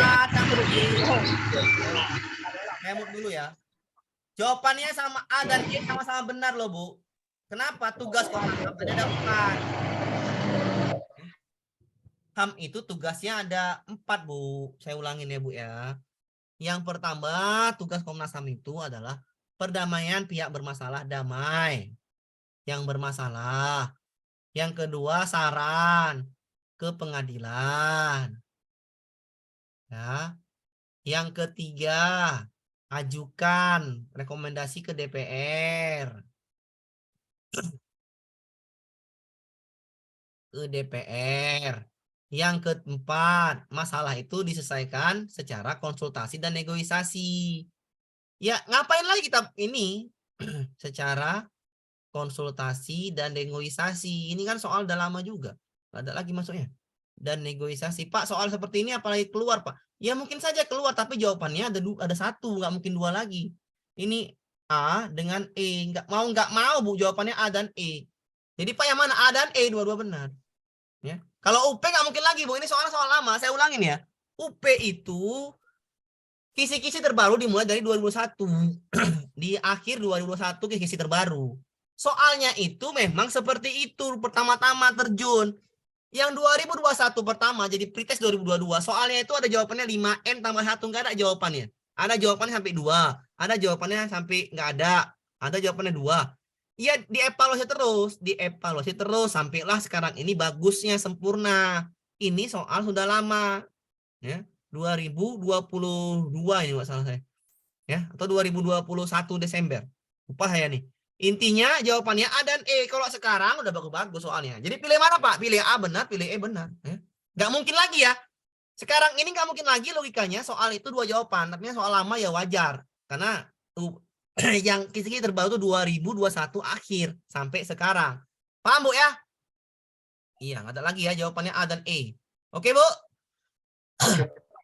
S1: A dan E. Memut dulu ya. Jawabannya sama A dan E sama-sama benar loh, Bu. Kenapa? Tugas Komnas HAM ada 4. HAM itu tugasnya ada 4, Bu. Saya ulangin ya, Bu ya. Yang pertama, tugas Komnas HAM itu adalah perdamaian pihak bermasalah damai. Yang bermasalah. Yang kedua, saran ke pengadilan. Ya. Yang ketiga, ajukan rekomendasi ke DPR. Yang keempat, masalah itu diselesaikan secara konsultasi dan negosiasi. Ya, ngapain lagi kita ini secara konsultasi dan negosiasi. Ini kan soal udah lama juga. Nggak ada lagi masuknya. Dan negosiasi. Pak, soal seperti ini apalagi keluar, Pak? Ya mungkin saja keluar, tapi jawabannya ada 1, nggak mungkin 2 lagi. Ini A dengan E. Nggak mau, Bu, jawabannya A dan E. Jadi Pak yang mana? A dan E, dua-dua benar. Ya. Kalau UP nggak mungkin lagi, Bu. Ini soal lama. Saya ulangin ya. UP itu kisi-kisi terbaru dimulai dari 2021. Di akhir 2021 kisi-kisi terbaru. Soalnya itu memang seperti itu. Pertama-tama terjun. Yang 2021 pertama jadi pretest 2022. Soalnya itu ada jawabannya 5N tambah 1. Nggak ada jawabannya. Ada jawabannya sampai 2. Ada jawabannya sampai nggak ada. Ada jawabannya 2. Iya, dievaluasi terus sampailah sekarang ini bagusnya sempurna. Ini soal sudah lama. Ya, 2022 ini masalah saya. Ya, atau 2021 Desember. Lupa saya nih. Intinya jawabannya A dan E. Kalau sekarang udah bagus-bagus soalnya. Jadi pilih mana, Pak? Pilih A benar, pilih E benar. Ya. Nggak mungkin lagi ya. Sekarang ini nggak mungkin lagi logikanya soal itu 2 jawaban. Tapi soal lama ya wajar. Karena yang kisi-kisi terbaru itu 2021 akhir sampai sekarang. Paham, Bu ya? Iya, nggak ada lagi ya jawabannya A dan E. Oke, Bu?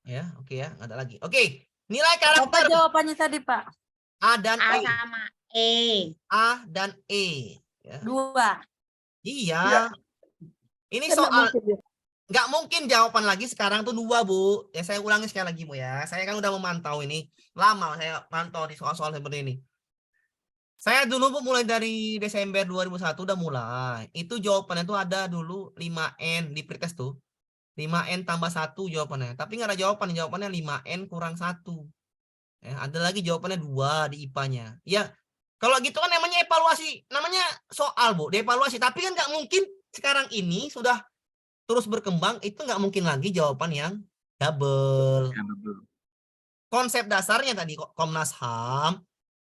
S1: Ya, oke ya, nggak ada lagi. Oke, nilai karakter.
S11: Apa jawabannya tadi, Pak?
S1: A dan E.
S9: E.
S1: A dan E. Ya.
S9: 2.
S1: Iya. Ini
S2: Kan nggak
S1: soal
S2: mungkin ya.
S1: nggak mungkin jawaban lagi sekarang tuh 2, Bu. Ya saya ulangi sekali lagi, Bu ya. Saya kan udah memantau ini. Lama saya pantau di soal-soal seperti ini. Saya dulu, Bu, mulai dari Desember 2001 udah mulai. Itu jawabannya tuh ada dulu 5N di pretest tuh. 5N tambah 1 jawabannya. Tapi nggak ada jawaban. Jawabannya 5N kurang 1. Ya, ada lagi jawabannya 2 di IPA-nya. Ya, kalau gitu kan namanya evaluasi. Namanya soal, Bu. Dievaluasi. Tapi kan nggak mungkin sekarang ini sudah terus berkembang. Itu nggak mungkin lagi jawaban yang double. Konsep dasarnya tadi Komnas HAM.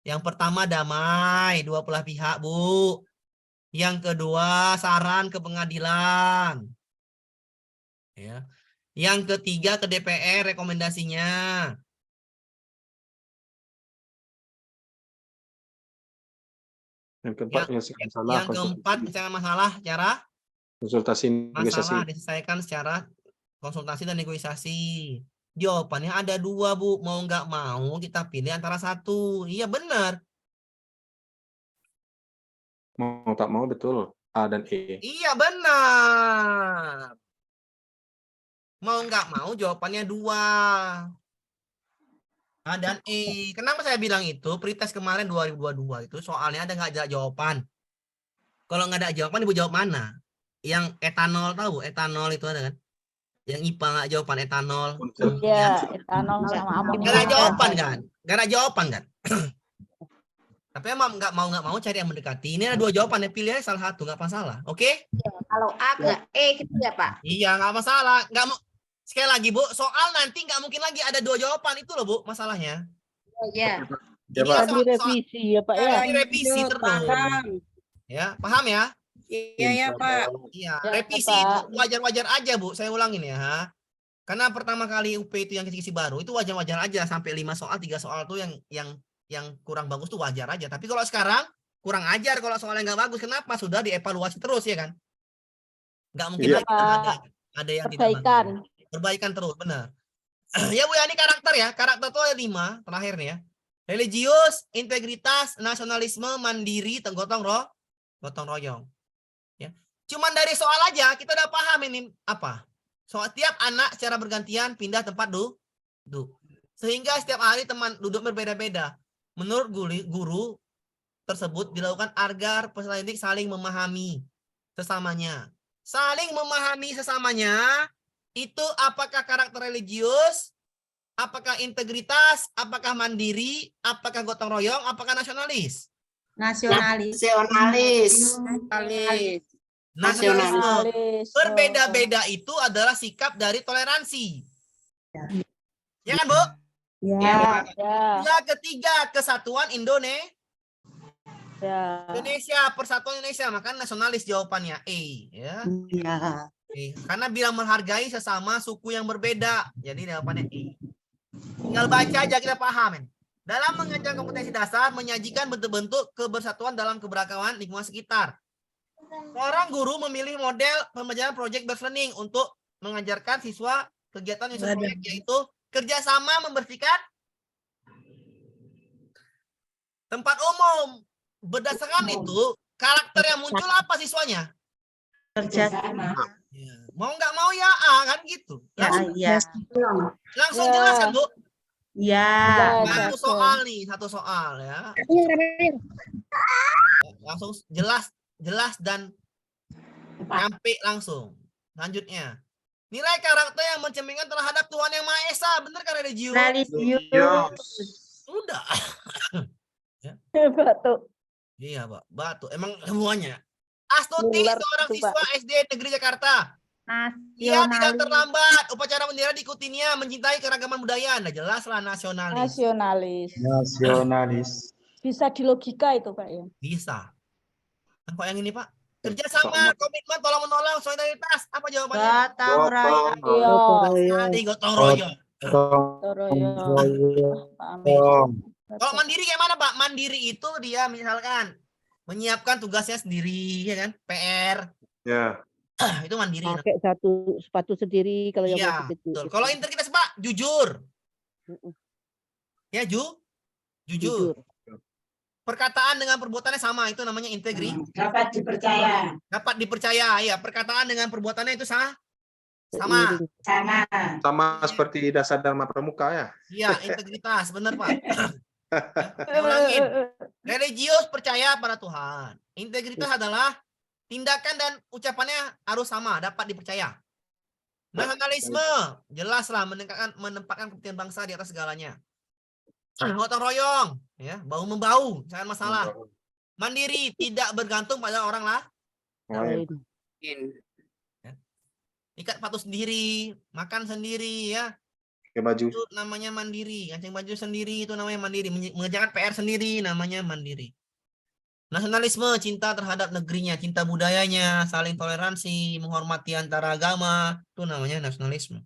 S1: Yang pertama damai, dua belah pihak, Bu. Yang kedua saran ke pengadilan. Ya. Yang ketiga ke DPR rekomendasinya.
S7: Yang keempat menyelesaikan masalah.
S1: Yang keempat menyelesaikan masalah secara
S7: konsultasi negosiasi.
S1: masalah diselesaikan secara konsultasi dan negosiasi. Jawabannya ada 2, Bu. Mau nggak mau kita pilih antara 1. Iya benar.
S7: Mau tak mau betul. A dan E.
S1: Iya benar. Mau nggak mau jawabannya 2. A dan E. Kenapa saya bilang itu? Pretest kemarin 2022 itu soalnya ada nggak ada jawaban. Kalau nggak ada jawaban, Ibu jawab mana? Yang etanol, tahu? Etanol itu ada kan? Yang IPA nggak jawaban etanol.
S3: Iya, etanol sama amonia.
S1: Nggak ada jawaban kan? Nggak ada jawaban kan? Tapi emang nggak mau cari yang mendekati. Ini ada 2 jawaban, ya pilih aja salah satu, nggak masalah. Oke?
S9: Kalau A ke E gitu ya, Pak?
S1: Iya, nggak masalah. Nggak mau. Sekali lagi, Bu, soal nanti nggak mungkin lagi ada 2 jawaban. Itu loh, Bu, masalahnya.
S9: Iya.
S7: Ya,
S1: Ini
S7: Pak.
S1: kan
S2: Direvisi ya Pak ya.
S1: direvisi terus. Ya, paham ya?
S9: Iya ya, Pak.
S1: Iya,
S3: Ya,
S1: revisi
S3: Pak.
S1: itu wajar-wajar aja, Bu. Saya ulangin ya. Karena pertama kali UP itu yang kisi-kisi baru, itu wajar-wajar aja. Sampai 5 soal, 3 soal tuh yang kurang bagus tuh wajar aja. Tapi kalau sekarang kurang ajar kalau soalnya nggak bagus. Kenapa? Sudah dievaluasi terus ya kan? Nggak mungkin
S7: Iya.
S1: lagi ada yang tidak
S3: Perbaikan.
S1: bagus. Perbaikan terus, benar. Ya, Bu, ya, ini karakter ya. Karakter tuh ada 5, terakhir nih ya. Religius, integritas, nasionalisme, mandiri, gotong royong. Ya. Cuman dari soal aja kita udah paham ini apa. Soal tiap anak secara bergantian pindah tempat duduk. Sehingga setiap hari teman duduk berbeda-beda. Menurut guru tersebut dilakukan agar peserta didik saling memahami sesamanya. Saling memahami sesamanya itu apakah karakter religius, apakah integritas, apakah mandiri, apakah gotong royong, apakah nasionalis?
S9: Nasionalis.
S1: Nasionalisme. Berbeda-beda itu adalah sikap dari toleransi. Ya kan, Bu?
S3: Ya.
S1: Yang ketiga, kesatuan Indonesia.
S3: Ya.
S1: Persatuan Indonesia. Maka nasionalis jawabannya E. Ya.
S9: Iya.
S1: E. Karena bilang menghargai sesama suku yang berbeda. Jadi jawabannya E. Tinggal baca aja kita paham. Dalam mengajar kompetensi dasar, menyajikan bentuk-bentuk kebersatuan dalam keberagaman lingkungan sekitar. Seorang guru memilih model pembelajaran project based learning untuk mengajarkan siswa kegiatan user project, yaitu kerjasama membersihkan tempat umum. Berdasarkan itu, karakter yang muncul apa siswanya?
S9: Kerjasama.
S1: Ya. Mau nggak mau ya A kan gitu.
S9: Iya.
S1: Langsung jelas kan, Bu?
S9: Iya.
S1: Satu soal nih, satu soal ya. Langsung jelas dan sampai langsung. Selanjutnya, nilai karakter yang mencerminkan terhadap Tuhan Yang Maha Esa. Bener kan, religius? Sudah.
S3: Batuk.
S1: Iya, Pak. Batu. Emang semuanya. Astuti,
S2: Nular
S1: seorang
S2: itu,
S1: siswa SD Negeri Jakarta. Ia tidak terlambat. Upacara bendera diikutinya. Mencintai keragaman budaya. Nah, jelas lah nasionalis.
S16: Nasionalis.
S3: Bisa di logika itu, Pak ya.
S1: Bisa. Nah, kok yang ini, Pak? Kerjasama, komitmen, tolong menolong, solidaritas. Apa jawabannya?
S9: Gotong royong.
S3: Iya.
S1: Tadi gotong royong. Kalau mandiri gimana, Pak? Mandiri itu dia misalkan menyiapkan tugasnya sendiri, ya kan? PR.
S7: Ya.
S1: Itu mandiri.
S2: Pakai satu sepatu sendiri kalau yang
S1: Iya,
S2: waktu
S1: betul. Kalau integritas, Pak, jujur. Ya, jujur. perkataan dengan perbuatannya sama, itu namanya integritas.
S6: Dapat dipercaya.
S1: Dapat dipercaya, ya. Perkataan dengan perbuatannya itu sama. Sama.
S7: Sama seperti dasar Dharma Pramuka ya.
S1: Iya, integritas, benar Pak. Saya ulangin. Religius percaya pada Tuhan. Integritas adalah tindakan dan ucapannya harus sama, dapat dipercaya. Nasionalisme, jelaslah menempatkan kepentingan bangsa di atas segalanya. Gotong royong, ya, bahu membau, jangan masalah. Mandiri, tidak bergantung pada orang lain. Ikat sepatu sendiri, makan sendiri, ya.
S7: Baju.
S1: Itu namanya mandiri. Ngancing baju sendiri itu namanya mandiri. Mengerjakan PR sendiri namanya mandiri. Nasionalisme, cinta terhadap negerinya, cinta budayanya, saling toleransi, menghormati antara agama, itu namanya nasionalisme.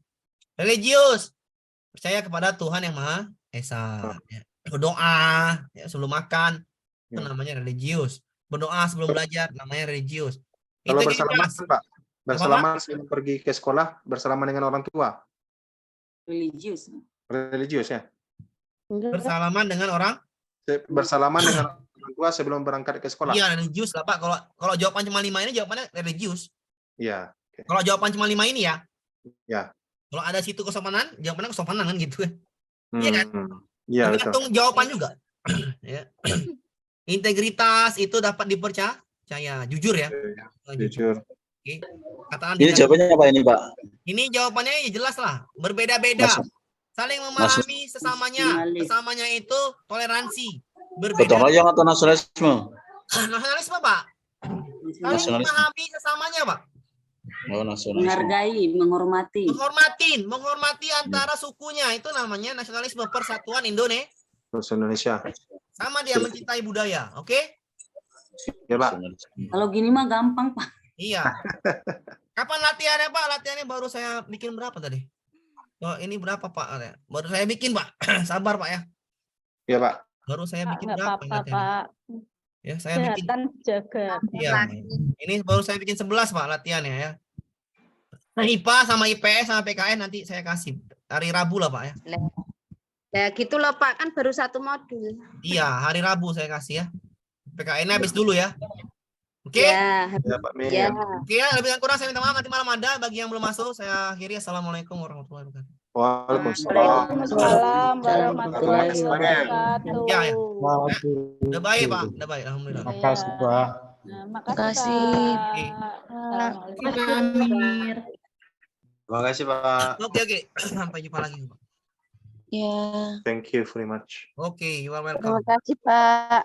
S1: Religius, percaya kepada Tuhan yang Maha Esa. Ya. Berdoa ya, sebelum makan, itu namanya religius. Berdoa sebelum belajar, namanya religius.
S7: Kalau bersalaman, Pak, bersalaman sebelum pergi ke sekolah, bersalaman dengan orang tua.
S9: Religius.
S7: Religius ya.
S1: Bersalaman dengan orang?
S7: Bersalaman dengan orang tua sebelum berangkat ke sekolah.
S1: Iya, religius lah Pak. Kalau jawaban cuma 5 ini jawabannya religius.
S7: Iya. Okay.
S1: Kalau jawaban cuma 5 ini ya.
S7: Ya.
S1: Kalau ada situ kesopanan, jawabannya kesopanan kan gitu kan. Iya kan?
S7: Iya,
S1: tergantung jawaban juga. Ya. Integritas itu dapat dipercaya, jujur ya.
S7: Jujur.
S1: Oke. Kataan
S8: Ini jawabannya apa ini, Pak?
S1: Ini jawabannya ya jelas lah, berbeda-beda. Saling memahami sesamanya. Sesamanya itu toleransi.
S8: Gotong royong atau nasionalisme?
S1: Nasionalisme, Pak. Saling memahami sesamanya, Pak.
S8: Oh, nasionalisme.
S9: Menghargai, menghormati.
S1: Menghormati antara sukunya, itu namanya nasionalisme, persatuan
S7: Indonesia.
S1: Sama dia mencintai budaya, oke?
S7: Ya, Pak.
S9: Kalau gini mah gampang, Pak.
S1: Iya. Kapan latihannya, Pak? Latihannya baru saya bikin berapa tadi? Oh, ini berapa, Pak? Baru saya bikin, Pak. Sabar, Pak ya.
S7: Iya, Pak.
S1: Baru saya bikin
S3: Nggak
S1: berapa?
S3: apa-apa, Pak.
S1: Ya, saya bikin.
S3: Kesehatan jaga.
S1: Iya. Ini baru saya bikin 11, Pak, latihannya ya. Nah, IPA sama IPS sama PKN nanti saya kasih. Hari Rabu lah, Pak ya.
S17: Ya gitu loh Pak, kan baru 1 modul.
S1: Iya, hari Rabu saya kasih ya. PKN-nya habis dulu ya. Oke?
S17: Ya,
S7: Pak Mir.
S17: ya.
S1: Oke, ya, lebih kurang saya minta maaf, nanti malam ada. Bagi yang belum masuk, saya akhiri. Assalamualaikum warahmatullahi wabarakatuh.
S7: Waalaikumsalam.
S3: Waalaikumsalam warahmatullahi wabarakatuh.
S1: Ya, ya. Udah baik, Pak. Udah baik, alhamdulillah.
S16: Terima kasih, Pak.
S3: Makasih. Assalamualaikum.
S7: Terima kasih, Pak.
S1: Oke. Sampai jumpa lagi, Pak.
S12: Ya.
S7: Thank you very much.
S1: Oke, you are welcome.
S12: Terima kasih, Pak.